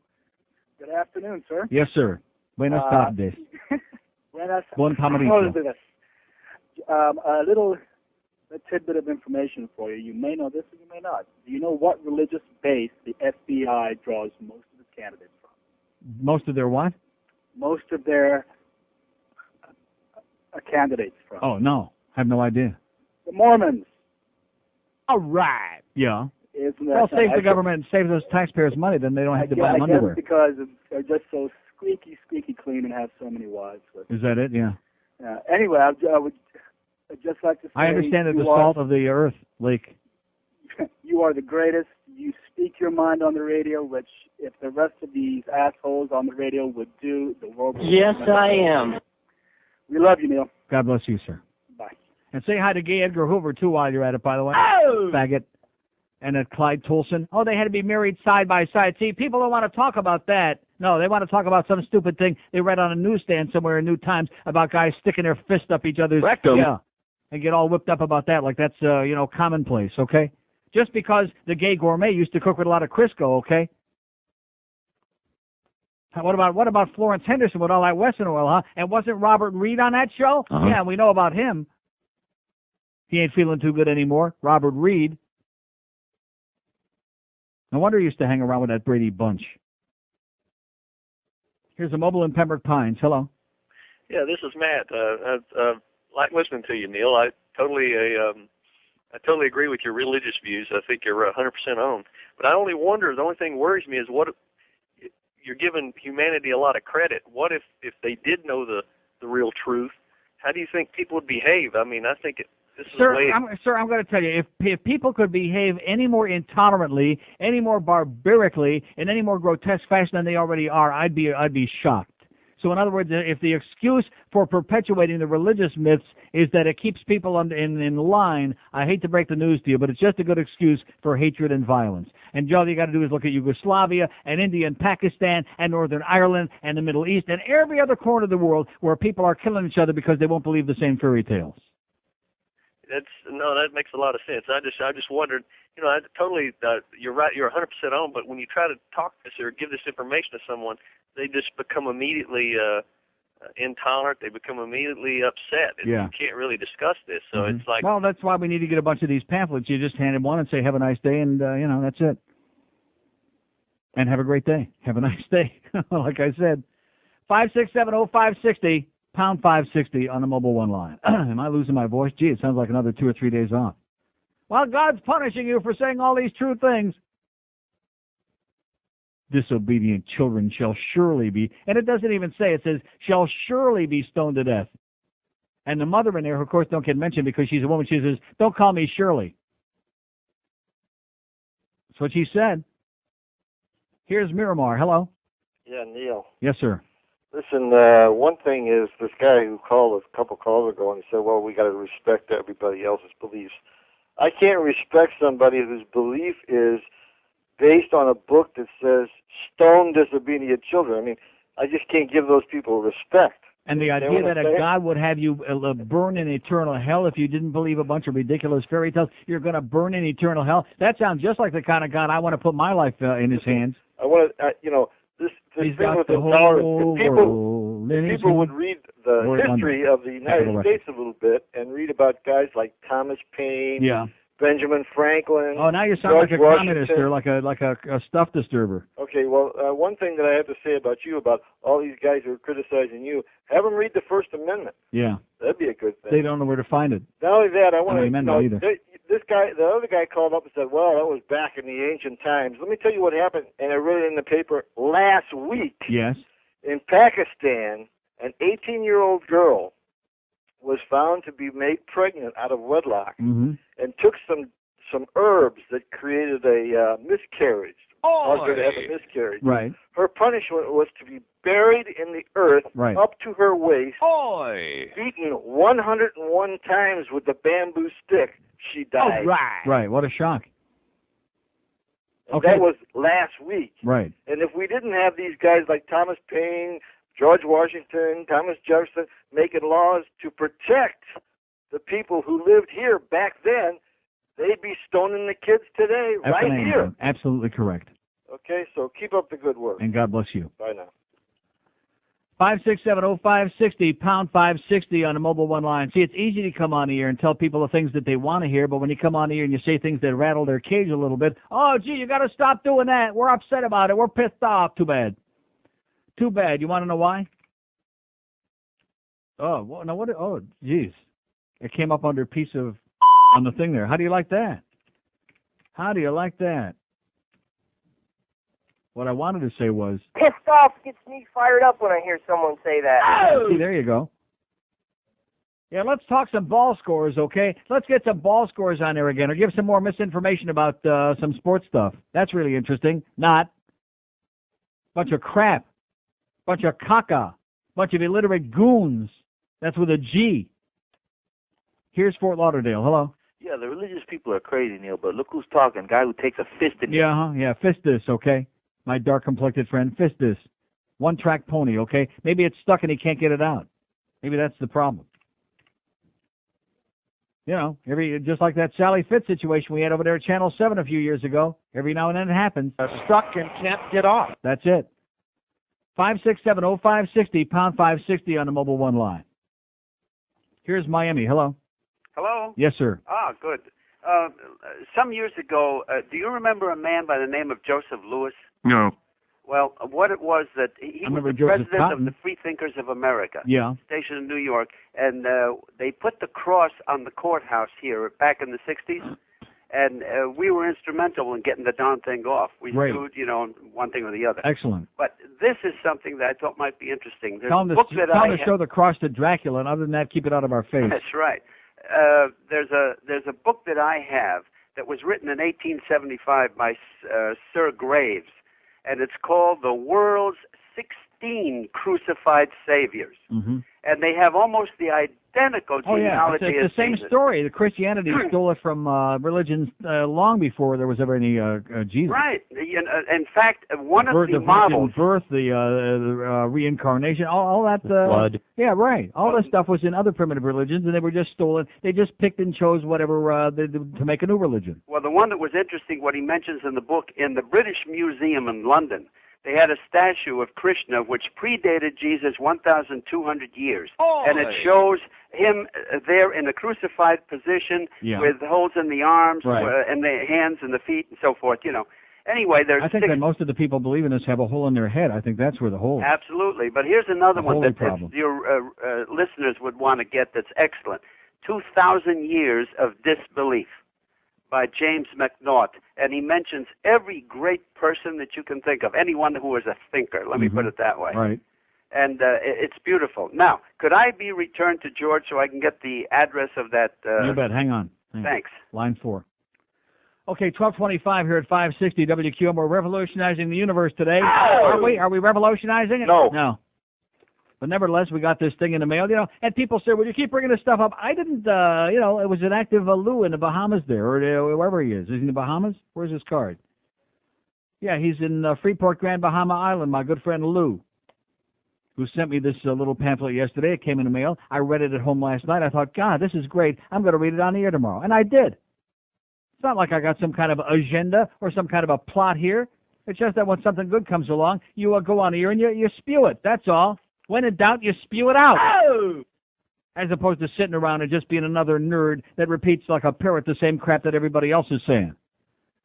Good afternoon, sir. Yes, sir. Buenas tardes. Buenas. Bon camarito. A little tidbit of information for you. You may know this or you may not. Do you know what religious base the FBI draws most of its candidates from? Most of their what? Most of their candidates from. Oh, no. I have no idea. The Mormons. All right. Yeah. Isn't that Well, save the government, save those taxpayers money, then they don't have to buy them underwear. I guess because they're just so squeaky clean and have so many wives. But, is that it? Yeah. Anyway, I would just like to say... I understand that the salt of the earth leak. You are the greatest. You speak your mind on the radio, which if the rest of these assholes on the radio would do, the world would... Yes, I am. We love you, Neil. God bless you, sir. Bye. And say hi to gay Edgar Hoover, too, while you're at it, by the way. Oh! Faggot. And Clyde Toulson. Oh, they had to be married side by side. See, people don't want to talk about that. No, they want to talk about some stupid thing they read on a newsstand somewhere in New Times about guys sticking their fist up each other's... Rectum. Yeah. And get all whipped up about that like that's, commonplace, okay? Just because the gay gourmet used to cook with a lot of Crisco, okay? What about Florence Henderson with all that Western oil, huh? And wasn't Robert Reed on that show? Uh-huh. Yeah, we know about him. He ain't feeling too good anymore. Robert Reed. No wonder he used to hang around with that Brady Bunch. Here's a mobile in Pembroke Pines. Hello. Yeah, this is Matt. I like listening to you, Neil. I totally agree with your religious views. I think you're 100% on. But I only wonder, the only thing that worries me is what you're giving humanity a lot of credit. What if they did know the real truth? How do you think people would behave? I mean, I think this is Sir, I'm going to tell you, if people could behave any more intolerantly, any more barbarically, in any more grotesque fashion than they already are, I'd be shocked. So in other words, if the excuse for perpetuating the religious myths is that it keeps people in line, I hate to break the news to you, but it's just a good excuse for hatred and violence. And all you got to do is look at Yugoslavia and India and Pakistan and Northern Ireland and the Middle East and every other corner of the world where people are killing each other because they won't believe the same fairy tales. That makes a lot of sense. I just wondered, I totally, you're right, you're 100% on, but when you try to talk this or give this information to someone, they just become immediately intolerant. They become immediately upset. Yeah. You can't really discuss this, so it's like... Well, that's why we need to get a bunch of these pamphlets. You just hand them one and say, have a nice day, and, that's it. And have a great day. Have a nice day. Like I said, 5670560. Pound 560 on the mobile one line. Am I losing my voice? Gee, it sounds like another 2 or 3 days off. Well, God's punishing you for saying all these true things. Disobedient children shall surely be, and it doesn't even say, it says, shall surely be stoned to death. And the mother in there, who of course don't get mentioned because she's a woman, she says, don't call me Shirley. That's what she said. Here's Miramar. Hello. Yeah, Neil. Yes, sir. Listen, one thing is this guy who called a couple calls ago and he said, well, we got to respect everybody else's beliefs. I can't respect somebody whose belief is based on a book that says stone disobedient children. I mean, I just can't give those people respect. And the idea that a God would have you burn in eternal hell if you didn't believe a bunch of ridiculous fairy tales, you're going to burn in eternal hell, that sounds just like the kind of God I want to put my life in his hands. I want to, this thing with the tolerance, people would read the history of the United States a little bit and read about guys like Thomas Paine, Benjamin Franklin. Oh, now you sound George like a Washington. communist or like a stuff disturber. Okay, well, one thing that I have to say about you, about all these guys who are criticizing you, have them read the First Amendment. Yeah. That'd be a good thing. They don't know where to find it. Not only that, I want to know either. This guy, the other guy called up and said, well, that was back in the ancient times. Let me tell you what happened, and I read it in the paper last week. Yes. In Pakistan, an 18-year-old girl was found to be made pregnant out of wedlock and took some herbs that created a miscarriage. Caused her to have a miscarriage. Right. Her punishment was to be buried in the earth up to her waist, beaten 101 times with the bamboo stick. She died. Right. What a shock. And that was last week. Right. And if we didn't have these guys like Thomas Paine, George Washington, Thomas Jefferson making laws to protect the people who lived here back then, they'd be stoning the kids today, right here. Absolutely correct. Okay, so keep up the good work. And God bless you. Bye now. 5670560, pound 560 on the mobile one line. See, it's easy to come on here and tell people the things that they want to hear, but when you come on here and you say things that rattle their cage a little bit, oh, gee, you got to stop doing that. We're upset about it. We're pissed off. Too bad. Too bad. You want to know why? Oh, well, now what? Oh, geez. It came up under a piece of on the thing there. How do you like that? How do you like that? What I wanted to say was... Pissed off gets me fired up when I hear someone say that. Oh! See, there you go. Yeah, let's talk some ball scores, okay? Let's get some ball scores on there again, or give some more misinformation about some sports stuff. That's really interesting. Not. Bunch of crap. Bunch of caca. Bunch of illiterate goons. That's with a G. Here's Fort Lauderdale. Hello. Yeah, the religious people are crazy, Neil, but look who's talking. Guy who takes a fist in Yeah, yeah, fist this, okay? My dark-complected friend, fist this. One-track pony, okay? Maybe it's stuck and he can't get it out. Maybe that's the problem. You know, just like that Sally Fitz situation we had over there at Channel 7 a few years ago. Every now and then it happens. Stuck and can't get off. That's it. 567-0560, pound 560 on the Mobile One line. Here's Miami. Hello. Hello? Yes, sir. Ah, good. Some years ago, do you remember a man by the name of Joseph Lewis? No. Well, what it was that he was the Joseph president Cotton. of the Free Thinkers of America, Yeah. stationed in New York, and they put the cross on the courthouse here back in the 60s, and we were instrumental in getting the darn thing off. We Great. sued, one thing or the other. Excellent. But this is something that I thought might be interesting. There's Tell a him book to that I show the cross to Dracula, and other than that, keep it out of our face. That's right. There's a book that I have that was written in 1875 by Sir Graves, and it's called The World's 16 Crucified Saviors. Mm-hmm. And they have almost the identical Oh, yeah. genealogy It's as the same Jesus. story. The Christianity stole it from religions long before there was ever any Jesus. Right. In fact, one of the The models... birth, the reincarnation, all that. Blood. Yeah, right. All this stuff was in other primitive religions, and they were just stolen. They just picked and chose whatever to make a new religion. Well, the one that was interesting, what he mentions in the book, in the British Museum in London, they had a statue of Krishna which predated Jesus 1,200 years. And it shows him there in a crucified position with holes in the arms and the hands and the feet and so forth, Anyway, there's I think that most of the people believing this have a hole in their head. I think that's where the hole is. Absolutely. But here's another one holy that problem. your listeners would want to get that's excellent. 2,000 Years of Disbelief by James McNaught. And he mentions every great person that you can think of, anyone who is a thinker, let me put it that way. Right. And it's beautiful. Now, could I be returned to George so I can get the address of that? You bet. Hang on. Thanks. Line 4. Okay, 1225 here at 560 WQM. We're revolutionizing the universe today. Are we? Are we revolutionizing it? No. No. But nevertheless, we got this thing in the mail, and people say, well, you keep bringing this stuff up. I didn't, it was an active Lou in the Bahamas there, or wherever he is. Is he in the Bahamas? Where's his card? Yeah, he's in Freeport, Grand Bahama Island, my good friend Lou, who sent me this little pamphlet yesterday. It came in the mail. I read it at home last night. I thought, God, this is great. I'm going to read it on the air tomorrow. And I did. It's not like I got some kind of agenda or some kind of a plot here. It's just that when something good comes along, you go on the air and you spew it. That's all. When in doubt, you spew it out. Oh! As opposed to sitting around and just being another nerd that repeats like a parrot the same crap that everybody else is saying.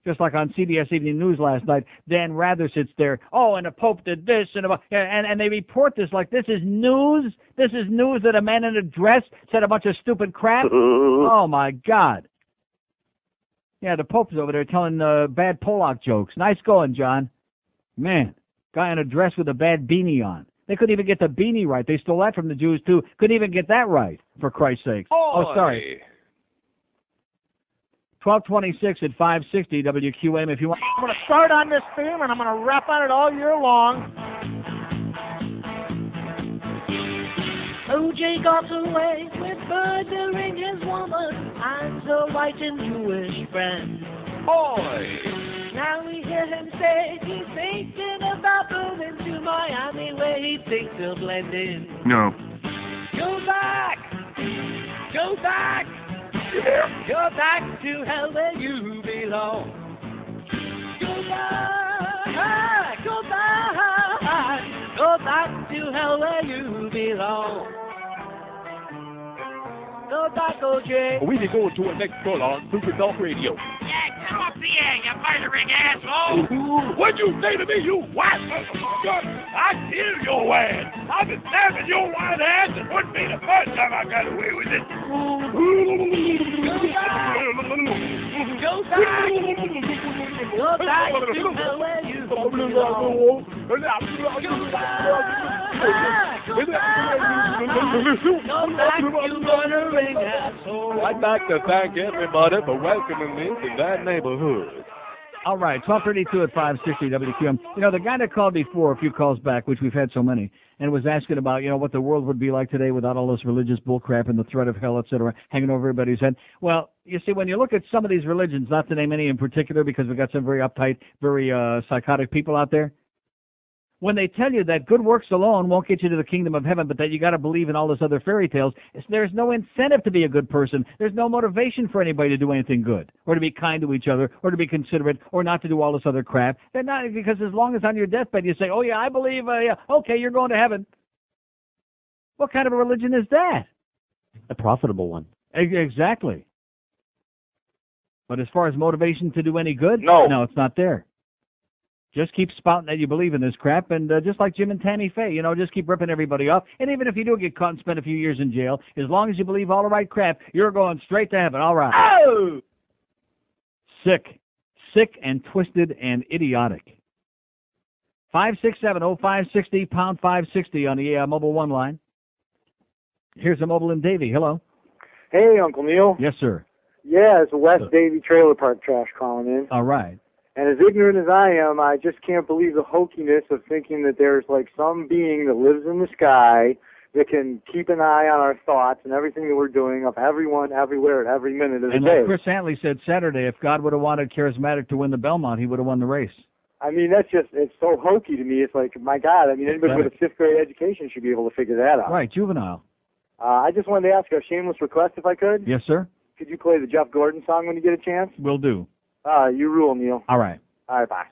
Just like on CBS Evening News last night, Dan Rather sits there, and the Pope did this, and they report this like this is news? This is news that a man in a dress said a bunch of stupid crap? Oh, my God. Yeah, the Pope's over there telling bad Pollock jokes. Nice going, John. Man, guy in a dress with a bad beanie on. They couldn't even get the beanie right. They stole that from the Jews, too. Couldn't even get that right, for Christ's sake. Oh, sorry. 1226 at 560 WQM if you want. I'm going to start on this theme, and I'm going to rap on it all year long. OJ got away with murdering his woman and the white and Jewish friend. Boy! Now we hear him say he's thinking about moving to Miami where he thinks he'll blend in. No. Go back! Go back! Yeah. Go back to hell where you belong. Go back! Go back! Go back to hell where you belong. Go back, OJ. We can go to a next call on Super Talk Radio. Yeah, come off the air, you murdering asshole! What'd you say to me, you what? I kill your ass. I've been stabbing your white ass. It wouldn't be the first time I got away with it. Go back. Go back to where you belong. Go back. I'd like to thank everybody for welcoming me to that neighborhood. All right, 1232 at 560 WQM. You know, the guy that called before, a few calls back, which we've had so many, and was asking about, you know, what the world would be like today without all this religious bullcrap and the threat of hell, et cetera, hanging over everybody's head. Well, you see, when you look at some of these religions, not to name any in particular because we've got some very uptight, very psychotic people out there, when they tell you that good works alone won't get you to the kingdom of heaven, but that you got to believe in all this other fairy tales, there's no incentive to be a good person. There's no motivation for anybody to do anything good, or to be kind to each other, or to be considerate, or not to do all this other crap. They're not, because as long as on your deathbed you say, oh yeah, I believe, yeah, okay, you're going to heaven. What kind of a religion is that? A profitable one. Exactly. But as far as motivation to do any good, no, it's not there. Just keep spouting that you believe in this crap, and just like Jim and Tammy Faye, just keep ripping everybody off. And even if you do get caught and spend a few years in jail, as long as you believe all the right crap, you're going straight to heaven. All right. Oh! Sick and twisted and idiotic. 567-0560, pound 560 on the mobile one line. Here's a mobile in Davie. Hello. Hey, Uncle Neil. Yes, sir. Yeah, it's a West Davie Trailer Park Trash calling in. All right. And as ignorant as I am, I just can't believe the hokiness of thinking that there's like some being that lives in the sky that can keep an eye on our thoughts and everything that we're doing of everyone, everywhere, at every minute of the and day. like Chris Antley said Saturday, if God would have wanted Charismatic to win the Belmont, he would have won the race. I mean, it's so hokey to me. It's like, my God, I mean, anybody with a fifth grade education should be able to figure that out. Right, juvenile. I just wanted to ask a shameless request if I could. Yes, sir. Could you play the Jeff Gordon song when you get a chance? Will do. You rule, Neil. All right. All right, bye.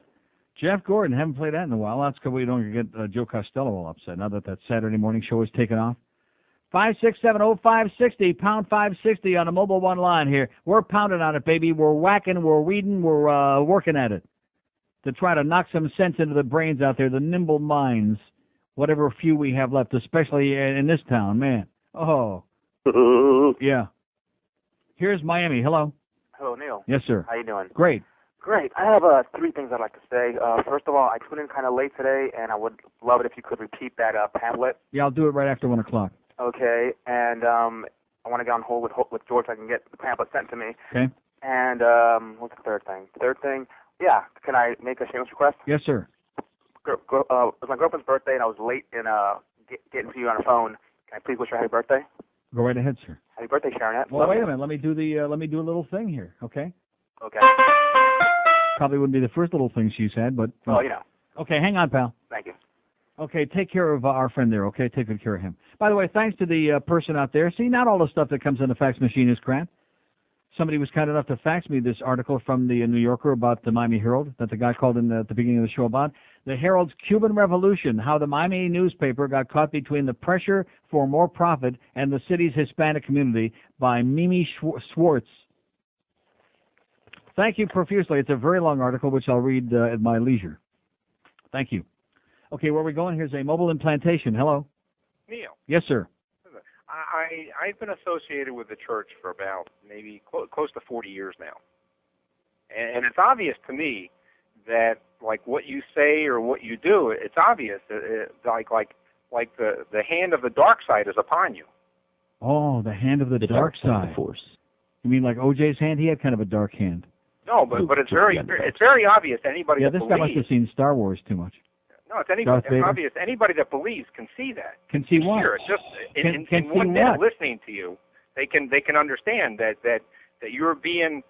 Jeff Gordon, haven't played that in a while. That's because we don't get Joe Costello all upset now that Saturday morning show is taken off. 567-0560, pound 560 on the mobile one line here. We're pounding on it, baby. We're whacking, we're weeding, we're working at it to try to knock some sense into the brains out there, the nimble minds, whatever few we have left, especially in this town, man. Oh. Yeah. Here's Miami. Hello. Hello, Neil. Yes, sir. How you doing? Great. Great. I have three things I'd like to say. First of all, I tuned in kind of late today, and I would love it if you could repeat that pamphlet. Yeah, I'll do it right after 1 o'clock. Okay. And I want to get on hold with George so I can get the pamphlet sent to me. Okay. And what's the third thing? Third thing, yeah, can I make a shameless request? Yes, sir. It was my girlfriend's birthday, and I was late in getting to you on the phone. Can I please wish her happy birthday? Go right ahead, sir. Happy birthday, Sharonette. Well, wait a minute. Let me do a little thing here, okay? Okay. Probably wouldn't be the first little thing she's had, but... Well, you know. Okay, hang on, pal. Thank you. Okay, take care of our friend there, okay? Take good care of him. By the way, thanks to the person out there. See, not all the stuff that comes in the fax machine is crap. Somebody was kind enough to fax me this article from the New Yorker about the Miami Herald that the guy called in at the beginning of the show about. The Herald's Cuban Revolution, how the Miami newspaper got caught between the pressure for more profit and the city's Hispanic community, by Mimi Schwartz. Thank you profusely. It's a very long article, which I'll read at my leisure. Thank you. Okay, where are we going? Here's a mobile implantation. Hello. Neil. Yes, sir. I've been associated with the church for about maybe close to 40 years now. And it's obvious to me that, like, what you say or what you do, it's obvious. Like the hand of the dark side is upon you. Oh, the hand of the dark side. Force. You mean like O.J.'s hand? He had kind of a dark hand. No, but it's very obvious. Anybody that this believes. guy must have seen Star Wars too much. No, it's obvious. Anybody that believes can see that. Can see what? Hear it. Just in see 1 minute what? listening to you, they can understand that you're being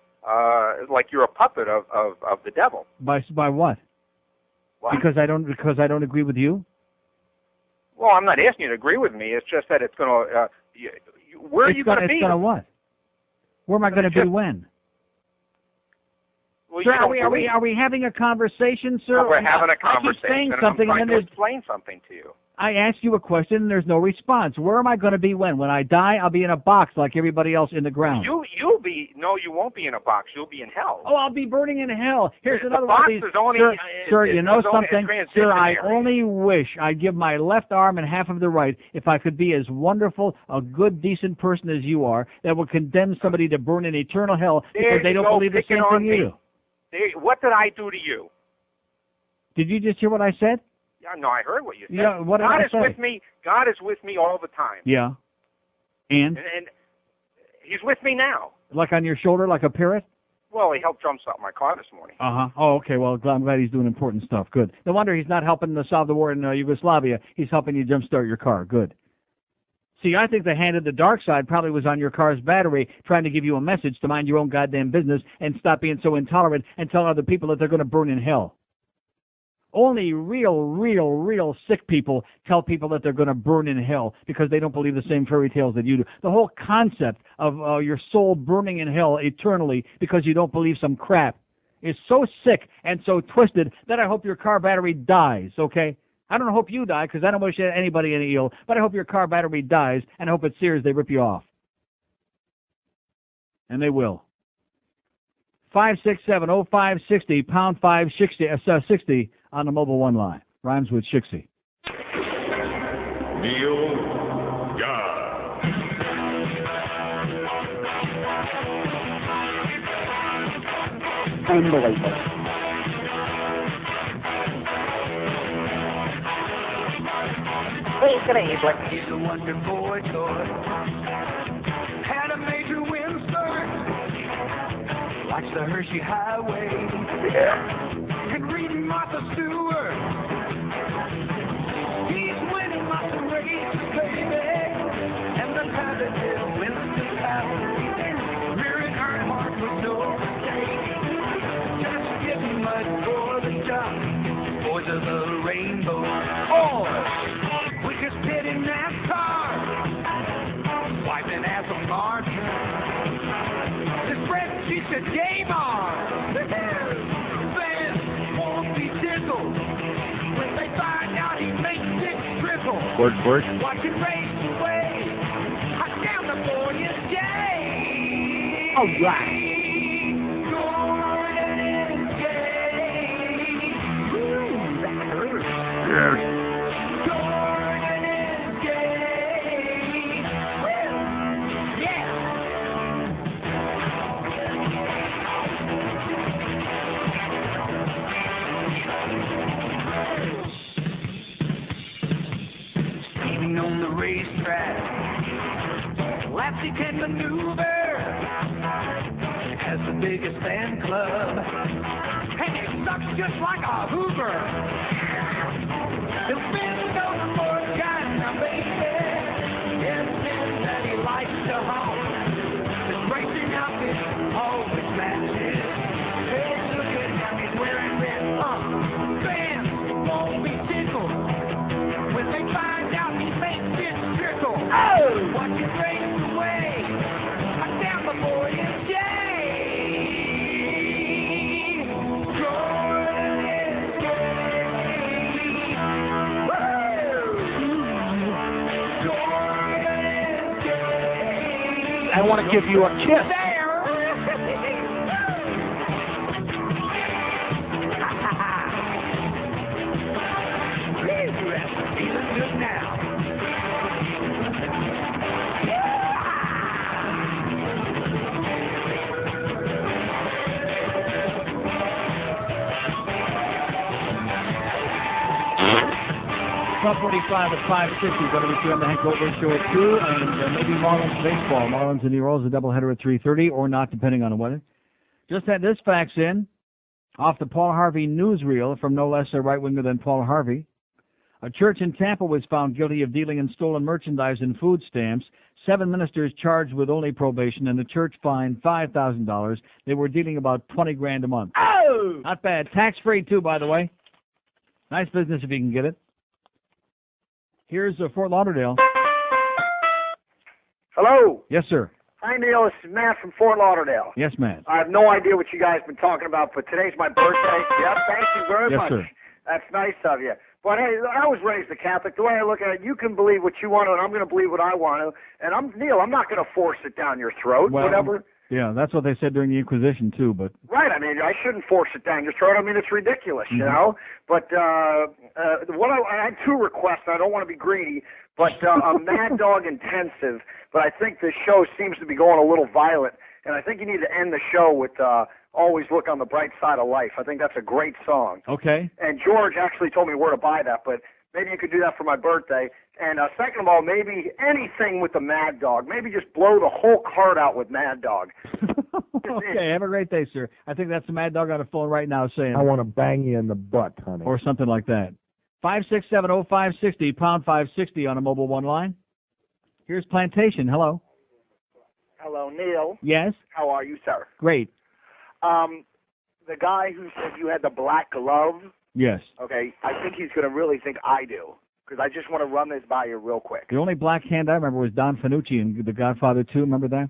like you're a puppet of the devil. By what? What? Because I don't agree with you. Well, I'm not asking you to agree with me. It's just that it's going to. Where are you going to be? It's going to what? Where am I going to be when? Well, Well, sir, you are we having a conversation, sir? No, we're having a I keep conversation. saying and something, I'm trying and then to explain something to you. I ask you a question, and there's no response. Where am I going to be when? When I die, I'll be in a box like everybody else in the ground. You won't be in a box. You'll be in hell. Oh, I'll be burning in hell. Here's another box one of these. is only, sir, you know something? Sir, I transitionary. only wish I'd give my left arm and half of the right if I could be as wonderful, a good, decent person as you are that would condemn somebody to burn in eternal hell because they don't believe the same thing you do. What did I do to you? Did you just hear what I said? Yeah, no, I heard what you said. Yeah, what did God I is say? with me. God is with me all the time. Yeah. And He's with me now. like on your shoulder, like a parrot? Well, he helped jumpstart my car this morning. Uh-huh. Oh, okay. Well, I'm glad he's doing important stuff. Good. No wonder he's not helping to solve the war in Yugoslavia. He's helping you jumpstart your car. Good. See, I think the hand of the dark side probably was on your car's battery trying to give you a message to mind your own goddamn business and stop being so intolerant and tell other people that they're going to burn in hell. Only real sick people tell people that they're going to burn in hell because they don't believe the same fairy tales that you do. The whole concept of your soul burning in hell eternally because you don't believe some crap is so sick and so twisted that I hope your car battery dies, okay? I don't hope you die because I don't wish anybody any ill, but I hope your car battery dies and I hope at Sears they rip you off. And they will. 567-0560, pound 560 on the mobile one line. Rhymes with Shixie. Neil God. Unbelievable. He's a wonder boy toy. Had a major windstorm. Likes the Hershey Highway. Yeah. And reading Martha Stewart. He's winning lots of races, baby. And the positive wins the battle. Rearing Earnhardt with no mistake. Just getting much for the job. Boys of the rainbow. Oh! Quickest pit in NASCAR. Wiping Aston Martin. The spreadsheet said game on. Fans won't be tickled when they find out he makes it triple. Word. Watch it race away. Hot down the Boy's Day. All right. Jordan is gay. Ooh, that hurts. Yes. On the racetrack, laps he can maneuver, has the biggest fan club, and he sucks just like a Hoover. He'll bend over for a guy now, baby, and that he likes to honk. His racing outfit always matches. Hey, look at him, he's wearing red pump. Fans won't be tickled when they find out he makes it trickle. Oh! Watch it race away. I'm down the Boy's Day. Jordan is gay. Woo! Jordan is gay. I want to give you a kiss. Feeling good now. Top 45 at 5:50. Going to return the Hank Goldberg Show at 2, and maybe Marlins baseball. Marlins and the Orioles, a doubleheader at 3:30, or not, depending on the weather. Just had this fax in off the Paul Harvey newsreel from no less a right-winger than Paul Harvey. A church in Tampa was found guilty of dealing in stolen merchandise and food stamps. 7 ministers charged with only probation, and the church fined $5,000. They were dealing about $20,000 a month. Oh! Not bad. Tax-free, too, by the way. Nice business if you can get it. Here's Fort Lauderdale. Hello. Yes, sir. Hi, Neil. This is Matt from Fort Lauderdale. Yes, Matt. I have no idea what you guys have been talking about, but today's my birthday. Yep, thank you very much. Sir. That's nice of you. But hey, I was raised a Catholic. The way I look at it, you can believe what you want to, and I'm going to believe what I want to. And Neil, I'm not going to force it down your throat. Well, whatever. Yeah, that's what they said during the Inquisition too. But right, I mean, I shouldn't force it down your throat. I mean, it's ridiculous, you know. But I had two requests. I don't want to be greedy, but a Mad Dog intensive. But I think this show seems to be going a little violent, and I think you need to end the show with "Always Look on the Bright Side of Life." I think that's a great song. Okay. And George actually told me where to buy that, but maybe you could do that for my birthday. And second of all, maybe anything with the Mad Dog. Maybe just blow the whole cart out with Mad Dog. Okay, have a great day, sir. I think that's the Mad Dog on the phone right now saying, I want to bang you in the butt, honey. or something like that. 5670560, pound 560 on a mobile one line. Here's Plantation. Hello. Hello, Neil. Yes? How are you, sir? Great. The guy who said you had the black glove, Yes. okay, I think he's going to really think I do, because I just want to run this by you real quick. The only black hand I remember was Don Fanucci in The Godfather 2. Remember that?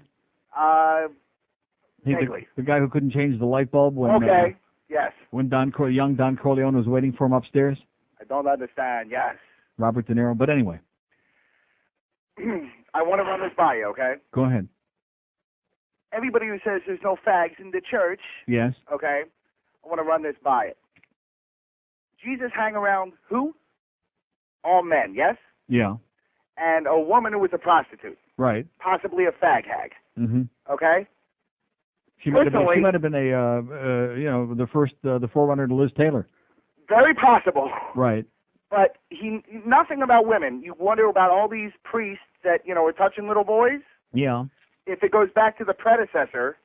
He's the guy who couldn't change the light bulb when yes. When young Don Corleone was waiting for him upstairs. I don't understand, yes. Robert De Niro. But anyway, I want to run this by you, okay? go ahead. Everybody who says there's no fags in the church, Yes. okay, I want to run this by it. Jesus hang around who? All men, yes? Yeah. And a woman who was a prostitute, Right. possibly a fag hag, Mm-hmm. okay? She might have been the first the forerunner to Liz Taylor. Very possible. Right. But nothing about women. You wonder about all these priests that, are touching little boys. Yeah. If it goes back to the predecessor,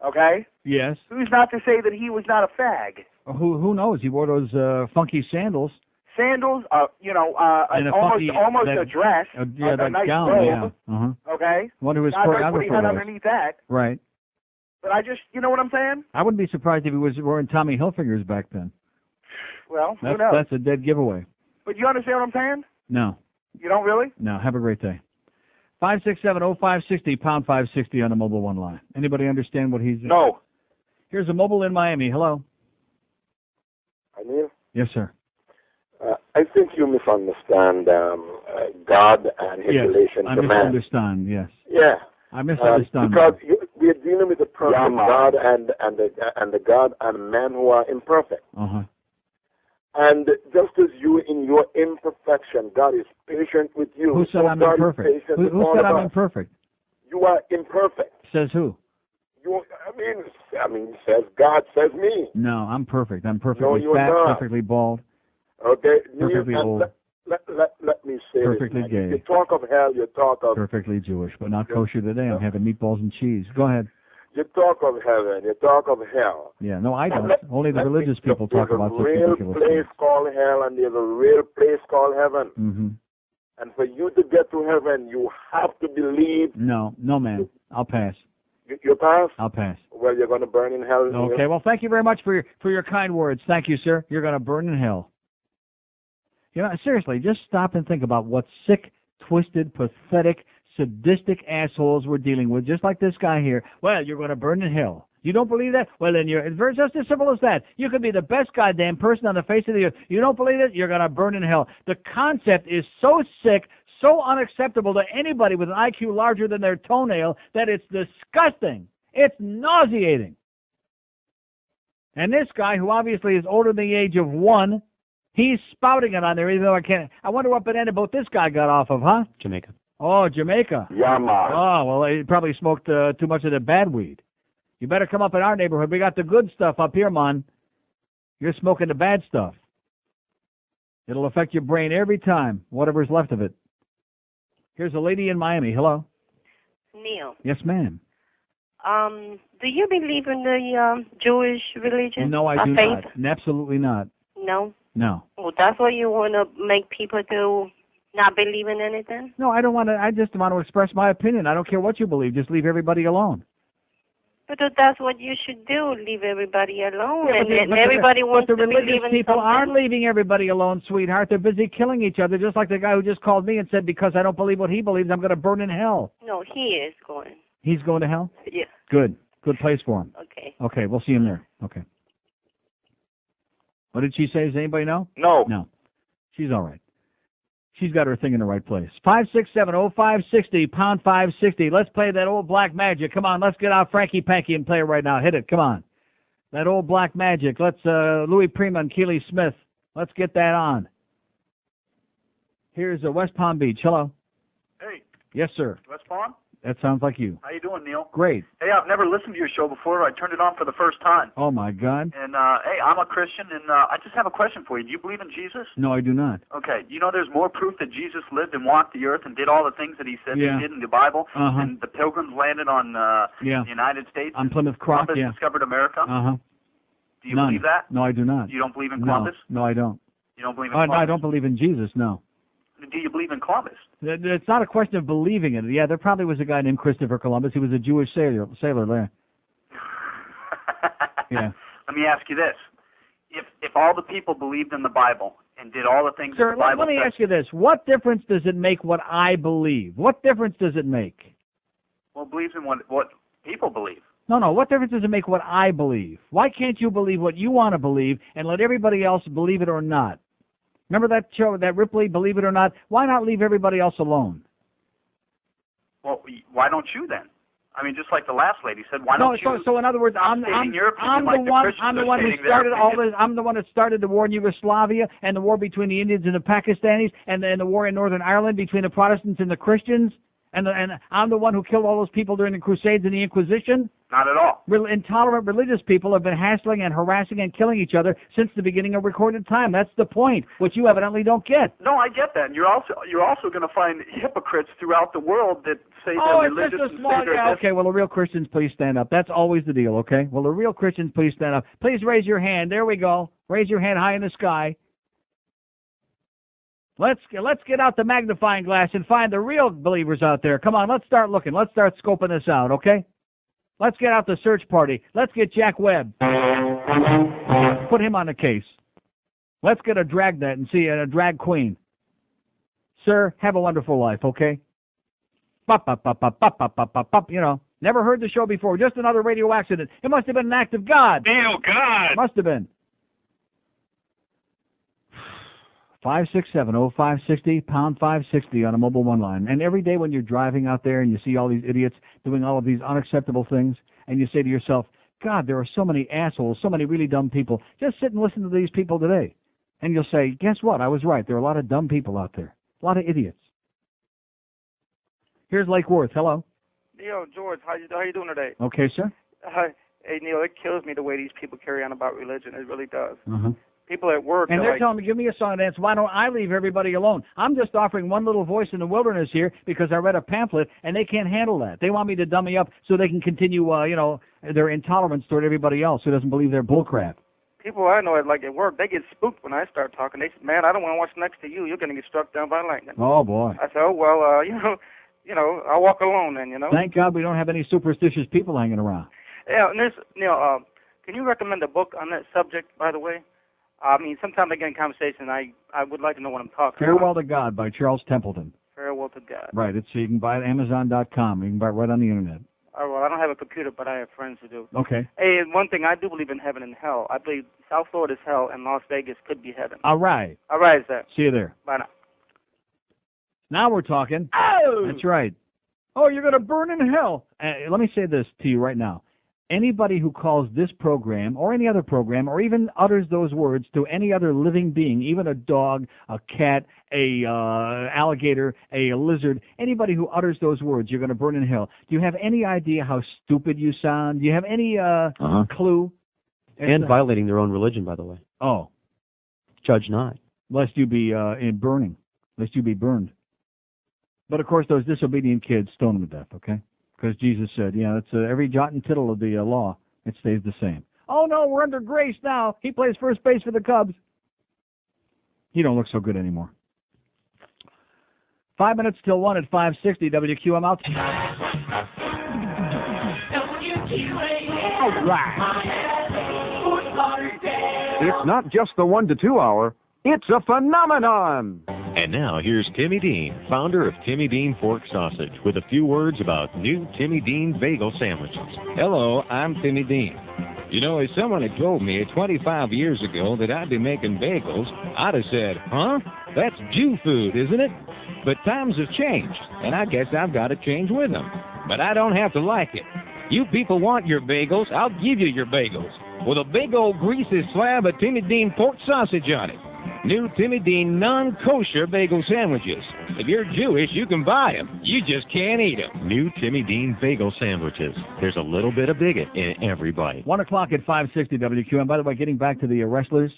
okay? Yes. Who's not to say that he was not a fag? Who knows? He wore those funky sandals. Sandals, And almost a dress, a that nice gown. robe, Yeah. Uh-huh. okay? Wonder who his God knows what he choreographer had was. underneath that. Right. But I just, you know what I'm saying? I wouldn't be surprised if he was wearing Tommy Hilfigers back then. Well, who knows? That's a dead giveaway. But you understand what I'm saying? No. You don't really? No. Have a great day. 5670560, pound 560 on the mobile one line. Anybody understand what he's... No. Here's a mobile in Miami. Hello. Hi, Neil. Yes, sir. I think you misunderstand God and his relation to man. I misunderstand, yes. Yeah. I misunderstand. Because we are dealing with the perfect God and the God and man who are imperfect. Uh-huh. And just as you, in your imperfection, God is patient with you. Who said I'm imperfect? Who said I'm imperfect? You are imperfect. Says who? I mean, says God, says me. No, I'm perfect. I'm perfectly No, you're fat, not. perfectly bald, Okay? perfectly old, Let me say perfectly this. gay. You talk of hell, you talk of... perfectly Jewish, but not kosher today. I'm having meatballs and cheese. Go ahead. You talk of heaven, you talk of hell. Yeah, no, I don't. Only the religious people talk about such There's a real ridiculous place things. called hell, and there's a real place called heaven. Mm-hmm. And for you to get to heaven, you have to believe. No, man. I'll pass. You pass? I'll pass. Well, you're going to burn in hell. Okay, well, thank you very much for your kind words. Thank you, sir. You're going to burn in hell. Seriously, just stop and think about what sick, twisted, pathetic, sadistic assholes we're dealing with, just like this guy here. Well, you're going to burn in hell. You don't believe that? Well, then it's just as simple as that. You could be the best goddamn person on the face of the earth. You don't believe it? You're going to burn in hell. The concept is so sick, so unacceptable to anybody with an IQ larger than their toenail that it's disgusting. It's nauseating. And this guy, who obviously is older than the age of 1, he's spouting it on there, even though I can't. I wonder what banana boat this guy got off of, huh? Jamaica. Oh, Jamaica. Yeah, man. Oh, well, he probably smoked too much of the bad weed. You better come up in our neighborhood. We got the good stuff up here, man. You're smoking the bad stuff. It'll affect your brain every time, whatever's left of it. Here's a lady in Miami. Hello. Neil. Yes, ma'am. Do you believe in the Jewish religion? No, I do faith? not. Absolutely not. No? No. Well, that's what you want to make people do, not believe in anything? No, I don't want to. I just want to express my opinion. I don't care what you believe. Just leave everybody alone. But that's what you should do, leave everybody alone. Yeah, and everybody wants to the religious believe in people something. aren't leaving everybody alone, sweetheart. They're busy killing each other, just like the guy who just called me and said, because I don't believe what he believes, I'm going to burn in hell. No, he is going. He's going to hell? Yeah. Good. Good place for him. Okay. Okay, we'll see him there. Okay. What did she say? Does anybody know? No. No. She's all right. She's got her thing in the right place. 567-0560, pound 560. Let's play that old black magic. Come on, let's get out Frankie Panky and play it right now. Hit it. Come on. That old black magic. Let's, Louis Prima and Keely Smith. Let's get that on. Here's West Palm Beach. Hello. Hey. Yes, sir. West Palm? That sounds like you. How you doing, Neil? Great. Hey, I've never listened to your show before. I turned it on for the first time. Oh, my God. And, hey, I'm a Christian, and I just have a question for you. Do you believe in Jesus? No, I do not. Okay. You know there's more proof that Jesus lived and walked the earth and did all the things that he said Yeah. he did in the Bible, Uh-huh. and the Pilgrims landed on the United States. On Plymouth Rock, Columbus yeah. discovered America. Uh-huh. Do you None. believe that? No, I do not. You don't believe in Columbus? No, I don't. You don't believe in No, Columbus? I don't believe in Jesus, no. Do you believe in Columbus? It's not a question of believing it. Yeah, there probably was a guy named Christopher Columbus. He was a Jewish sailor there. Yeah. Let me ask you this. If all the people believed in the Bible and did all the things Sir, that the Bible let me says, ask you this. What difference does it make what I believe? What difference does it make? well, believes in what people believe. No. What difference does it make what I believe? Why can't you believe what you want to believe and let everybody else believe it or not? Remember that show, that Ripley, Believe It or Not? Why not leave everybody else alone? Well, why don't you then? I mean, just like the last lady said, why don't you? So in other words, I'm the one who started all this. I'm the one that started the war in Yugoslavia and the war between the Indians and the Pakistanis and the war in Northern Ireland between the Protestants and the Christians. And I'm the one who killed all those people during the Crusades and the Inquisition? Not at all. Intolerant religious people have been hassling and harassing and killing each other since the beginning of recorded time. That's the point, which you evidently don't get. No, I get that. And you're also going to find hypocrites throughout the world that say they're religious and say they're this. Okay, well, the real Christians, please stand up. That's always the deal, okay? Well, the real Christians, please stand up. Please raise your hand. There we go. Raise your hand high in the sky. Let's get out the magnifying glass and find the real believers out there. Come on, let's start looking. Let's start scoping this out, okay? Let's get out the search party. Let's get Jack Webb. Put him on the case. Let's get a dragnet and see a drag queen. Sir, have a wonderful life, okay? You know, never heard the show before. Just another radio accident. It must have been an act of God. Oh, God. Must have been. 567-0560, pound 560 on a mobile one line. And every day when you're driving out there and you see all these idiots doing all of these unacceptable things, and you say to yourself, God, there are so many assholes, so many really dumb people. Just sit and listen to these people today. And you'll say, guess what? I was right. There are a lot of dumb people out there. A lot of idiots. Here's Lake Worth. Hello. Neil, George, how you doing today? Okay, sir. Hey, Neil, it kills me the way these people carry on about religion. It really does. Uh-huh. People at work, and they're like, telling me, give me a song and dance. Why don't I leave everybody alone? I'm just offering one little voice in the wilderness here because I read a pamphlet, and they can't handle that. They want me to dummy up so they can continue, their intolerance toward everybody else who doesn't believe their bullcrap. people I know, like at work, they get spooked when I start talking. They say, "Man, I don't want to watch next to you. You're going to get struck down by lightning." Oh boy. I said, "Oh well, I'll walk alone then, Thank God we don't have any superstitious people hanging around. Yeah, and there's, can you recommend a book on that subject, by the way? I mean, sometimes I get in conversation, I would like to know what I'm talking Farewell about. to God by Charles Templeton. Farewell to God. Right. You can buy it at Amazon.com. You can buy it right on the internet. Oh, well, I don't have a computer, but I have friends who do. Okay. Hey, and one thing, I do believe in heaven and hell. I believe South Florida is hell and Las Vegas could be heaven. All right. All right, sir. See you there. Bye now. Now we're talking. Oh! That's right. Oh, you're going to burn in hell. Let me say this to you right now. Anybody who calls this program or any other program or even utters those words to any other living being, even a dog, a cat, a alligator, a lizard, anybody who utters those words, you're going to burn in hell. Do you have any idea how stupid you sound? Do you have any clue? And violating their own religion, by the way. Oh. Judge not. Lest you be burning. Lest you be burned. But, of course, those disobedient kids, stone them to death, okay? Because Jesus said, that's every jot and tittle of the law, it stays the same. Oh, no, we're under grace now. He plays first base for the Cubs. He don't look so good anymore. 5 minutes till 1 at 560 WQM out. All right. It's not just the 1 to 2 hour. It's a phenomenon. And now, here's Timmy Dean, founder of Timmy Dean Pork Sausage, with a few words about new Timmy Dean bagel sandwiches. Hello, I'm Timmy Dean. You know, if someone had told me 25 years ago that I'd be making bagels, I'd have said, huh? That's Jew food, isn't it? But times have changed, and I guess I've got to change with them. But I don't have to like it. You people want your bagels, I'll give you your bagels, with a big old greasy slab of Timmy Dean pork sausage on it. New Timmy Dean non-kosher bagel sandwiches. If you're Jewish, you can buy them. You just can't eat them. New Timmy Dean bagel sandwiches. There's a little bit of bigot in every bite. 1 o'clock at 560 WQM. By the way, getting back to the wrestlers.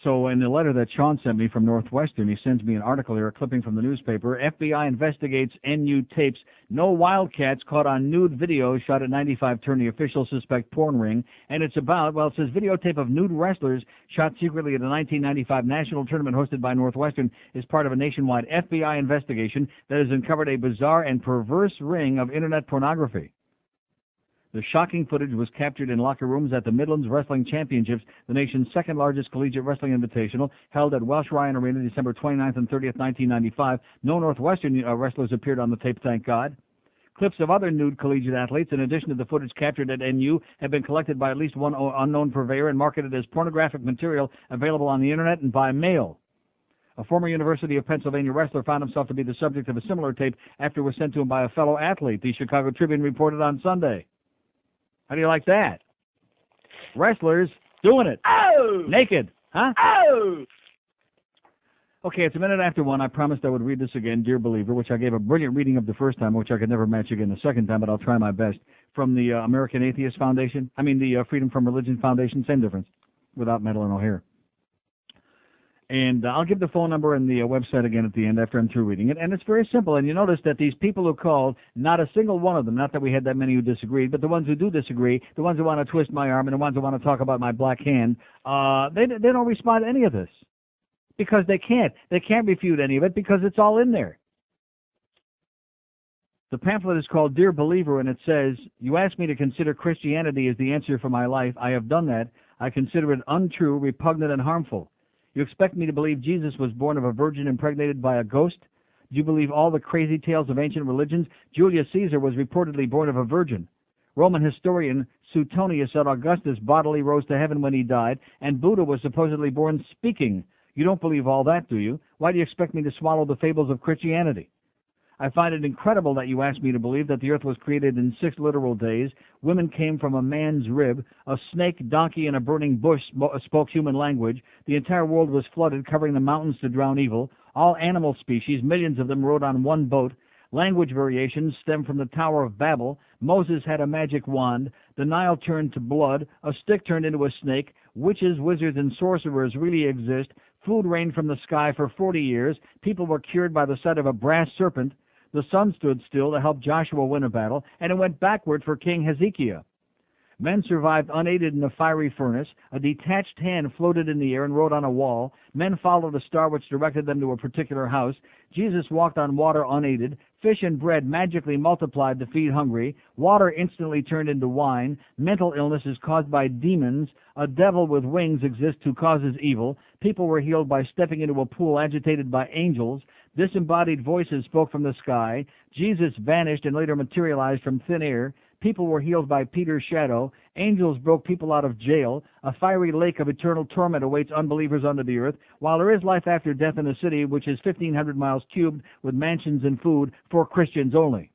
So in the letter that Sean sent me from Northwestern, he sends me an article here, a clipping from the newspaper. FBI investigates NU tapes. No Wildcats caught on nude video shot at 95 tourney. Officials suspect porn ring. And it's about, well, it says videotape of nude wrestlers shot secretly at a 1995 national tournament hosted by Northwestern is part of a nationwide FBI investigation that has uncovered a bizarre and perverse ring of internet pornography. The shocking footage was captured in locker rooms at the Midlands Wrestling Championships, the nation's second-largest collegiate wrestling invitational, held at Welsh Ryan Arena December 29th and 30th, 1995. No Northwestern wrestlers appeared on the tape, thank God. Clips of other nude collegiate athletes, in addition to the footage captured at NU, have been collected by at least one unknown purveyor and marketed as pornographic material available on the Internet and by mail. A former University of Pennsylvania wrestler found himself to be the subject of a similar tape after it was sent to him by a fellow athlete, the Chicago Tribune reported on Sunday. How do you like that? Wrestlers doing it. Oh! Naked. Huh? Oh! Okay, it's a minute after 1. I promised I would read this again, Dear Believer, which I gave a brilliant reading of the first time, which I could never match again the second time, but I'll try my best. From the American Atheist Foundation. The Freedom from Religion Foundation. Same difference. Without Madeline O'Hare. And I'll give the phone number and the website again at the end after I'm through reading it. And it's very simple. And you notice that these people who called, not a single one of them, not that we had that many who disagreed, but the ones who do disagree, the ones who want to twist my arm and the ones who want to talk about my black hand, they don't respond to any of this. Because they can't. They can't refute any of it because it's all in there. The pamphlet is called Dear Believer, and it says, you asked me to consider Christianity as the answer for my life. I have done that. I consider it untrue, repugnant, and harmful. You expect me to believe Jesus was born of a virgin impregnated by a ghost? Do you believe all the crazy tales of ancient religions? Julius Caesar was reportedly born of a virgin. Roman historian Suetonius said Augustus bodily rose to heaven when he died, and Buddha was supposedly born speaking. You don't believe all that, do you? Why do you expect me to swallow the fables of Christianity? I find it incredible that you asked me to believe that the earth was created in 6 literal days. Women came from a man's rib. A snake, donkey, and a burning bush spoke human language. The entire world was flooded, covering the mountains to drown evil. All animal species, millions of them, rode on one boat. Language variations stem from the Tower of Babel. Moses had a magic wand. The Nile turned to blood. A stick turned into a snake. Witches, wizards, and sorcerers really exist. Food rained from the sky for 40 years. People were cured by the sight of a brass serpent. The sun stood still to help Joshua win a battle, and it went backward for King Hezekiah. Men survived unaided in a fiery furnace. A detached hand floated in the air and wrote on a wall. Men followed a star which directed them to a particular house. Jesus walked on water unaided. Fish and bread magically multiplied to feed hungry. Water instantly turned into wine. Mental illness is caused by demons. A devil with wings exists who causes evil. People were healed by stepping into a pool agitated by angels. Disembodied voices spoke from the sky. Jesus vanished and later materialized from thin air. People were healed by Peter's shadow. Angels broke people out of jail. A fiery lake of eternal torment awaits unbelievers under the earth. While there is life after death in a city which is 1,500 miles cubed with mansions and food for Christians only.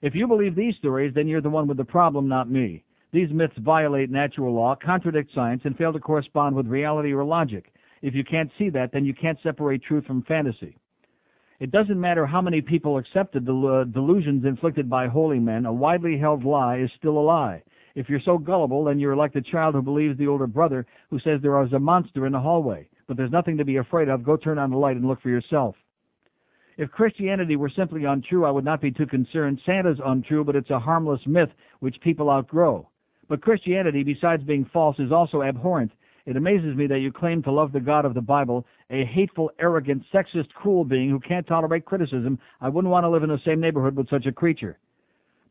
If you believe these stories, then you're the one with the problem, not me. These myths violate natural law, contradict science, and fail to correspond with reality or logic. If you can't see that, then you can't separate truth from fantasy. It doesn't matter how many people accepted the delusions inflicted by holy men, a widely held lie is still a lie. If you're so gullible, then you're like the child who believes the older brother who says there is a monster in the hallway. But there's nothing to be afraid of. Go turn on the light and look for yourself. If Christianity were simply untrue, I would not be too concerned. Santa's untrue, but it's a harmless myth which people outgrow. But Christianity, besides being false, is also abhorrent. It amazes me that you claim to love the God of the Bible, a hateful, arrogant, sexist, cruel being who can't tolerate criticism. I wouldn't want to live in the same neighborhood with such a creature.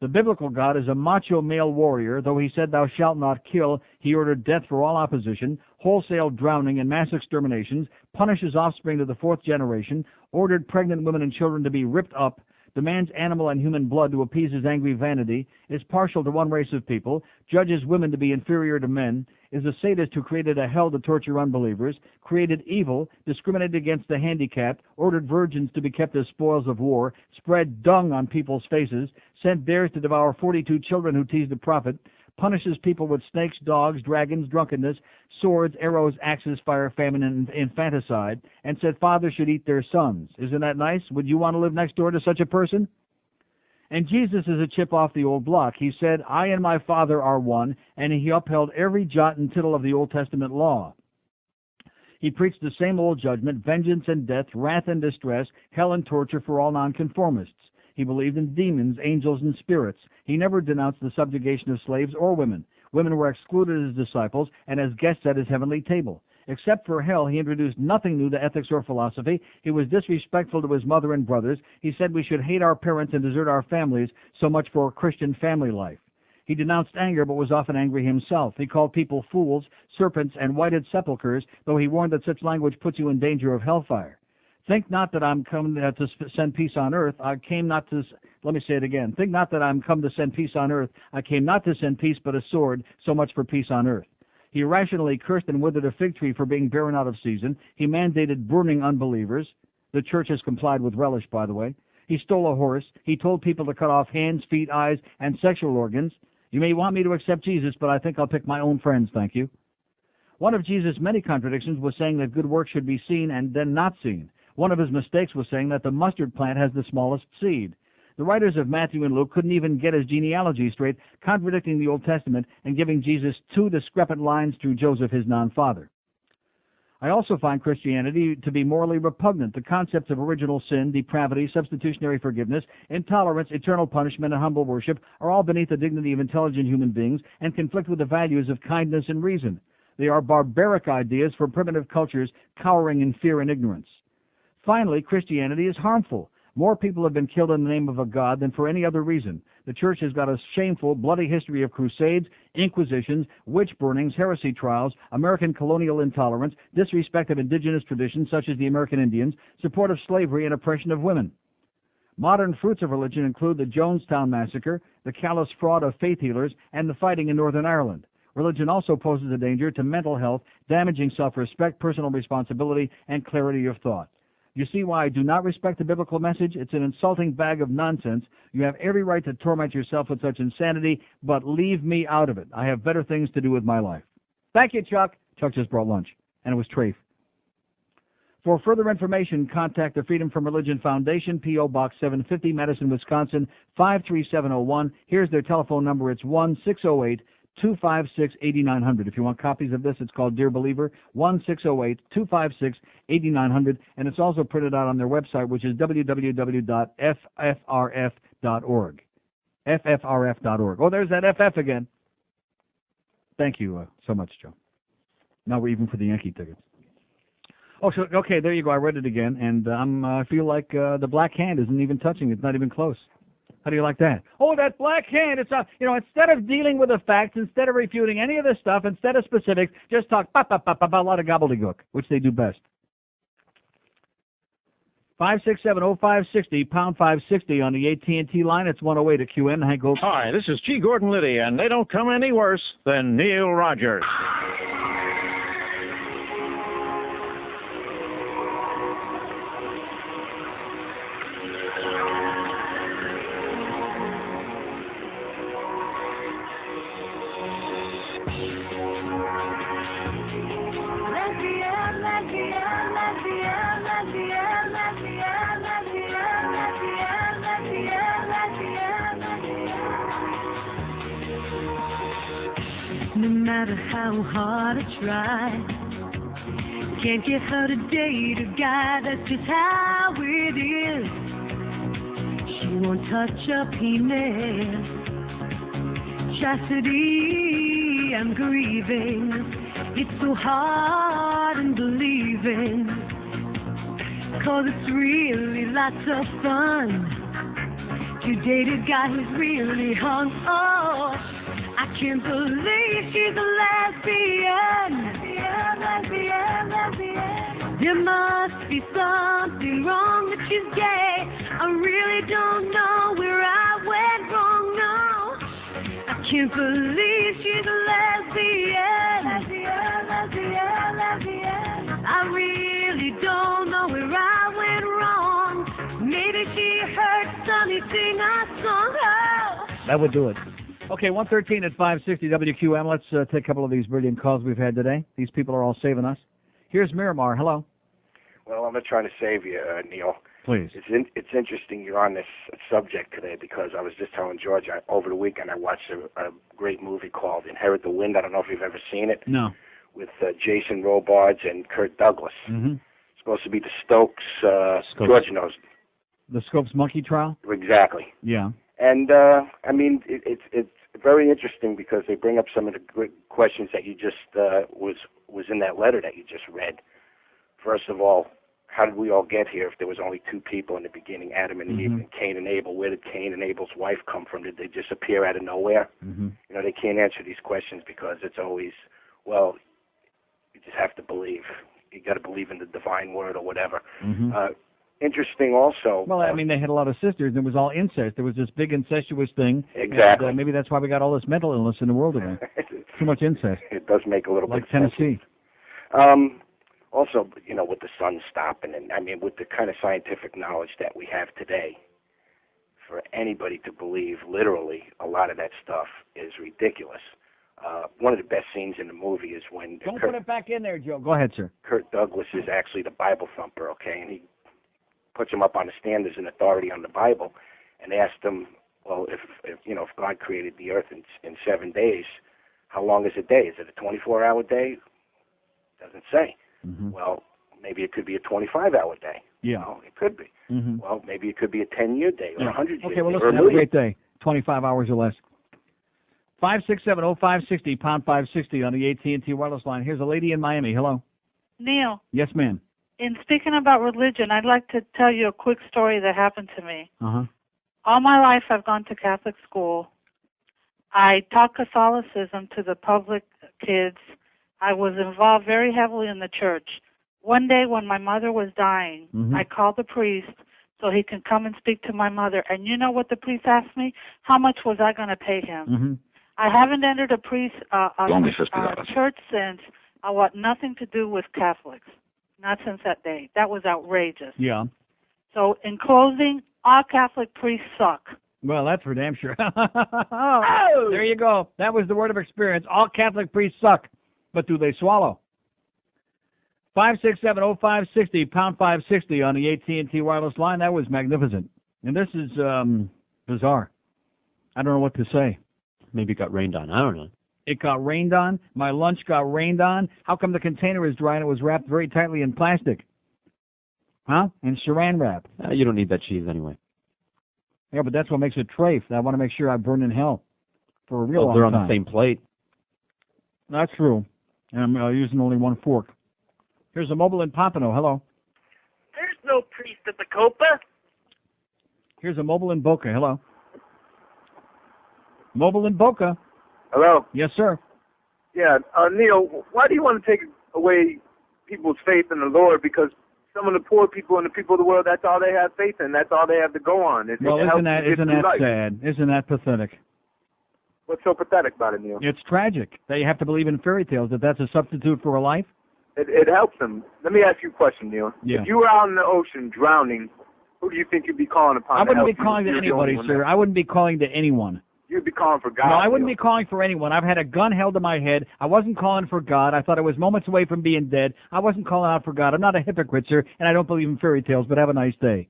The biblical God is a macho male warrior. Though he said, "Thou shalt not kill," he ordered death for all opposition, wholesale drowning and mass exterminations, punishes offspring to the 4th generation, ordered pregnant women and children to be ripped up, demands animal and human blood to appease his angry vanity, is partial to one race of people, judges women to be inferior to men, is a sadist who created a hell to torture unbelievers, created evil, discriminated against the handicapped, ordered virgins to be kept as spoils of war, spread dung on people's faces, sent bears to devour 42 children who teased the prophet, punishes people with snakes, dogs, dragons, drunkenness, swords, arrows, axes, fire, famine, and infanticide, and said fathers should eat their sons. Isn't that nice? Would you want to live next door to such a person? And Jesus is a chip off the old block. He said, "I and my Father are one," and he upheld every jot and tittle of the Old Testament law. He preached the same old judgment, vengeance and death, wrath and distress, hell and torture for all nonconformists. He believed in demons, angels, and spirits. He never denounced the subjugation of slaves or women. Women were excluded as disciples and as guests at his heavenly table. Except for hell, he introduced nothing new to ethics or philosophy. He was disrespectful to his mother and brothers. He said we should hate our parents and desert our families. So much for a Christian family life. He denounced anger, but was often angry himself. He called people fools, serpents, and whited sepulchres, though he warned that such language puts you in danger of hellfire. Think not that I'm come to send peace on earth. I came not to, let me say it again. Think not that I'm come to send peace on earth. I came not to send peace, but a sword. So much for peace on earth. He irrationally cursed and withered a fig tree for being barren out of season. He mandated burning unbelievers. The church has complied with relish, by the way. He stole a horse. He told people to cut off hands, feet, eyes, and sexual organs. You may want me to accept Jesus, but I think I'll pick my own friends, thank you. One of Jesus' many contradictions was saying that good works should be seen and then not seen. One of his mistakes was saying that the mustard plant has the smallest seed. The writers of Matthew and Luke couldn't even get his genealogy straight, contradicting the Old Testament and giving Jesus 2 discrepant lines through Joseph, his non-father. I also find Christianity to be morally repugnant. The concepts of original sin, depravity, substitutionary forgiveness, intolerance, eternal punishment, and humble worship are all beneath the dignity of intelligent human beings and conflict with the values of kindness and reason. They are barbaric ideas for primitive cultures cowering in fear and ignorance. Finally, Christianity is harmful. More people have been killed in the name of a God than for any other reason. The church has got a shameful, bloody history of crusades, inquisitions, witch burnings, heresy trials, American colonial intolerance, disrespect of indigenous traditions such as the American Indians, support of slavery, and oppression of women. Modern fruits of religion include the Jonestown Massacre, the callous fraud of faith healers, and the fighting in Northern Ireland. Religion also poses a danger to mental health, damaging self-respect, personal responsibility, and clarity of thought. You see why I do not respect the biblical message? It's an insulting bag of nonsense. You have every right to torment yourself with such insanity, but leave me out of it. I have better things to do with my life. Thank you, Chuck. Chuck just brought lunch, and it was Trafe. For further information, contact the Freedom from Religion Foundation, P.O. Box 750, Madison, Wisconsin, 53701. Here's their telephone number. It's 1-608-256-8900. If you want copies of this, it's called Dear Believer, 1-608-256-8900, and it's also printed out on their website, which is www.ffrf.org. ffrf.org. Oh, there's that FF again. Thank you so much, Joe. Now we're even for the Yankee tickets. Oh, so, okay, there you go. I read it again, and I feel like the black hand isn't even touching. It's not even close. How do you like that? Oh, that black hand. It's instead of dealing with the facts, instead of refuting any of this stuff, instead of specifics, just talk a lot of gobbledygook, which they do best. 567-0560, pound 560 on the AT&T line. It's 108 at QN. Hank Gold. Hi, this is G. Gordon Liddy, and they don't come any worse than Neil Rogers. No matter how hard I try, can't get her to date a guy. That's just how it is. She won't touch a penis. Chastity, I'm grieving. It's so hard in believing, 'cause it's really lots of fun you date a guy who's really hung. Oh, I can't believe she's a lesbian. There must be something wrong that she's gay. I really don't know where I went wrong, no. I can't believe she's a lesbian. I really don't know where I went wrong. Maybe she heard Sonny sing our song. Oh. That would do it. Okay, 113 at 560 WQM. Let's take a couple of these brilliant calls we've had today. These people are all saving us. Here's Miramar. Hello. Well, I'm not trying to save you, Neil. Please. It's interesting you're on this subject today because I was just telling George over the weekend I watched a great movie called Inherit the Wind. I don't know if you've ever seen it. No. With Jason Robards and Kurt Douglas. Mm-hmm. It's supposed to be the Stokes. George knows. The Scopes monkey trial? Exactly. Yeah. And I mean, it's very interesting because they bring up some of the good questions that you just was in that letter that you just read. First of all, how did we all get here if there was only two people in the beginning, Adam and Eve, and Cain and Abel? Where did Cain and Abel's wife come from? Did they just appear out of nowhere? Mm-hmm. You know, they can't answer these questions because it's always, well, you just have to believe. You got to believe in the divine word or whatever. Mm-hmm. Interesting also. Well, I mean, they had a lot of sisters, and it was all incest. There was this big incestuous thing. Exactly. And, maybe that's why we got all this mental illness in the world today. Too much incest. It does make a little like bit sense. Tennessee. Also, you know, with the sun stopping, and I mean, with the kind of scientific knowledge that we have today, for anybody to believe literally a lot of that stuff is ridiculous. One of the best scenes in the movie is when Don't put it back in there, Joe. Go ahead, sir. Kurt Douglas is actually the Bible thumper, okay, and he puts him up on the stand as an authority on the Bible, and asked him, well, if you know, if God created the earth in 7 days, how long is a day? Is it a 24-hour day? Doesn't say. Mm-hmm. Well, maybe it could be a 25-hour day. Yeah. Well, it could be. Mm-hmm. Well, maybe it could be a 10-year day or a 100-year day. Okay, well, or listen, have a great day. 25 hours or less. 567-0560, pound 560 on the AT&T wireless line. Here's a lady in Miami. Hello. Neil, Yes, ma'am. in speaking about religion, I'd like to tell you a quick story that happened to me. Uh-huh. All my life, I've gone to Catholic school. I taught Catholicism to the public kids. I was involved very heavily in the church. One day when my mother was dying, I called the priest so he can come and speak to my mother. And you know what the priest asked me? How much was I going to pay him? I haven't entered a church since. I want nothing to do with Catholics. Not since that day. That was outrageous. Yeah. So in closing, all Catholic priests suck. Well, that's for damn sure. There you go. That was the word of experience. All Catholic priests suck. But do they swallow? 567-0560, pound 560 on the AT&T wireless line. That was magnificent. And this is bizarre. I don't know what to say. Maybe it got rained on. I don't know. It got rained on. My lunch got rained on. How come the container is dry and it was wrapped very tightly in plastic? Huh? In saran wrap. You don't need that cheese anyway. Yeah, but that's what makes it trafe. I want to make sure I burn in hell for a real long time. They're on the same plate. That's true. And I'm using only one fork. Here's a mobile in Pompano. Hello. There's no priest at the Copa. Here's a mobile in Boca. Hello. Mobile in Boca. Hello? Yes, sir. Yeah, Neil, why do you want to take away people's faith in the Lord? Because some of the poor people and the people of the world, that's all they have faith in. That's all they have to go on. Well, isn't that sad? Isn't that pathetic? What's so pathetic about it, Neil? It's tragic that you have to believe in fairy tales, that that's a substitute for a life. It helps them. Let me ask you a question, Neil. Yeah. If you were out in the ocean drowning, who do you think you'd be calling upon? I wouldn't be to help calling you? to You're the only anybody, one sir. that- I wouldn't be calling to anyone. You'd be calling for God. No, I wouldn't Neil. be calling for anyone. I've had a gun held to my head. I wasn't calling for God. I thought I was moments away from being dead. I wasn't calling out for God. I'm not a hypocrite, sir, and I don't believe in fairy tales, but have a nice day.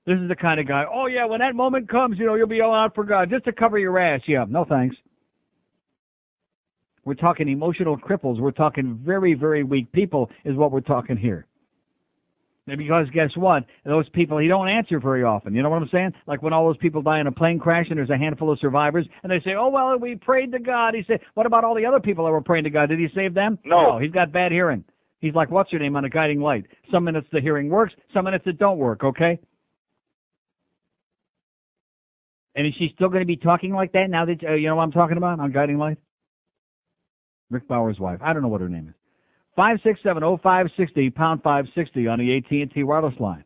This is the kind of guy, oh, yeah, when that moment comes, you'll be all out for God, just to cover your ass. Yeah, no thanks. We're talking emotional cripples. We're talking very, very weak people is what we're talking here. And because guess what? Those people, he don't answer very often. You know what I'm saying? Like when all those people die in a plane crash and there's a handful of survivors, and they say, oh, well, we prayed to God. He said, what about all the other people that were praying to God? Did he save them? No, he's got bad hearing. He's like, what's your name on a guiding light? Some minutes the hearing works, some minutes it don't work, okay? And is she still going to be talking like that now that, you know what I'm talking about on Guiding Light? Rick Bauer's wife. I don't know what her name is. 567-0560, pound 560 on the AT&T wireless line.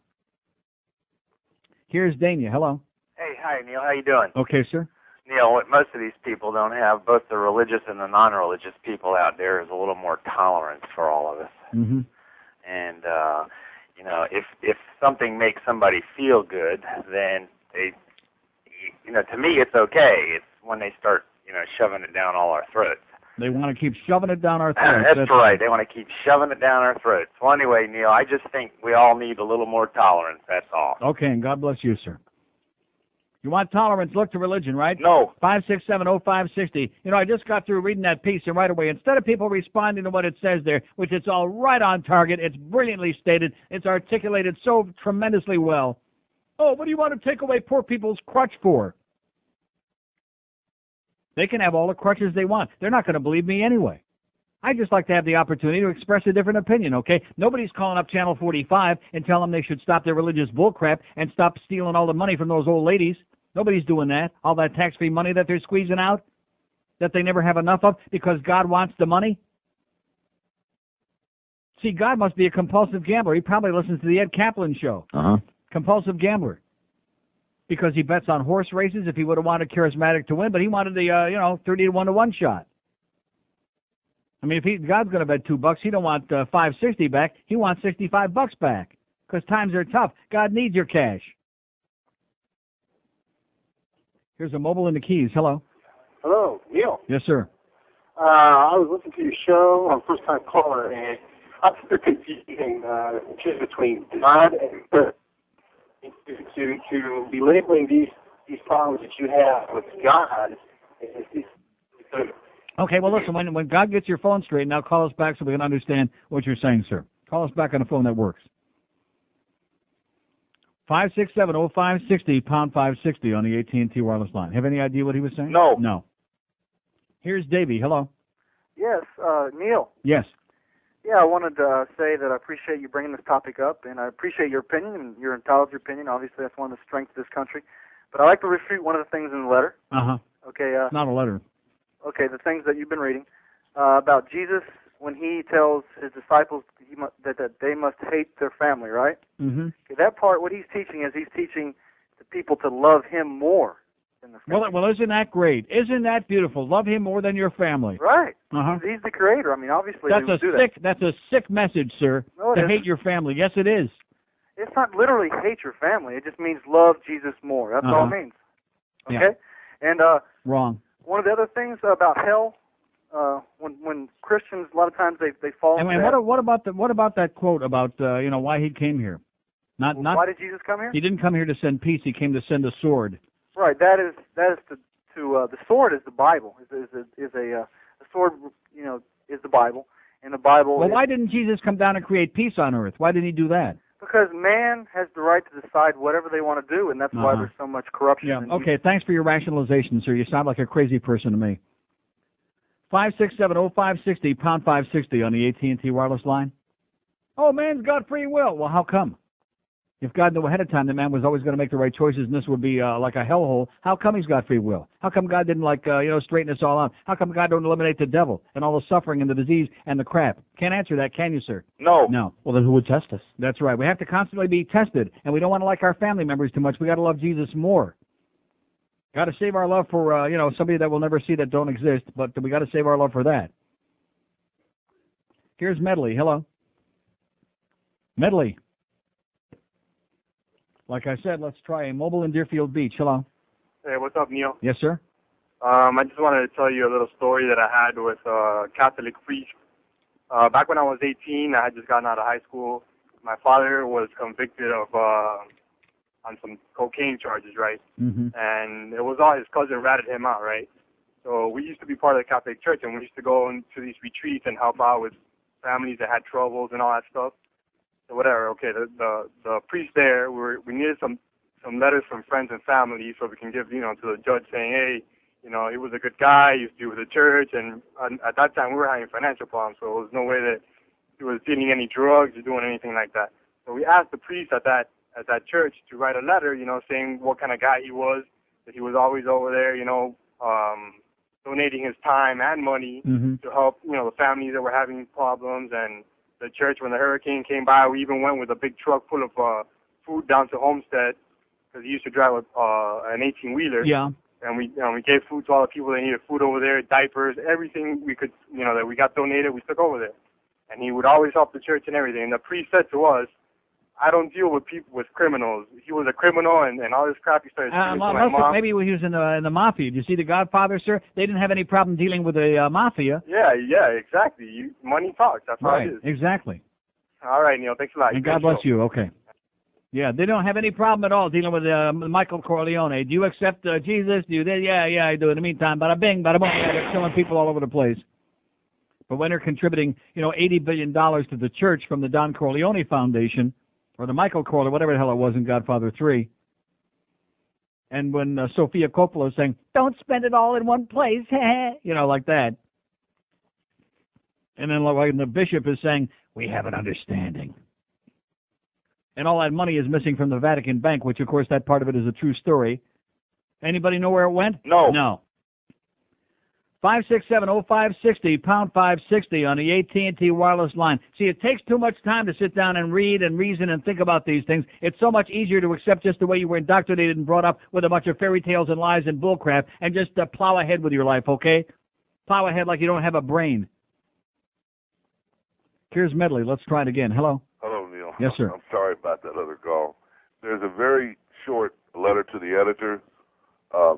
Here's Dania. Hello. Hey, hi, Neil. How you doing? Okay, sir. Neil, what most of these people don't have, both the religious and the non-religious people out there, is a little more tolerance for all of us. Mm-hmm. And, you know, if something makes somebody feel good, then they, you know, to me it's okay. It's when they start, you know, shoving it down all our throats. They want to keep shoving it down our throats. That's right. They want to keep shoving it down our throats. Well, anyway, Neil, I just think we all need a little more tolerance. That's all. Okay, and God bless you, sir. You want tolerance? Look to religion, right? No. 567-0560. You know, I just got through reading that piece, and right away, instead of people responding to what it says there, which it's all right on target, it's brilliantly stated, it's articulated so tremendously well. Oh, what do you want to take away poor people's crutch for? They can have all the crutches they want. They're not going to believe me anyway. I just like to have the opportunity to express a different opinion, okay? Nobody's calling up Channel 45 and telling them they should stop their religious bullcrap and stop stealing all the money from those old ladies. Nobody's doing that. All that tax-free money that they're squeezing out, that they never have enough of because God wants the money. See, God must be a compulsive gambler. He probably listens to the Ed Kaplan show. Uh-huh. Compulsive gambler. Because he bets on horse races if he would have wanted Charismatic to win, but he wanted the, 30-1-1 shot. I mean, if God's going to bet $2, he don't want $5.60 back. He wants $65 back because times are tough. God needs your cash. Here's a mobile in the Keys. Hello. Hello, Neil. Yes, sir. I was listening to your show. I'm a first-time caller, and I'm still confusing between God and earth. To be labeling these problems that you have with God. Okay, well, listen, when God gets your phone straight, now call us back so we can understand what you're saying, sir. Call us back on a phone that works. 567-0560, pound 560 on the AT&T wireless line. Have any idea what he was saying? No. No. Here's Davey. Hello. Yes, Neil. Yes. Yeah, I wanted to say that I appreciate you bringing this topic up, and I appreciate your opinion, and you're entitled to your opinion. Obviously, that's one of the strengths of this country. But I like to refute one of the things in the letter. Uh-huh. Okay. It's not a letter. Okay, the things that you've been reading about Jesus when he tells his disciples that they must hate their family, right? Mm-hmm. Okay, that part, what he's teaching is he's teaching the people to love him more than the family. Well, isn't that great? Isn't that beautiful? Love him more than your family. Right. Uh-huh. He's the creator. I mean, obviously, That's a sick message, sir. No, to hate your family. Yes, it is. It's not literally hate your family. It just means love Jesus more. That's all it means. Okay? Yeah. And wrong. One of the other things about hell, when Christians a lot of times they fall into that. What about that quote about why he came here? Not why did Jesus come here? He didn't come here to send peace. He came to send a sword. Right. That is the sword is the Bible. The sword is the Bible, and the Bible. Well, why didn't Jesus come down and create peace on earth? Why didn't he do that? Because man has the right to decide whatever they want to do, and that's why there's so much corruption. Yeah. Okay. Thanks for your rationalization, sir. You sound like a crazy person to me. 567-0560, pound 560 on the AT&T wireless line. Oh, man's got free will. Well, how come? If God knew ahead of time that man was always going to make the right choices and this would be like a hellhole, how come he's got free will? How come God didn't straighten us all out? How come God don't eliminate the devil and all the suffering and the disease and the crap? Can't answer that, can you, sir? No. No. Well, then who would test us? That's right. We have to constantly be tested, and we don't want to like our family members too much. We got to love Jesus more. Got to save our love for somebody that we'll never see that don't exist, but we got to save our love for that. Here's Medley. Hello. Medley. Like I said, let's try a mobile in Deerfield Beach. Hello. Hey, what's up, Neil? Yes, sir. I just wanted to tell you a little story that I had with a Catholic priest. Back when I was 18, I had just gotten out of high school. My father was convicted of on some cocaine charges, right? Mm-hmm. And it was all his cousin ratted him out, right? So we used to be part of the Catholic Church, and we used to go into these retreats and help out with families that had troubles and all that stuff. So whatever, okay, the priest there, we needed some letters from friends and family so we can give, to the judge saying, hey, he was a good guy, he used to be with the church, and at that time we were having financial problems, so there was no way that he was dealing any drugs or doing anything like that. So we asked the priest at that church to write a letter, saying what kind of guy he was, that he was always over there, donating his time and money to help, the families that were having problems. And the church, when the hurricane came by, we even went with a big truck full of food down to Homestead, because he used to drive an 18-wheeler. Yeah. And we gave food to all the people that needed food over there, diapers, everything we could, that we got donated, we took over there. And he would always help the church and everything. And the priest said to us, I don't deal with people, with criminals. He was a criminal, and all this crap he started speaking to my mom. Maybe he was in the mafia. Did you see The Godfather, sir? They didn't have any problem dealing with the mafia. Yeah, exactly. Money talks. That's how it is. Exactly. All right, Neil. Thanks a lot. And God bless you. Okay. Yeah, they don't have any problem at all dealing with Michael Corleone. Do you accept Jesus? Do you? Yeah, I do. In the meantime, bada bing, bada boom. Yeah, they're killing people all over the place. But when they're contributing, $80 billion to the church from the Don Corleone Foundation, or the Michael Corleone, whatever the hell it was in Godfather 3, and when Sofia Coppola is saying, don't spend it all in one place, like that. And then when the bishop is saying, we have an understanding. And all that money is missing from the Vatican Bank, which, of course, that part of it is a true story. Anybody know where it went? No. 567-0560, pound 560 on the AT&T wireless line. See, it takes too much time to sit down and read and reason and think about these things. It's so much easier to accept just the way you were indoctrinated and brought up with a bunch of fairy tales and lies and bullcrap and just plow ahead with your life, okay? Plow ahead like you don't have a brain. Here's Medley. Let's try it again. Hello. Hello, Neil. Yes, sir. I'm sorry about that other call. There's a very short letter to the editor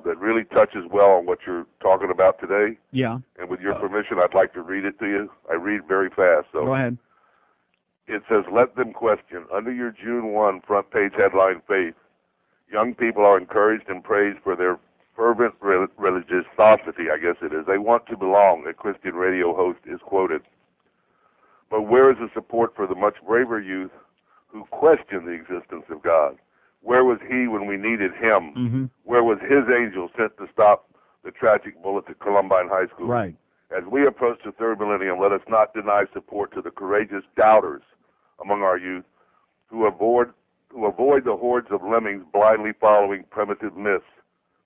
that really touches well on what you're talking about today. Yeah. And with your permission, I'd like to read it to you. I read very fast, so. Go ahead. It says, let them question. Under your June 1 front page headline, Faith, young people are encouraged and praised for their fervent religiosity, I guess it is. They want to belong, a Christian radio host is quoted. But where is the support for the much braver youth who question the existence of God? Where was he when we needed him? Mm-hmm. Where was his angel sent to stop the tragic bullet at Columbine High School? Right. As we approach the third millennium, let us not deny support to the courageous doubters among our youth who avoid the hordes of lemmings blindly following primitive myths.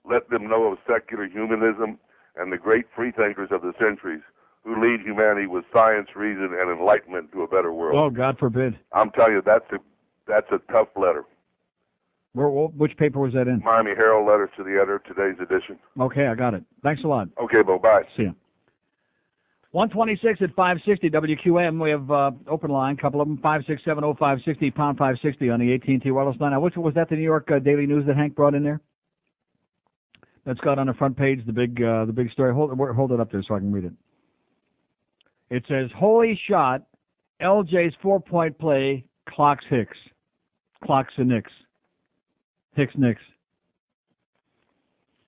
Let them know of secular humanism and the great freethinkers of the centuries who lead humanity with science, reason, and enlightenment to a better world. Oh, God forbid. I'm telling you, that's a tough letter. Which paper was that in? Miami Herald letters to the editor, today's edition. Okay, I got it. Thanks a lot. Okay, Bo, bye. See you. 126 at 560 WQM. We have open line, a couple of them, 567-0560, pound 560 on the AT&T wireless line. Now, which was that, the New York Daily News that Hank brought in there? That's got on the front page the big story. Hold it up there so I can read it. It says, holy shot, LJ's 4-point play clocks Hicks. Clocks the Knicks. Hicks.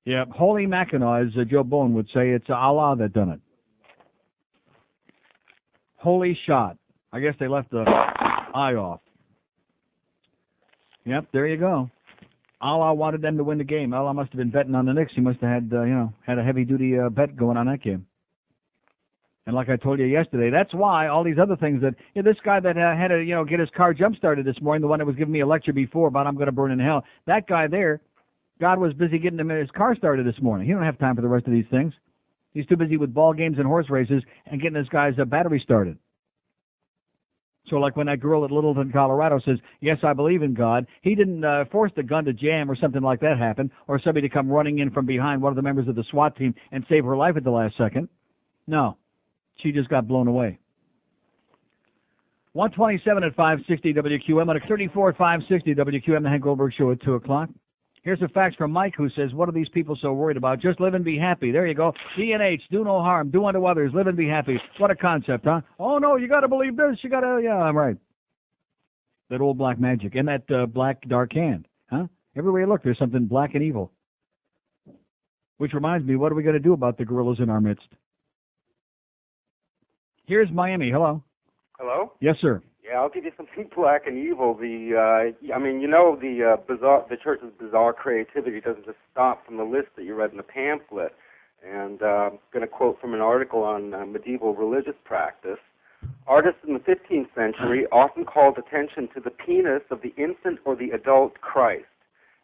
Yeah, holy Mackinac, as Joe Bowen would say, it's Allah that done it. Holy shot. I guess they left the I off. Yep, there you go. Allah wanted them to win the game. Allah must have been betting on the Knicks. He must have had, had a heavy-duty bet going on that game. And like I told you yesterday, that's why all these other things that, this guy that had to, get his car jump-started this morning, the one that was giving me a lecture before about I'm going to burn in hell, that guy there, God was busy getting him his car started this morning. He don't have time for the rest of these things. He's too busy with ball games and horse races and getting this guy's battery started. So like when that girl at Littleton, Colorado says, yes, I believe in God, he didn't force the gun to jam or something like that happen, or somebody to come running in from behind, one of the members of the SWAT team, and save her life at the last second. No. She just got blown away. 127 at 560 WQM, on a 34 at 560 WQM, the Hank Goldberg Show at 2 o'clock. Here's a fax from Mike who says, what are these people so worried about? Just live and be happy. There you go. D&H, do no harm, do unto others, live and be happy. What a concept, huh? Oh, no, you got to believe this. You got to, yeah, I'm right. That old black magic and that black dark hand, huh? Everywhere you look, there's something black and evil. Which reminds me, what are we going to do about the gorillas in our midst? Here's Miami. Hello. Hello? Yes, sir. Yeah, I'll give you something black and evil. The church's bizarre creativity doesn't just stop from the list that you read in the pamphlet. And I'm going to quote from an article on medieval religious practice. Artists in the 15th century often called attention to the penis of the infant or the adult Christ.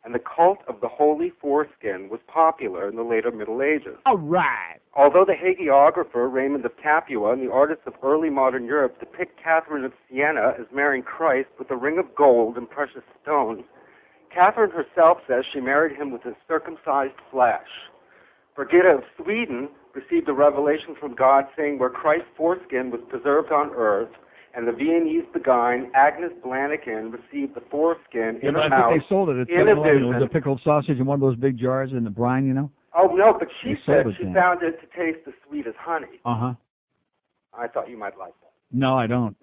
and the cult of the holy foreskin was popular in the later Middle Ages. All right. Although the hagiographer Raymond of Capua and the artists of early modern Europe depict Catherine of Siena as marrying Christ with a ring of gold and precious stones, Catherine herself says she married him with his circumcised flesh. Brigitta of Sweden received a revelation from God saying where Christ's foreskin was preserved on earth, and the Viennese beguine Agnes Blaniken received the foreskin in her mouth. They sold it. It was a pickled sausage in one of those big jars in the brine, you know? Oh, no, but she said she then. found it to taste as sweet as honey. Uh-huh. I thought you might like that. No, I don't.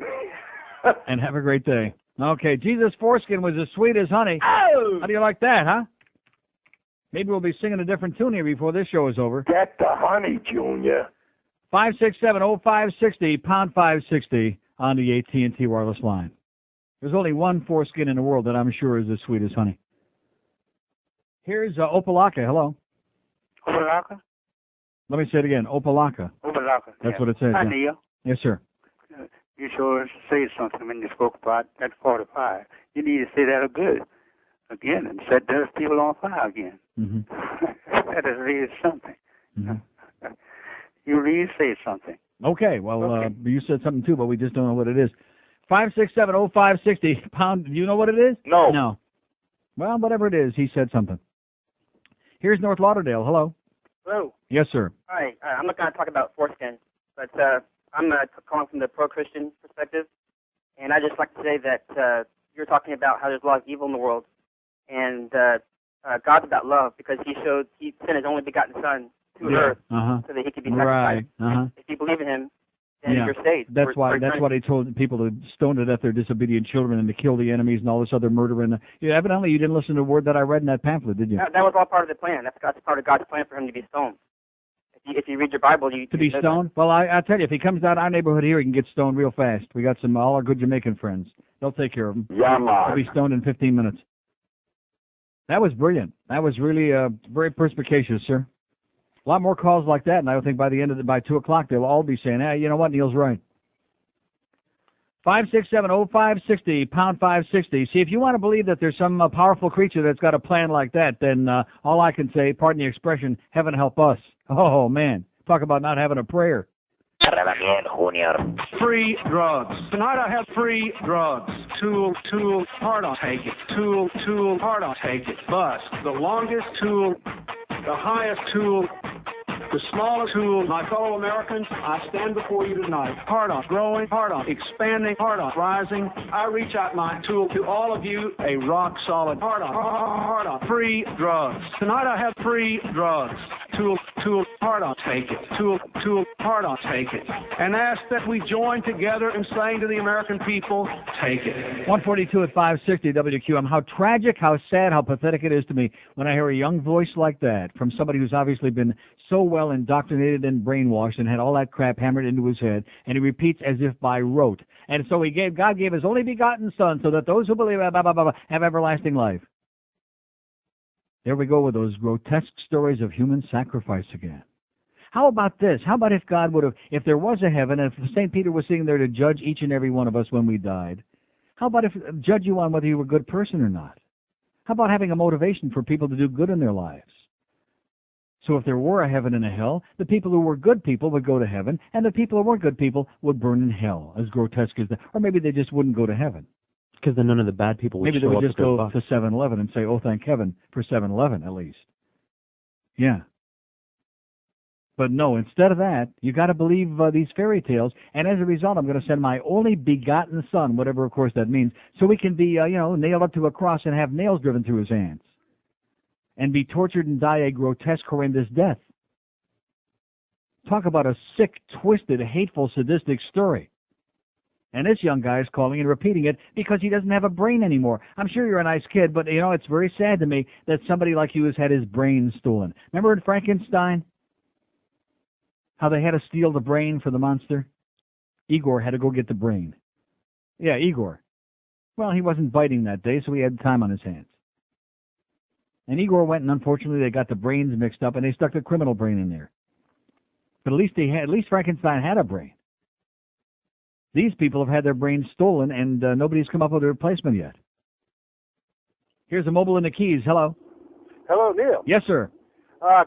And have a great day. Okay, Jesus' foreskin was as sweet as honey. Oh! How do you like that, huh? Maybe we'll be singing a different tune here before this show is over. Get the honey, Junior. 567-0560, pound 560 on the AT&T wireless line. There's only one foreskin in the world that I'm sure is as sweet as honey. Here's Opalaka. Hello. Opalaka? Let me say it again. Opalaka. Opalaka. That's what it says. Hi, Yeah. Neil. Yes, sir. You sure say something when you spoke about that 45. You need to say that good again and set those people on fire again. Mm-hmm. That is really something. Mm-hmm. You really say something. Okay, well, you said something too, but we just don't know what it is. 567-0560, pound, do you know what it is? No. No. Well, whatever it is, he said something. Here's North Lauderdale. Hello. Hello. Yes, sir. Hi. I'm not going to talk about foreskin, but I'm calling from the pro-Christian perspective, and I just like to say that you're talking about how there's a lot of evil in the world, and God's about love because he sent his only begotten Son to earth so that he could be sacrificed. Right. If you believe in him, then you're saved. That's why they told people to stone to death their disobedient children and to kill the enemies and all this other murder. And evidently you didn't listen to a word that I read in that pamphlet, did you? That was all part of the plan. That's part of God's plan for him to be stoned. If you read your Bible, to be stoned? Well, I tell you, if he comes out our neighborhood here, he can get stoned real fast. We got all our good Jamaican friends. They'll take care of him. Yeah, man. He'll be stoned in 15 minutes. That was brilliant. That was really very perspicacious, sir. A lot more calls like that, and I think by 2 o'clock, they'll all be saying, hey, you know what, Neil's right. 567-0560, pound 560. See, if you want to believe that there's some powerful creature that's got a plan like that, then all I can say, pardon the expression, heaven help us. Oh, man. Talk about not having a prayer. Free drugs. Tonight I have free drugs. Tool, hard on take it. Tool, hard on take it. Bust. The longest tool, the highest tool, the smallest tool. My fellow Americans, I stand before you tonight. Hard on, growing, hard on, expanding, hard on, rising. I reach out my tool to all of you, a rock solid hard on, free drugs. Tonight I have free drugs. Tool, hard on, take it. Tool, hard on, take it. And ask that we join together in saying to the American people, take it. 142 at 560 WQM. How tragic, how sad, how pathetic it is to me when I hear a young voice like that from somebody who's obviously been so well indoctrinated and brainwashed and had all that crap hammered into his head, and he repeats as if by rote. And so God gave his only begotten Son so that those who believe have everlasting life. There we go with those grotesque stories of human sacrifice again. How about this? How about if God would have, if there was a heaven, and if St. Peter was sitting there to judge each and every one of us when we died, how about if judge you on whether you were a good person or not? How about having a motivation for people to do good in their lives? So if there were a heaven and a hell, the people who were good people would go to heaven, and the people who weren't good people would burn in hell, as grotesque as that. Or maybe they just wouldn't go to heaven. Because then none of the bad people would Maybe show they would up just with their go bucks. to 7-Eleven and say, oh, thank heaven for 7-Eleven at least. Yeah. But no, instead of that, you got to believe these fairy tales, and as a result, I'm going to send my only begotten Son, whatever, of course, that means, so he can be, nailed up to a cross and have nails driven through his hands and be tortured and die a grotesque, horrendous death. Talk about a sick, twisted, hateful, sadistic story. And this young guy is calling and repeating it because he doesn't have a brain anymore. I'm sure you're a nice kid, but, it's very sad to me that somebody like you has had his brain stolen. Remember in Frankenstein? How they had to steal the brain for the monster? Igor had to go get the brain. Yeah, Igor. Well, he wasn't biting that day, so he had time on his hands. And Igor went, and unfortunately they got the brains mixed up, and they stuck the criminal brain in there. But at least Frankenstein had a brain. These people have had their brains stolen, and nobody's come up with a replacement yet. Here's a mobile in the Keys. Hello. Hello, Neil. Yes, sir.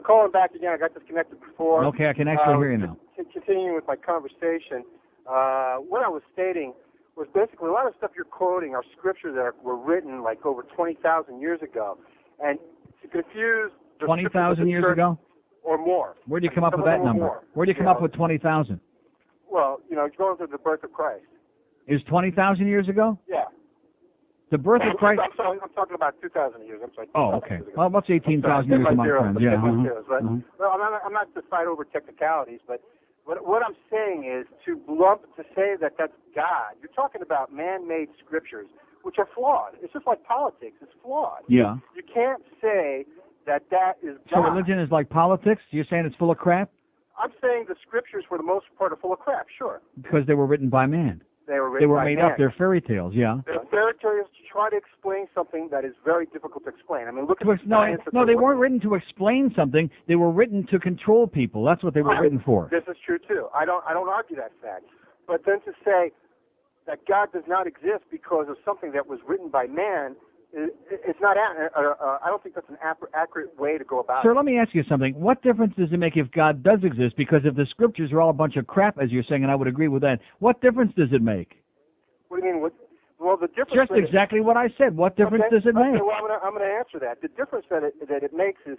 Calling back again. I got disconnected before. Okay, I can actually hear you now. Continuing with my conversation, what I was stating was basically a lot of stuff you're quoting are scriptures that were written like over 20,000 years ago. And to confuse the 20,000 years ago? Or more. Where do you come up with that number? Where do you come up with 20,000? Well, going through the birth of Christ. Is 20,000 years ago? Yeah. The birth of Christ? I'm talking about 2,000 years. I'm sorry. Oh, okay. Well, what's 18,000 years among friends? Yeah. Well, I'm not to fight over technicalities, but what I'm saying is to say that that's God. You're talking about man-made scriptures, which are flawed. It's just like politics. It's flawed. Yeah. You can't say that is God. So religion is like politics? You're saying it's full of crap? I'm saying the scriptures, for the most part, are full of crap, sure. Because they were written by man. They were made up. They're fairy tales, yeah. They're fairy tales to try to explain something that is very difficult to explain. I mean, look at No, they weren't written to explain something. They were written to control people. That's what they were written for. This is true, too. I don't argue that fact. But then to say that God does not exist because of something that was written by man, it's not. I don't think that's an accurate way to go about it. Sir, let me ask you something. What difference does it make if God does exist? Because if the scriptures are all a bunch of crap, as you're saying, and I would agree with that, what difference does it make? What do you mean? Well, the difference. Just exactly what I said. What difference does it make? Well, I'm going to answer that. The difference that it makes is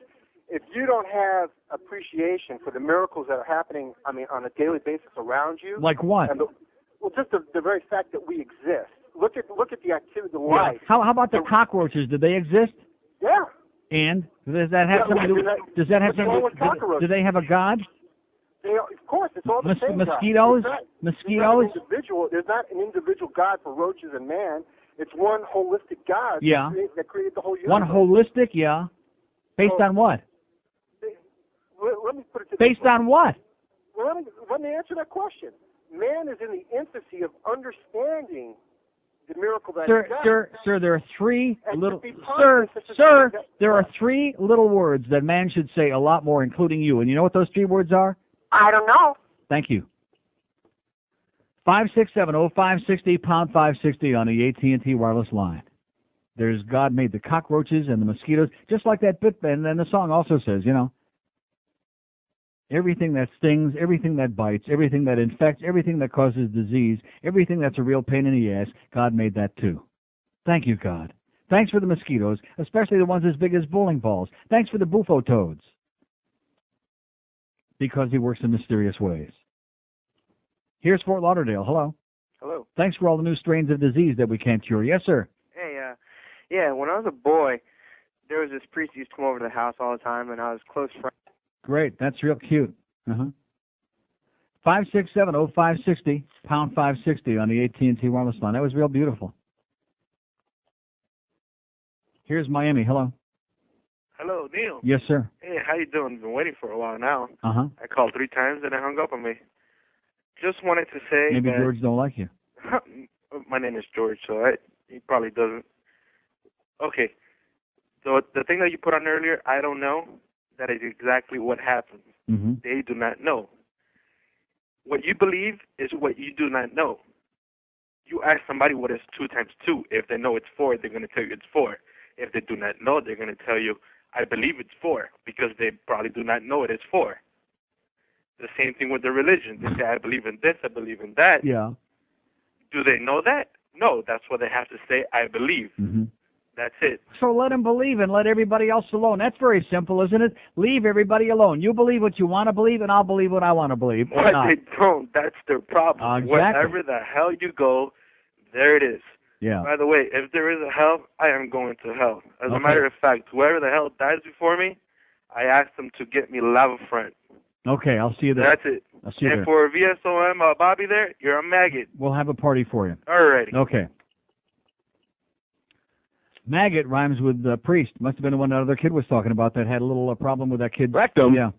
if you don't have appreciation for the miracles that are happening, on a daily basis around you. Like what? Just the very fact that we exist. Look at the activity, the life. How about the cockroaches? Did they exist? Yeah. And does that have something to do? Does that have something to do? Do they have a god? Of course, it's all the same. Mosquitoes. Mosquitoes. There's not an individual god for roaches and man. It's one holistic God. Yeah. That created the whole universe. One holistic, yeah. Based on what? Let me put it to Based on what? Well, let me answer that question. Man is in the infancy of understanding the miracle that is God. Sir, there are three little there are three little words that man should say a lot more, including you. And you know what those three words are? I don't know. Thank you. 567-0560, pound 560 on the AT&T wireless line. There's God made the cockroaches and the mosquitoes, just like that bit, and then the song also says, everything that stings, everything that bites, everything that infects, everything that causes disease, everything that's a real pain in the ass, God made that too. Thank you, God. Thanks for the mosquitoes, especially the ones as big as bowling balls. Thanks for the bufo toads. Because he works in mysterious ways. Here's Fort Lauderdale. Hello. Hello. Thanks for all the new strains of disease that we can't cure. Yes, sir. Hey, yeah, when I was a boy, there was this priest who used to come over to the house all the time, and I was close friends. Great. That's real cute. 567-0560, pound 560 on the AT&T wireless line. That was real beautiful. Here's Miami. Hello. Hello, Neil. Yes, sir. Hey, how you doing? I've been waiting for a while now. Uh-huh. I called 3 times and it hung up on me. Just wanted to say Maybe that George don't like you. My name is George, so he probably doesn't. Okay. So the thing that you put on earlier, I don't know, that is exactly what happens. Mm-hmm. They do not know. What you believe is what you do not know. You ask somebody what is 2 times 2. If they know it's 4, they're going to tell you it's 4. If they do not know, they're going to tell you, I believe it's 4, because they probably do not know it is 4. The same thing with the religion. They say, I believe in this, I believe in that. Yeah. Do they know that? No, that's what they have to say, I believe. Mm-hmm. That's it. So let them believe and let everybody else alone. That's very simple, isn't it? Leave everybody alone. You believe what you want to believe, and I'll believe what I want to believe. But they don't. That's their problem. Exactly. Wherever the hell you go, there it is. Yeah. By the way, if there is a hell, I am going to hell. As a matter of fact, whoever the hell dies before me, I ask them to get me lava front. Okay, I'll see you there. That's it. I'll see you and there. for VSOM Bobby there, you're a maggot. We'll have a party for you. Alrighty. Okay. Maggot rhymes with priest. Must have been the one that other kid was talking about that had a little problem with that kid. Rectum? Yeah.